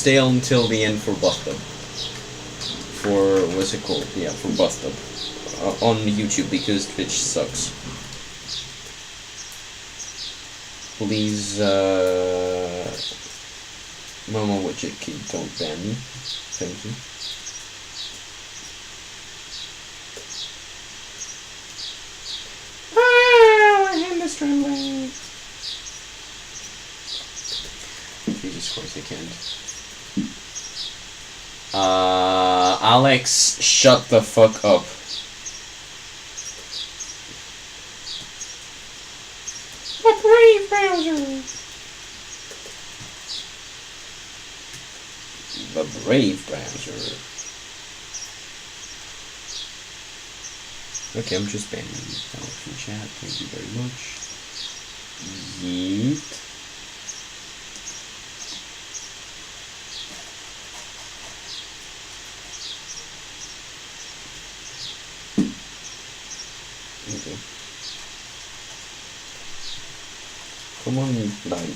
stay until the end for Bathtub. For, what's it called? Yeah, for Bathtub. On YouTube, because Twitch sucks. Please, Mama Widget Key, don't ban me. Thank you. My hand is trembling. Jesus Christ, I can't. Alex, shut the fuck up. The Brave browser. The Brave browser. Okay, I'm just banning you from chat. Thank you very much. Yeet. Okay. Come on, die.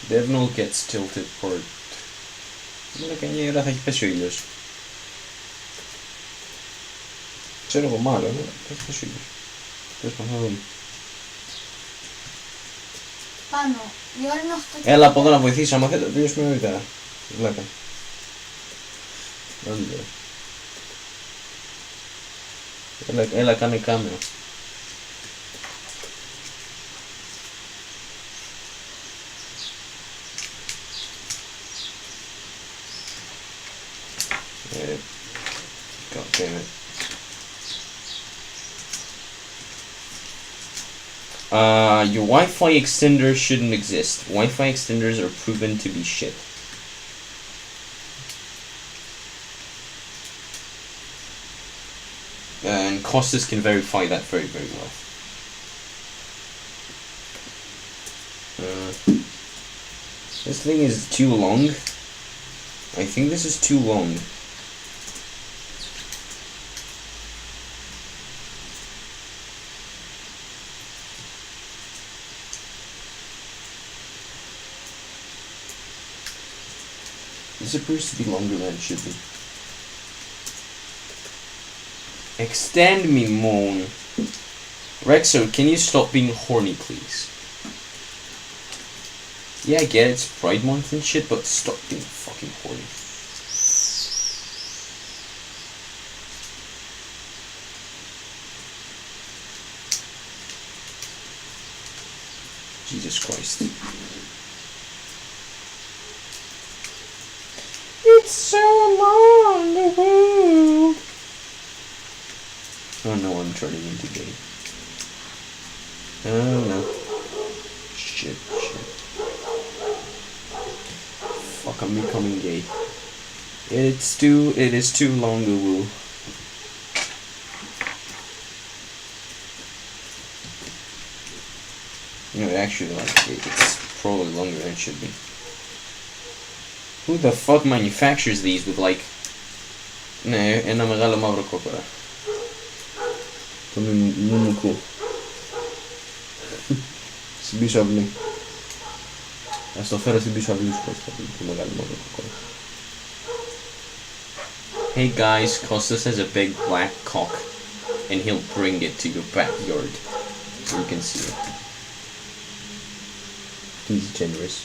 Devnol gets tilted port. Μόνο καμιά ώρα θα έχει πέσει ο ήλιος. Ξέρω εγώ μάλλον, θα έχει πέσει ο ήλιος. Τέλος πάντων, θα δούμε. Πάνω, η ώρα είναι 8. Έλα από εδώ να βοηθήσω, άμα θέλετε, τελειώσουμε νωρίτερα. Βλάκα. Έλα, κάνε κάμερα. God damn it. Your Wi-Fi extender shouldn't exist. Wi-Fi extenders are proven to be shit. And Costas can verify that very, very well. This thing is too long. I think this is too long. This appears to be longer than it should be. Extend me, moan. Rexo, can you stop being horny, please? Yeah, I get it, it's Pride Month and shit, but stop being fucking horny. Jesus Christ. It's so long, woo. Oh no, I'm turning into gay. Oh no. Shit. Fuck, I'm becoming gay. It is too long, woo. No, actually, like, it's probably longer than it should be. Who the fuck manufactures these with like... Ναι, ένα μεγάλο μαύρο κόκορα. Το μουμουκού. Στην πίσω αυλή. Ας το φέρω στην πίσω αυλή σου, Κώστα, το μεγάλο μαύρο κόκορα. Hey guys, Costas has a big black cock and he'll bring it to your backyard so you can see it. He's generous.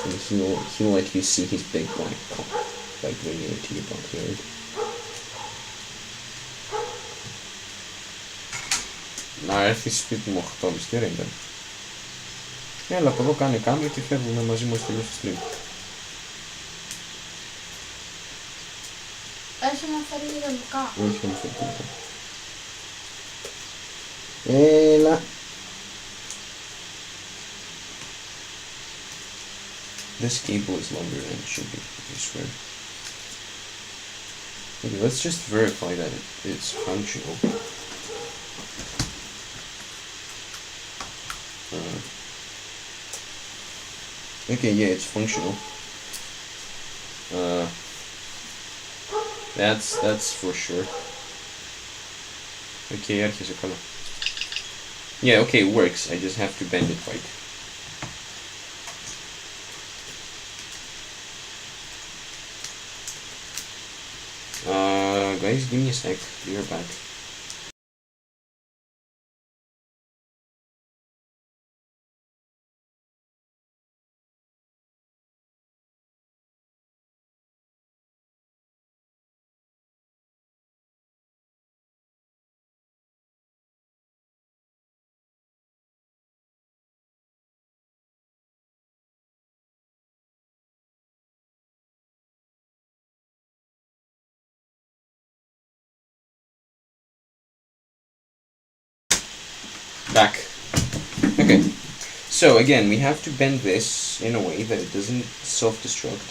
And he'll let you see his big black cock by bringing it to your backyard. Να έρθει σπίτι μου 8.30, τι ώρα ήταν. Έλα από εδώ κάνε κάμερα και φεύγουμε μαζί μας τελείως στο stream. Έχει να φέρει ιδανικά. Όχι, να φέρει τίποτα. Έλα. This cable is longer than it should be, I swear. Okay, let's just verify that it's functional. Okay, yeah, it's functional. That's for sure. Okay, herkese color. Yeah, okay, it works. I just have to bend it right. Guys, give me a sec. Be right back. Back. Okay. So again, we have to bend this in a way that it doesn't self-destruct.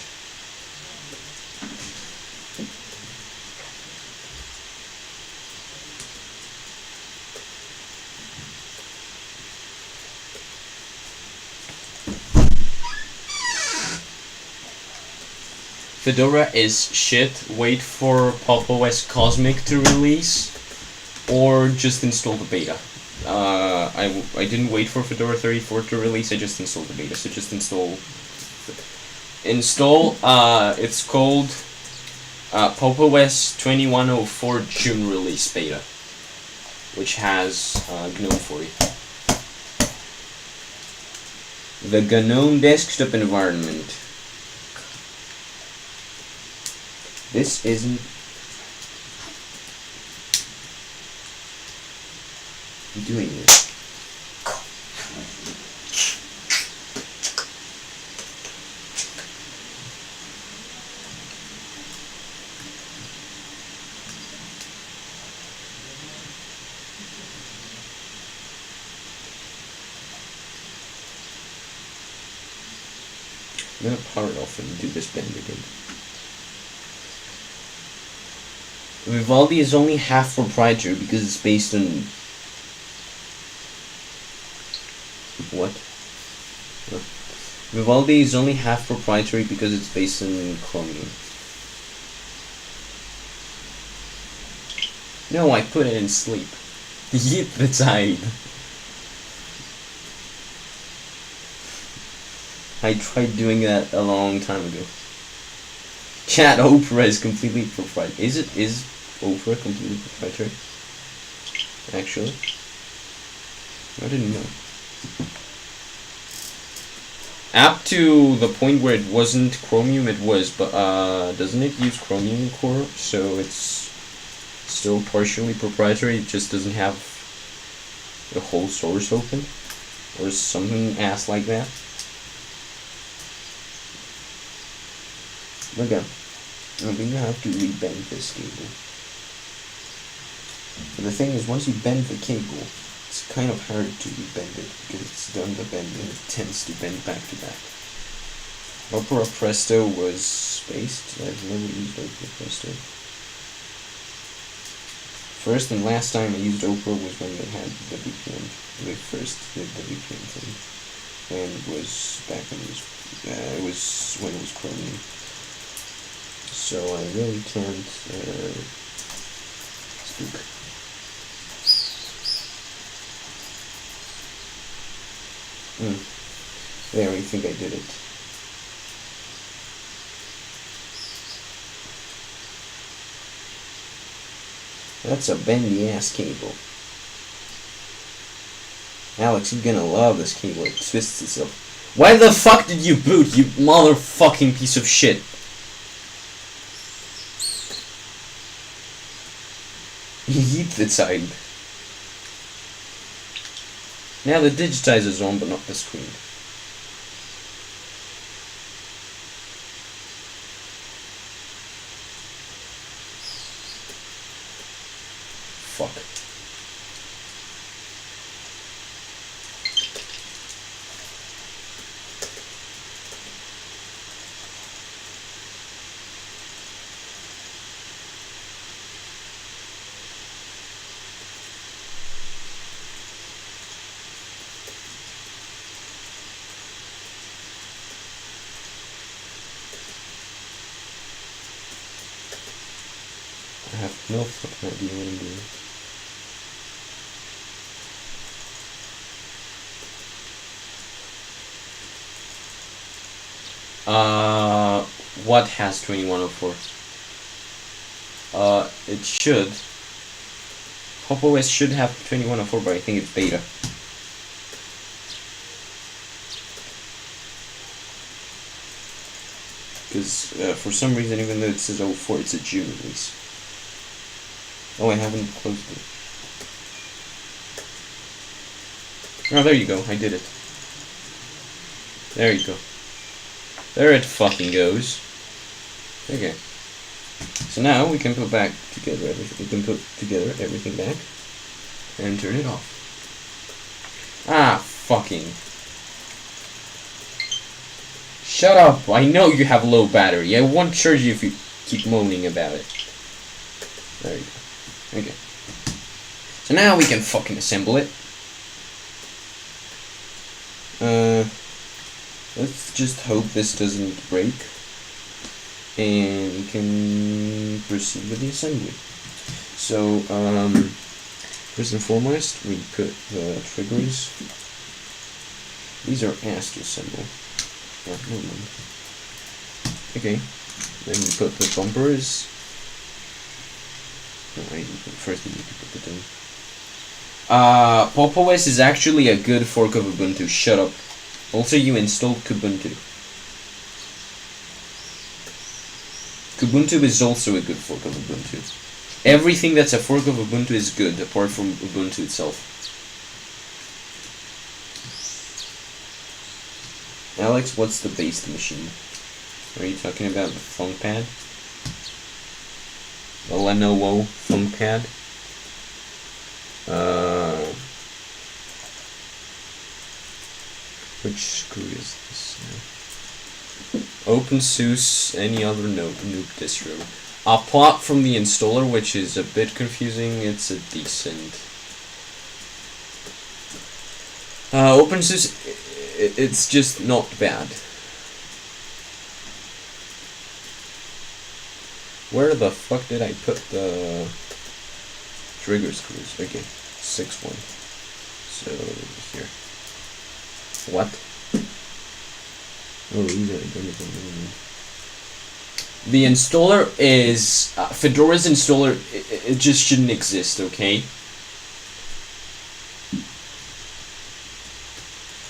Fedora is shit. Wait for Pop! OS Cosmic to release, or just install the beta. I didn't wait for Fedora 34 to release. I just installed the beta. So just install. It's called Pop! OS 2104 June release beta, which has GNOME for you. The GNOME desktop environment. This isn't doing this. I'm gonna power it off and do this bend again. Vivaldi is only half proprietary because it's based on... What? Vivaldi is only half proprietary because it's based on Chromium. No, I put it in sleep. Yeet the tide. I tried doing that a long time ago. Chat, Opera is completely proprietary. Is Opera completely proprietary? Actually? I didn't know. Up to the point where it wasn't Chromium, it was, but doesn't it use Chromium Core? So it's still partially proprietary, it just doesn't have the whole source open? Or something ass like that? Again, I think you have to rebend this cable. But the thing is, once you bend the cable, it's kind of hard to rebend it because it's done the bend and it tends to bend back to back. Opera Presto was spaced. I've never used Opera Presto. First and last time I used Opera was when they had the VPN. They first did the VPN thing, and it was back when it was when it was Chromium. So I really can't speak. There, I think I did it. That's a bendy ass cable. Alex, you're gonna love this cable. It twists itself. Why the fuck did you boot, you motherfucking piece of shit? Yeet the side. Now the digitizer's on, but not the screen. Fuck. I have no fucking idea what I'm doing. What has 2104? It should. Pop OS should have 2104, but I think it's beta. Because for some reason, even though it says 04, it's a June release. Oh, I haven't closed it. Oh, there you go. I did it. There you go. There it fucking goes. Okay. So now we can put back together everything. We can put together everything back and turn it off. Ah, fucking. Shut up! I know you have low battery. I won't charge you if you keep moaning about it. There you go. Okay. So now we can fucking assemble it. Let's just hope this doesn't break. And we can proceed with the assembly. So, first and foremost, we put the triggers. These are asked to assemble. Oh, no mind. Okay, then we put the bumpers. No, first we need to put the thing. Pop OS is actually a good fork of Ubuntu. Shut up. Also, you installed Kubuntu. Kubuntu is also a good fork of Ubuntu. Everything that's a fork of Ubuntu is good, apart from Ubuntu itself. Alex, what's the based machine? Are you talking about the ThunkPad? The Lenovo ThunkPad? Which screw is this now? OpenSUSE, any other noob distro. Apart from the installer, which is a bit confusing, it's a decent. OpenSUSE, it's just not bad. Where the fuck did I put the trigger screws? Okay, 6-1. So here. What? Oh, these are the installer is Fedora's installer. It just shouldn't exist, okay?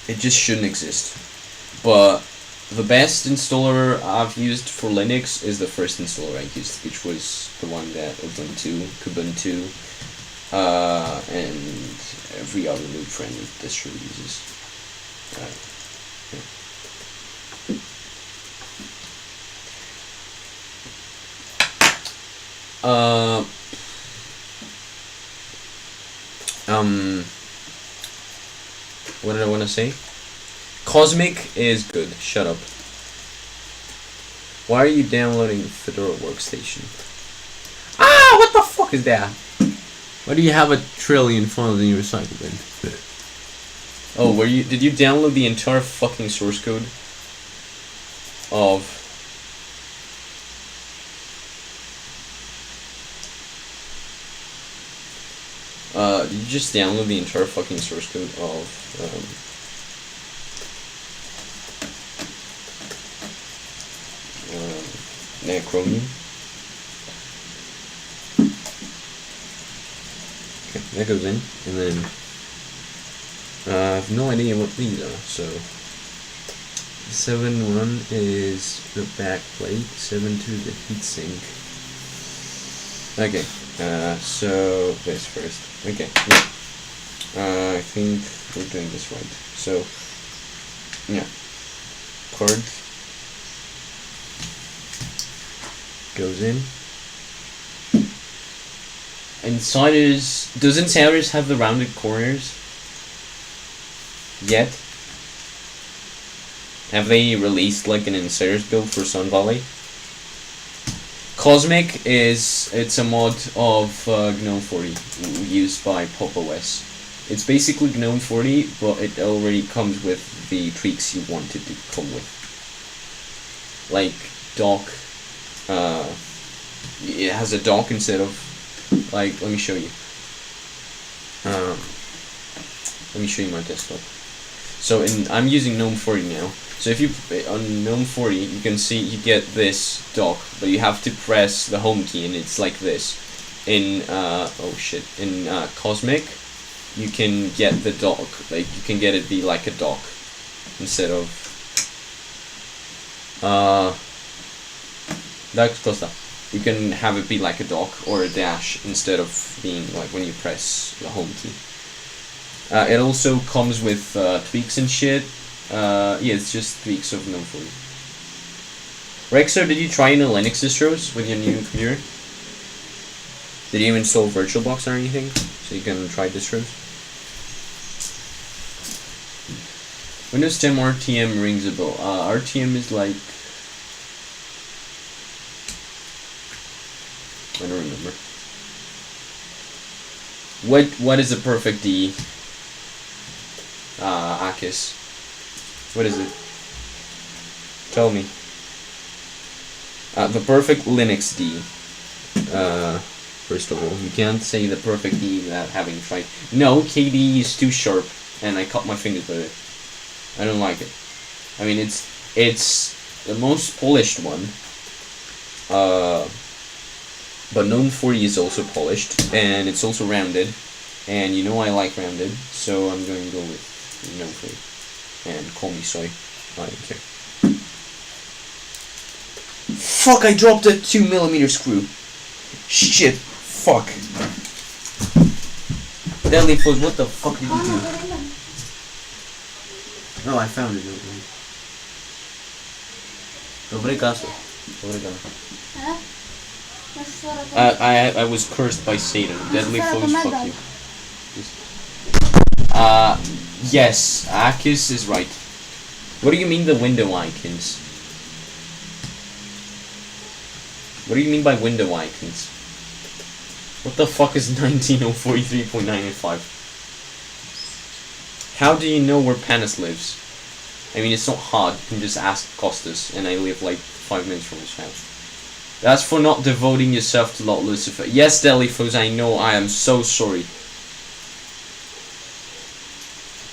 It just shouldn't exist. But the best installer I've used for Linux is the first installer I used, which was the one that Kubuntu, and every other noob friendly distro uses. What did I want to say? Cosmic is good. Shut up. Why are you downloading Fedora Workstation? Ah, what the fuck is that? Why do you have a trillion files in your recycle bin? Oh, did you download the entire fucking source code of did you just download the entire fucking source code of Chromium? Okay, that goes in, and then I have no idea what these are, so 7.1 is the back plate, 7.2 is the heatsink. Okay, so this first. Okay, yeah. I think we're doing this right. So, yeah. Card goes in. Insiders, does Insiders have the rounded corners yet? Have they released like an Insiders build for Sun Valley? Cosmic it's a mod of GNOME 40 used by Pop OS. It's basically GNOME 40, but it already comes with the tweaks you wanted to come with. Like dock it has a dock instead of, like, let me show you. Let me show you my desktop. So I'm using GNOME 40 now. So if you on GNOME 40, you can see you get this dock, but you have to press the home key, and it's like this. In Cosmic, you can get the dock. Like you can get it be like a dock instead of that's cosa. You can have it be like a dock or a dash instead of being like when you press the home key. It also comes with tweaks and shit. Yeah, it's just tweaks of GNOME 40. Rexo, did you try any Linux distros with your new computer? Did you install VirtualBox or anything so you can try distros? Windows 10 RTM rings a bell. RTM is like, I don't remember. What is a perfect D? Akis. What is it? Tell me. The perfect Linux D. First of all, you can't say the perfect D without having tried. No, KD is too sharp, and I cut my fingers with it. I don't like it. I mean, it's the most polished one. But GNOME 40 is also polished, and it's also rounded. And you know I like rounded, so I'm going to go with GNOME 40. And call me soy. I don't care. Fuck! I dropped a 2mm screw. Shit! Fuck! Deadly Fuzz, what the fuck did you do? No, I found it. Obrigado. I was cursed by Satan. Deadly Fuzz, fuck you. Yes, Akis is right. What do you mean the window icons? What do you mean by window icons? What the fuck is 19043.985? How do you know where Panis lives? I mean, it's not hard. You can just ask Costas, and I live like 5 minutes from his house. That's for not devoting yourself to Lord Lucifer. Yes, Delifos, I know. I am so sorry.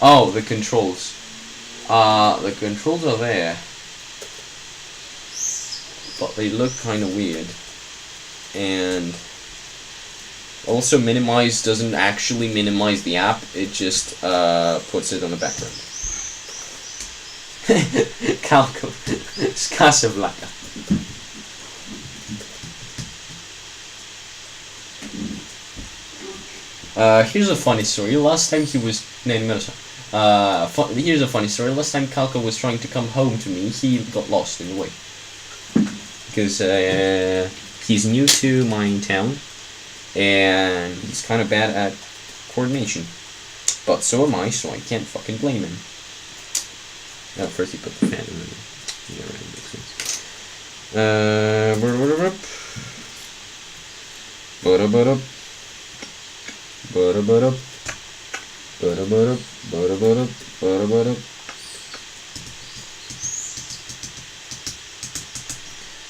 Oh, the controls. The controls are there. But they look kind of weird. And also minimize doesn't actually minimize the app, it just puts it on the background. Calco. Casablanca. Here's a funny story. Last time he was here's a funny story. Last time Calco was trying to come home to me, he got lost in the way. Because he's new to my town, and he's kind of bad at coordination. But so am I, so I can't fucking blame him. Oh, first he put the fan in there. Yeah, right, makes sense.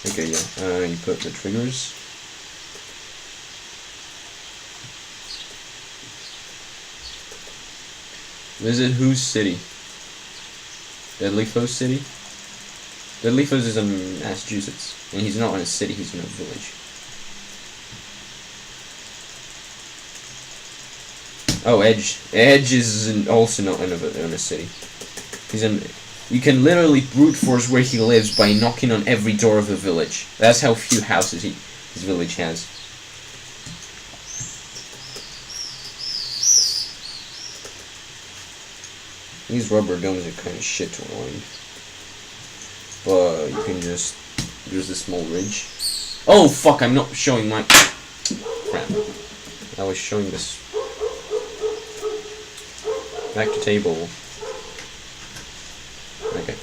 Okay, yeah, you put the triggers. Visit whose city? Deadly Foes City? Deadly Foes is in Massachusetts, and he's not in a city, he's in a village. Oh, Edge. Edge is also not in a city. He's in... You can literally brute force where he lives by knocking on every door of the village. That's how few houses his village has. These rubber domes are kind of shit to align. But you can just... There's a small ridge. Oh fuck, I'm not showing my... Crap. I was showing this. Back to table. Okay.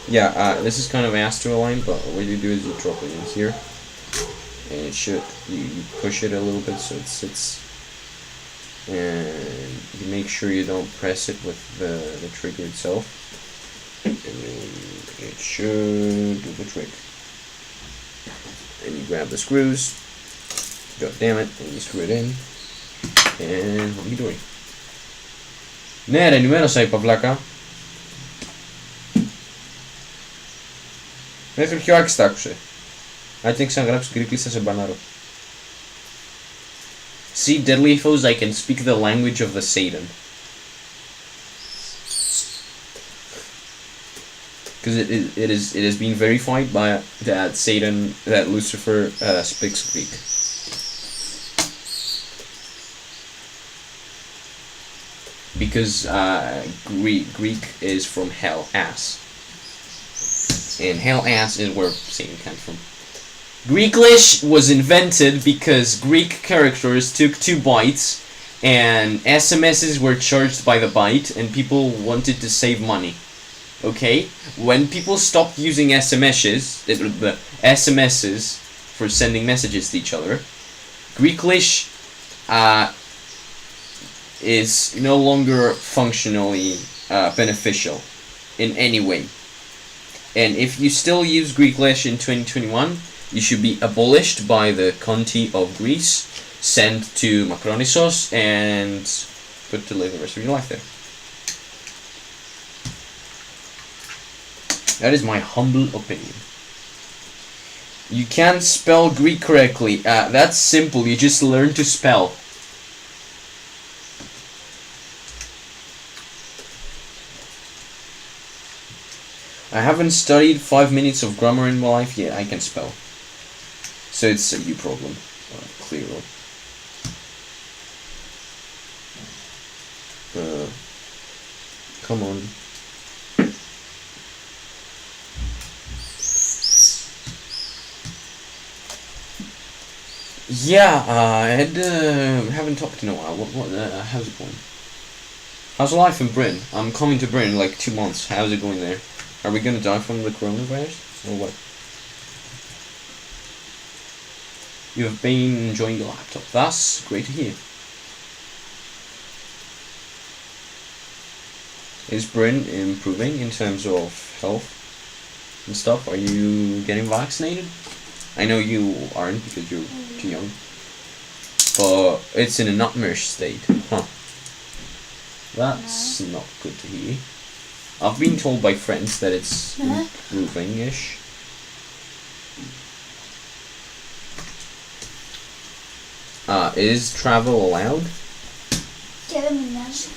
Yeah, this is kind of asked to align, but what you do is you drop it in here. And it should... You push it a little bit so it sits. And you make sure you don't press it with the trigger itself, and then it should do the trick. and you grab the screws. God damn it, and you screw it in. And hunky dory. Ναι ρε, ενημέρωσα είπα βλάκα. Μέχρι πιο άξιστα άκουσε. Αν και ξαναγράψει γκρικλή θα σε μπανάρω. See, deadly foes, I can speak the language of the Satan. Because it has been verified by that Satan, that Lucifer speaks Greek. Because Greek is from hell, ass. And hell ass is where Satan comes from. Greeklish was invented because Greek characters took 2 bytes and SMSs were charged by the byte and people wanted to save money. Okay? When people stopped using SMSs for sending messages to each other, Greeklish is no longer functionally beneficial in any way. And if you still use Greeklish in 2021, you should be abolished by the Conti of Greece, sent to Makronissos, and put to live the rest of your life there. That is my humble opinion. You can't spell Greek correctly. That's simple, you just learn to spell. I haven't studied 5 minutes of grammar in my life yet, I can spell. So it's a you problem, clearly. Come on. Yeah, I haven't talked in a while. How's it going? How's life in Britain? I'm coming to Britain in like 2 months. How's it going there? Are we gonna die from the coronavirus or what? You have been enjoying your laptop. That's great to hear. Is Britain improving in terms of health and stuff? Are you getting vaccinated? I know you aren't because you're too young. But it's in a nightmare state. Huh. That's not good to hear. I've been told by friends that it's improving-ish. Is travel allowed? Και δεν με νοιάζει.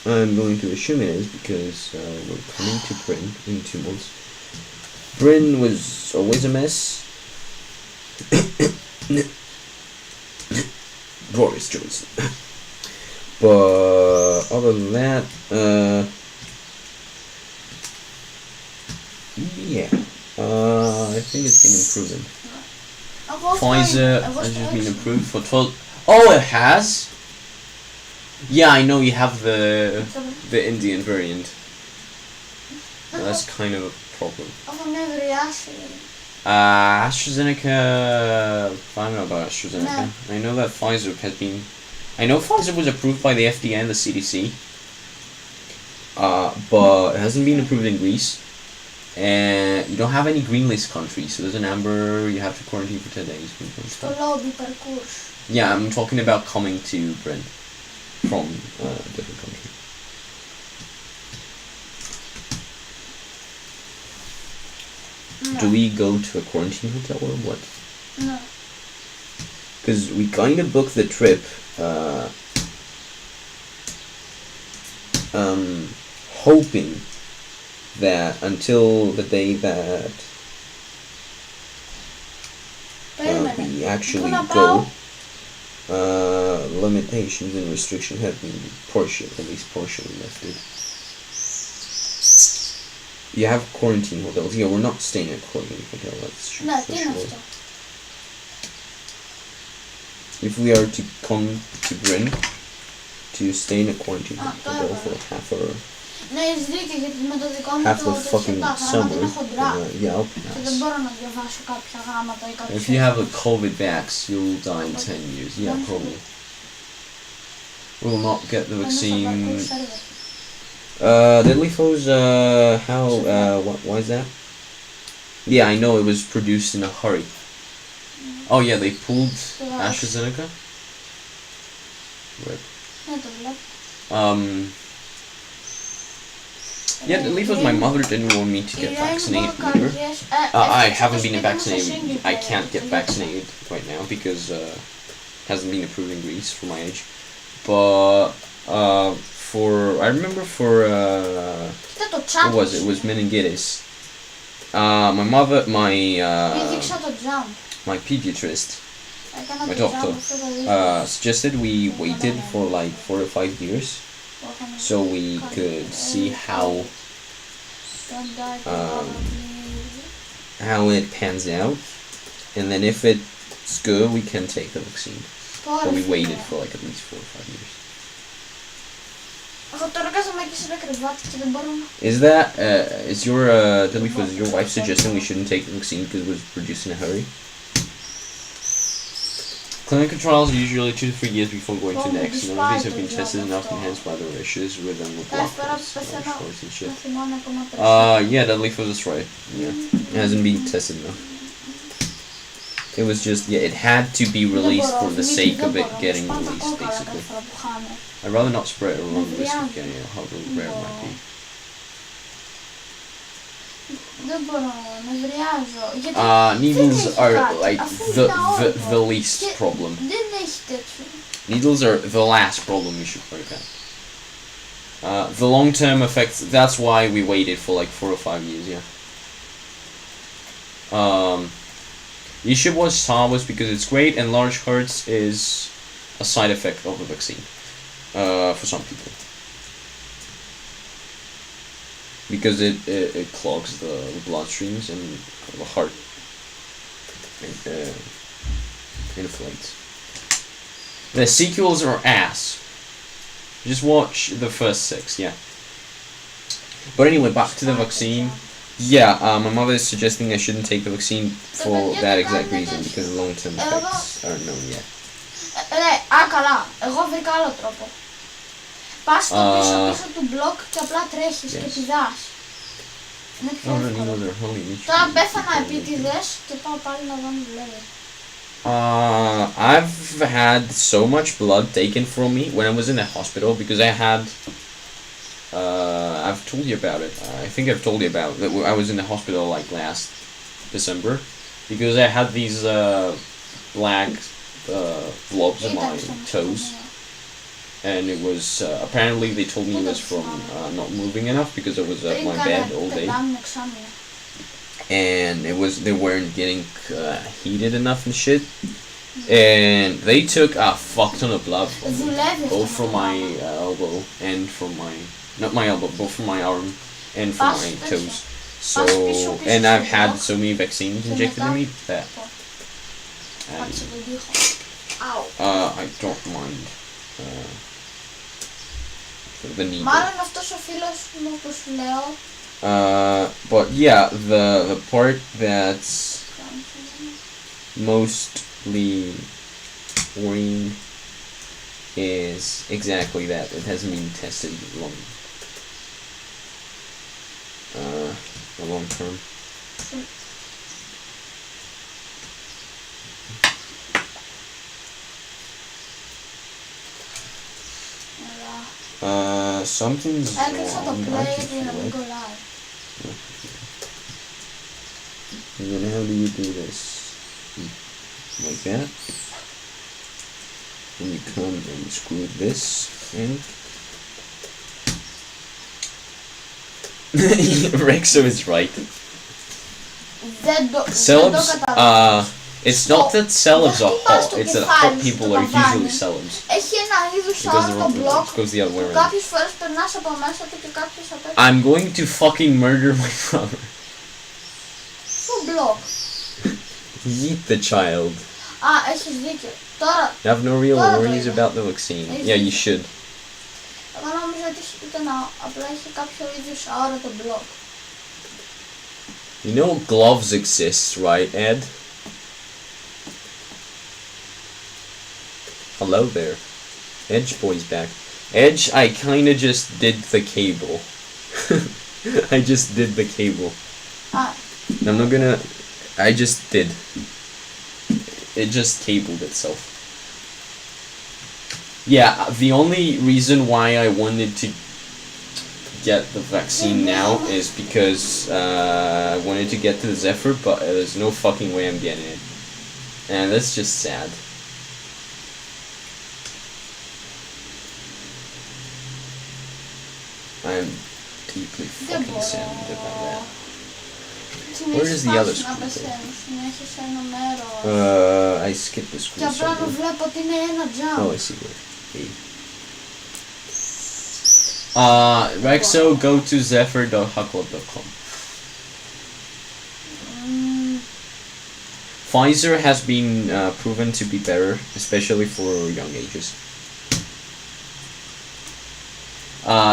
I'm going to assume it is because we're coming to Britain in 2 months. Britain was always a mess. Boris Johnson. But other than that, yeah, I think it's been improving. Pfizer has just been improved for 12. Oh, it has? Yeah, I know you have the Indian variant. That's kind of a problem. AstraZeneca, I don't know about AstraZeneca. I know that Pfizer has been... I know Pfizer was approved by the FDA and the CDC. But it hasn't been approved in Greece. And you don't have any green list countries, so there's an amber, you have to quarantine for 10 days. Yeah, I'm talking about coming to Britain from a different country. No. Do we go to a quarantine hotel or what? No. Because we kind of booked the trip, hoping that until the day that we actually go, limitations and restrictions have been at least partially lifted. You have quarantine hotels. Yeah, we're not staying at quarantine hotel. That's true. No, for sure. If we are to come to Britain to stay in a quarantine hotel for half the fucking summer, yeah, I'll pass. If you have a COVID vax, you'll die in 10 years. Yeah, probably. We'll not get the vaccine. Deadly Foes, why is that? Yeah, I know, it was produced in a hurry. Oh yeah, they pulled AstraZeneca? Right. Ναι, το βλέπω. Yeah, Deadly Foes, my mother didn't want me to get vaccinated either. I haven't been vaccinated. I can't get vaccinated right now because it hasn't been approved in Greece for my age. But I remember for what was it? It was meningitis. My pediatrist, my doctor, suggested we waited for like 4 or 5 years so we could see how it pans out, and then if it's good, we can take the vaccine. But we waited for like at least 4 or 5 years. Is your wife suggesting we shouldn't take the vaccine because it was produced in a hurry? Clinical trials are usually 2 to 3 years before going to next. None of these have been tested enough, and hence why there are issues with them with blood shorts and shit. Yeah, Deadly Foes is right. Yeah, it hasn't been tested enough. It was just, yeah, it had to be released for the sake of it getting released, basically. I'd rather not spread or run the risk of getting it, however rare it might be. Needles are like the least problem. Needles are the last problem you should worry about. The long-term effects, that's why we waited for like 4 or 5 years, yeah. The issue was Star Wars because it's great, and large hearts is a side effect of the vaccine. For some people. Because it clogs the bloodstreams and the heart inflates. The sequels are ass. Just watch the first 6, yeah. But anyway, back to the vaccine. Yeah, my mother is suggesting I shouldn't take the vaccine for that exact reason, because the long-term effects aren't known yet. Εγώ βρήκα άλλο τρόπο. Πας στο πίσω του μπλοκ και απλά τρέχεις και πηδάς. Είναι πιο εύκολο. Τώρα πέθανα επίτηδες και πάω πάλι να δω αν δουλεύει. I've had so much blood taken from me when I was in the hospital because I had I've told you about it. I think I've told you about that. I was in the hospital like last December because I had these black blobs on my toes, and it was apparently they told me it was from not moving enough because I was at my bed all day, and they weren't getting heated enough and shit, and they took a fuck ton of blood from me, both from my elbow and from my not my elbow, both from my arm and from my toes. So, and I've had so many vaccines injected in me that I don't mind the needle. Μάλλον αυτός ο φίλος μου που σου λέω. But yeah, the part that's mostly worrying is exactly that. It hasn't been tested long term. Something's wrong. And then how do you do this? Like that. And you come and screw this in. Rexo is right. Celebs, it's not that celebs are hot, it's that hot people are usually celebs. Έχει ένα είδους άλλο μπλοκ που κάποιες φορές περνάς από μέσα του και κάποιες απ' έξω. I'm going to fucking murder my brother. Σου μπλοκ. Yeet the child. Έχεις δίκιο. Τώρα. I have no real worries about the vaccine. Yeah, you should. Εγώ νόμιζα ότι απλά είχε κάποιο είδους αόρατο μπλοκ. You know gloves exist, right, Ed? Hello there. Edge Boy's back. Edge, I kinda just did the cable. I just did the cable. I'm not gonna... I just did. It just cabled itself. Yeah, the only reason why I wanted to get the vaccine now is because I wanted to get to the Zephyr, but there's no fucking way I'm getting it. And that's just sad. I'm deeply fucking sad about that. Where is the other screw? I skipped the screw. Oh, I see where. Rexo, go to zephyr.hucklub.com. Pfizer has been proven to be better, especially for young ages.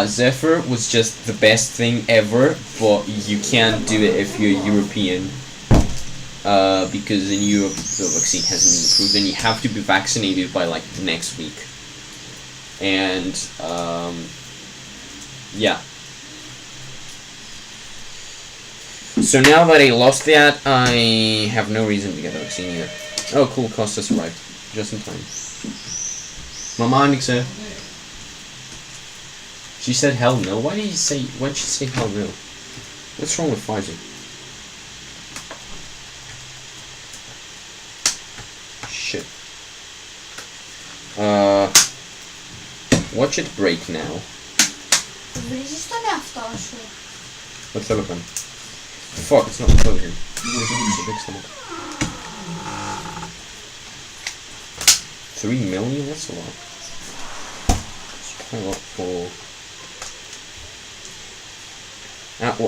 Zephyr was just the best thing ever, but you can't do it if you're European. Because in Europe the vaccine hasn't been approved and you have to be vaccinated by like next week. And yeah. So now that I lost that, I have no reason to get the vaccine either. Oh cool, Costas arrived. Just in time. Mama Anixa. She said hell no. Why'd she say hell no? What's wrong with Pfizer? Shit. Watch it break now. What's the weapon? Fuck, it's not closing. It's a big stomach. 3 million? That's a lot. It's quite a lot for...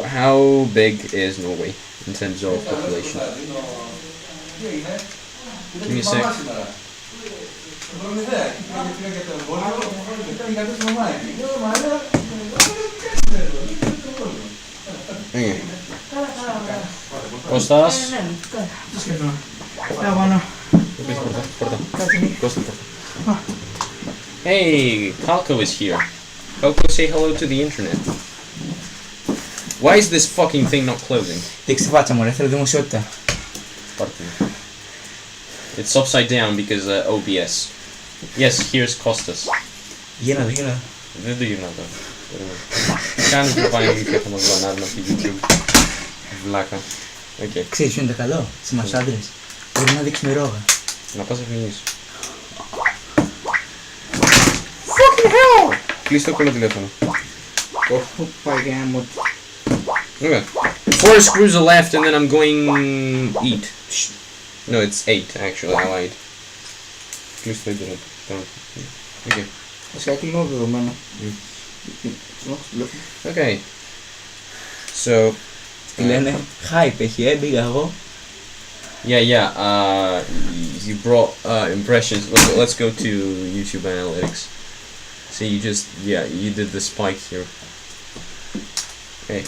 How big is Norway in terms of population? Give me a sec. Okay. Kostas? Hey, Kalko is here. Kalko, say hello to the internet. Why is this fucking thing not closing? It's upside down because OBS. Yes, here's Costas. Δεν το γυρνάω τώρα. Κάνεις να πάει και θα μας βανάρουν από YouTube. Βλάκα. Ξέρεις ποιο είναι το καλό στις μασάντρες? Μπορεί να δείξουμε ρόγα. Να πας να φυγείς. Fucking hell! Κλείς το κόλλο τηλέφωνο. Πάει και ένα μότι. Okay. 4 screws are left and then I'm going eat. No, it's 8 actually, I lied. Κλείς το internet. Okay. Okay. So. Τι λένε, hype έχει, μπήκα εγώ. Yeah. You brought impressions. Let's go to YouTube analytics. So you just, you did the spike here.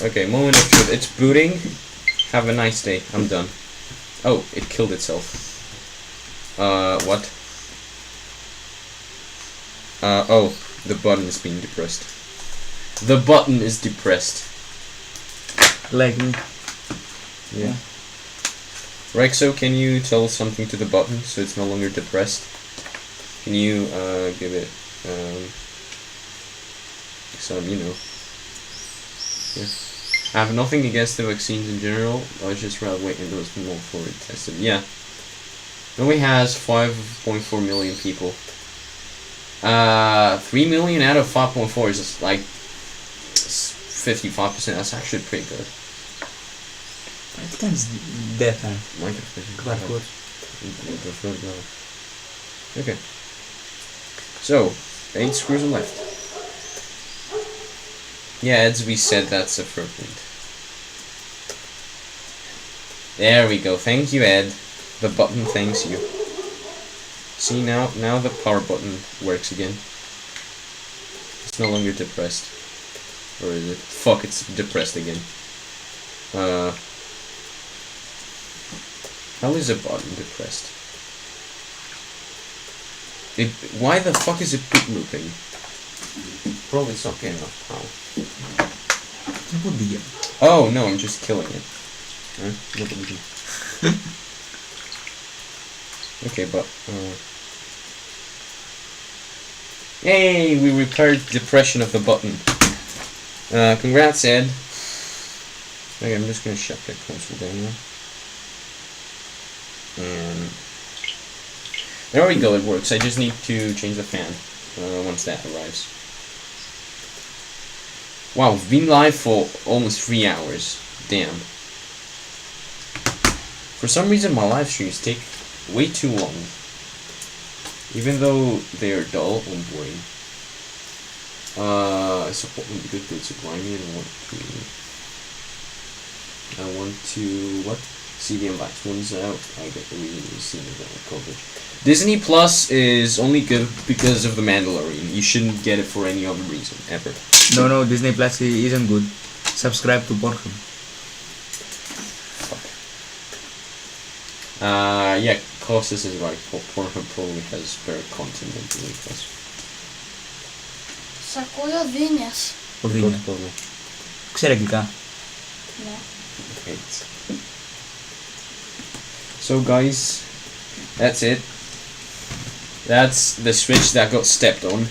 Okay, moment of truth. It's booting. Have a nice day. I'm done. Oh, it killed itself. What? Oh, the button is being depressed. The button is depressed. Like me. Yeah. Rexo, can you tell something to the button so it's no longer depressed? Can you give it some, yeah. I have nothing against the vaccines in general. I was just rather wait until it's more fully tested. Yeah. Norway has 5.4 million people. 3 million out of 5.4 is just like 55%. That's actually pretty good. Τι κάνεις δεύτερα? Κβαρκούς. Okay. So, 8 screws are left. Yeah, as we said, that's a perfect. There we go. Thank you, Ed. The button thanks you. See, now the power button works again. It's no longer depressed. Or is it? Fuck, it's depressed again. How is a button depressed? Why the fuck is it boot looping? Probably it's not getting enough power. Oh no, I'm just killing it. Okay, but yay! We repaired the depression of the button. Congrats, Ed. Okay, I'm just gonna shut that console down now. And there we go, it works. I just need to change the fan once that arrives. Wow, we've been live for almost 3 hours. Damn. For some reason my live streams take way too long. Even though they are dull and boring. Support would be good, but it's grimy and I want to what? See the invites. One's out. I get the reading the scene of coverage. Disney Plus is only good because of the Mandalorian. You shouldn't get it for any other reason, ever. No, Disney Plus isn't good. Subscribe to Pornhub. Fuck. Yeah, Costas is right. Pornhub probably has better content than Disney Plus. Σ' ακούει ο Δίνιας. Ο Δίνιας. Ξέρει αγγλικά. Ναι. Great. So guys, that's it. That's the Switch that got stepped on.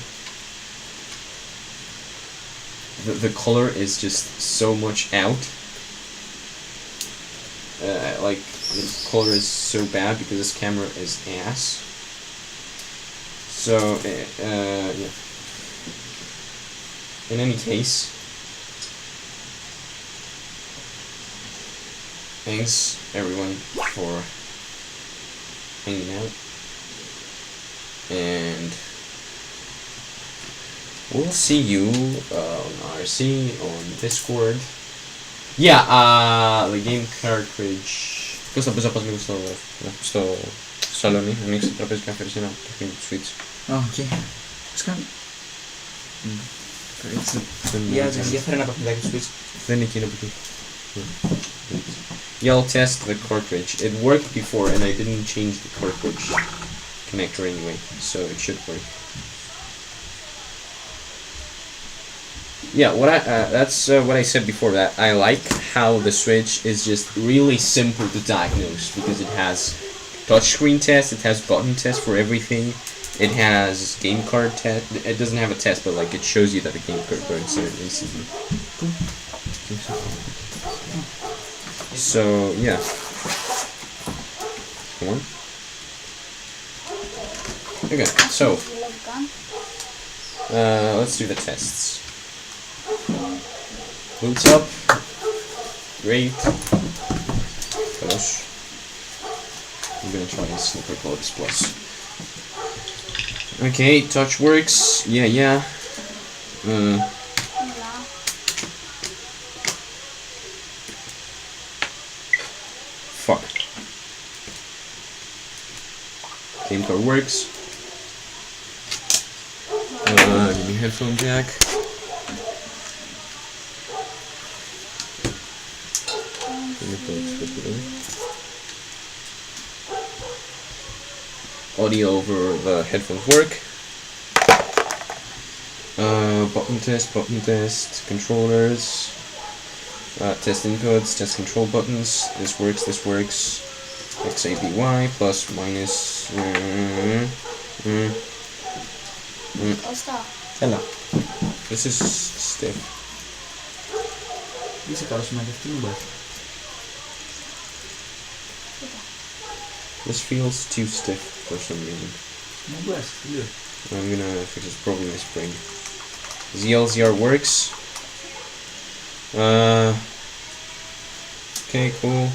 The color is just so much out. Like, the color is so bad because this camera is ass. So, yeah. In any case, thanks everyone for hanging out, and we'll see you on RC, on Discord. Yeah, the game cartridge. Πώς θα πες να πας λίγο στο σαλόνι, ανοίξει το τραπέζι και να φέρεις ένα παιχνίδι του Switch. Οκ. Πώς κάνει. Για φέρε ένα παιχνιδάκι του Switch. Δεν είναι εκείνο που του. Yeah, I'll test the cartridge. It worked before and I didn't change the cartridge connector anyway, so it should work. Yeah, that's what I said before that. I like how the Switch is just really simple to diagnose because it has touchscreen test, it has button test for everything, it has game card test. It doesn't have a test, but like it shows you that the game card are inserted instantly. So yeah. Come on. Okay, so let's do the tests. Boots up. Great. Finish. I'm gonna try this Snipper Clips Plus. Okay, touch works. Yeah. Fuck. Game card works. Give me headphone jack. Audio over the headphones work. Button test, controllers. Test inputs, test control buttons. This works. XABY, plus, minus. Hello. This is stiff. Είσαι καλός με αυτή μου μπας. This feels too stiff for some reason. Μου μπας, τελείως. I'm gonna fix this, probably my spring. ZLZR works. Okay, cool.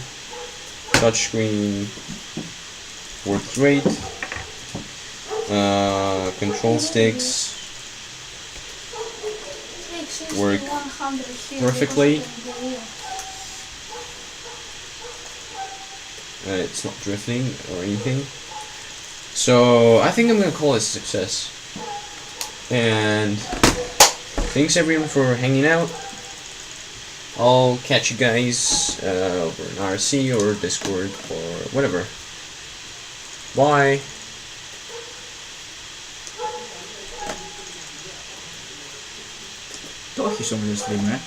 Touchscreen works great. Control sticks work perfectly. It's not drifting or anything. So I think I'm gonna call it a success. And thanks everyone for hanging out. I'll catch you guys over in RC or Discord or whatever. Bye. Όχι στο streamer.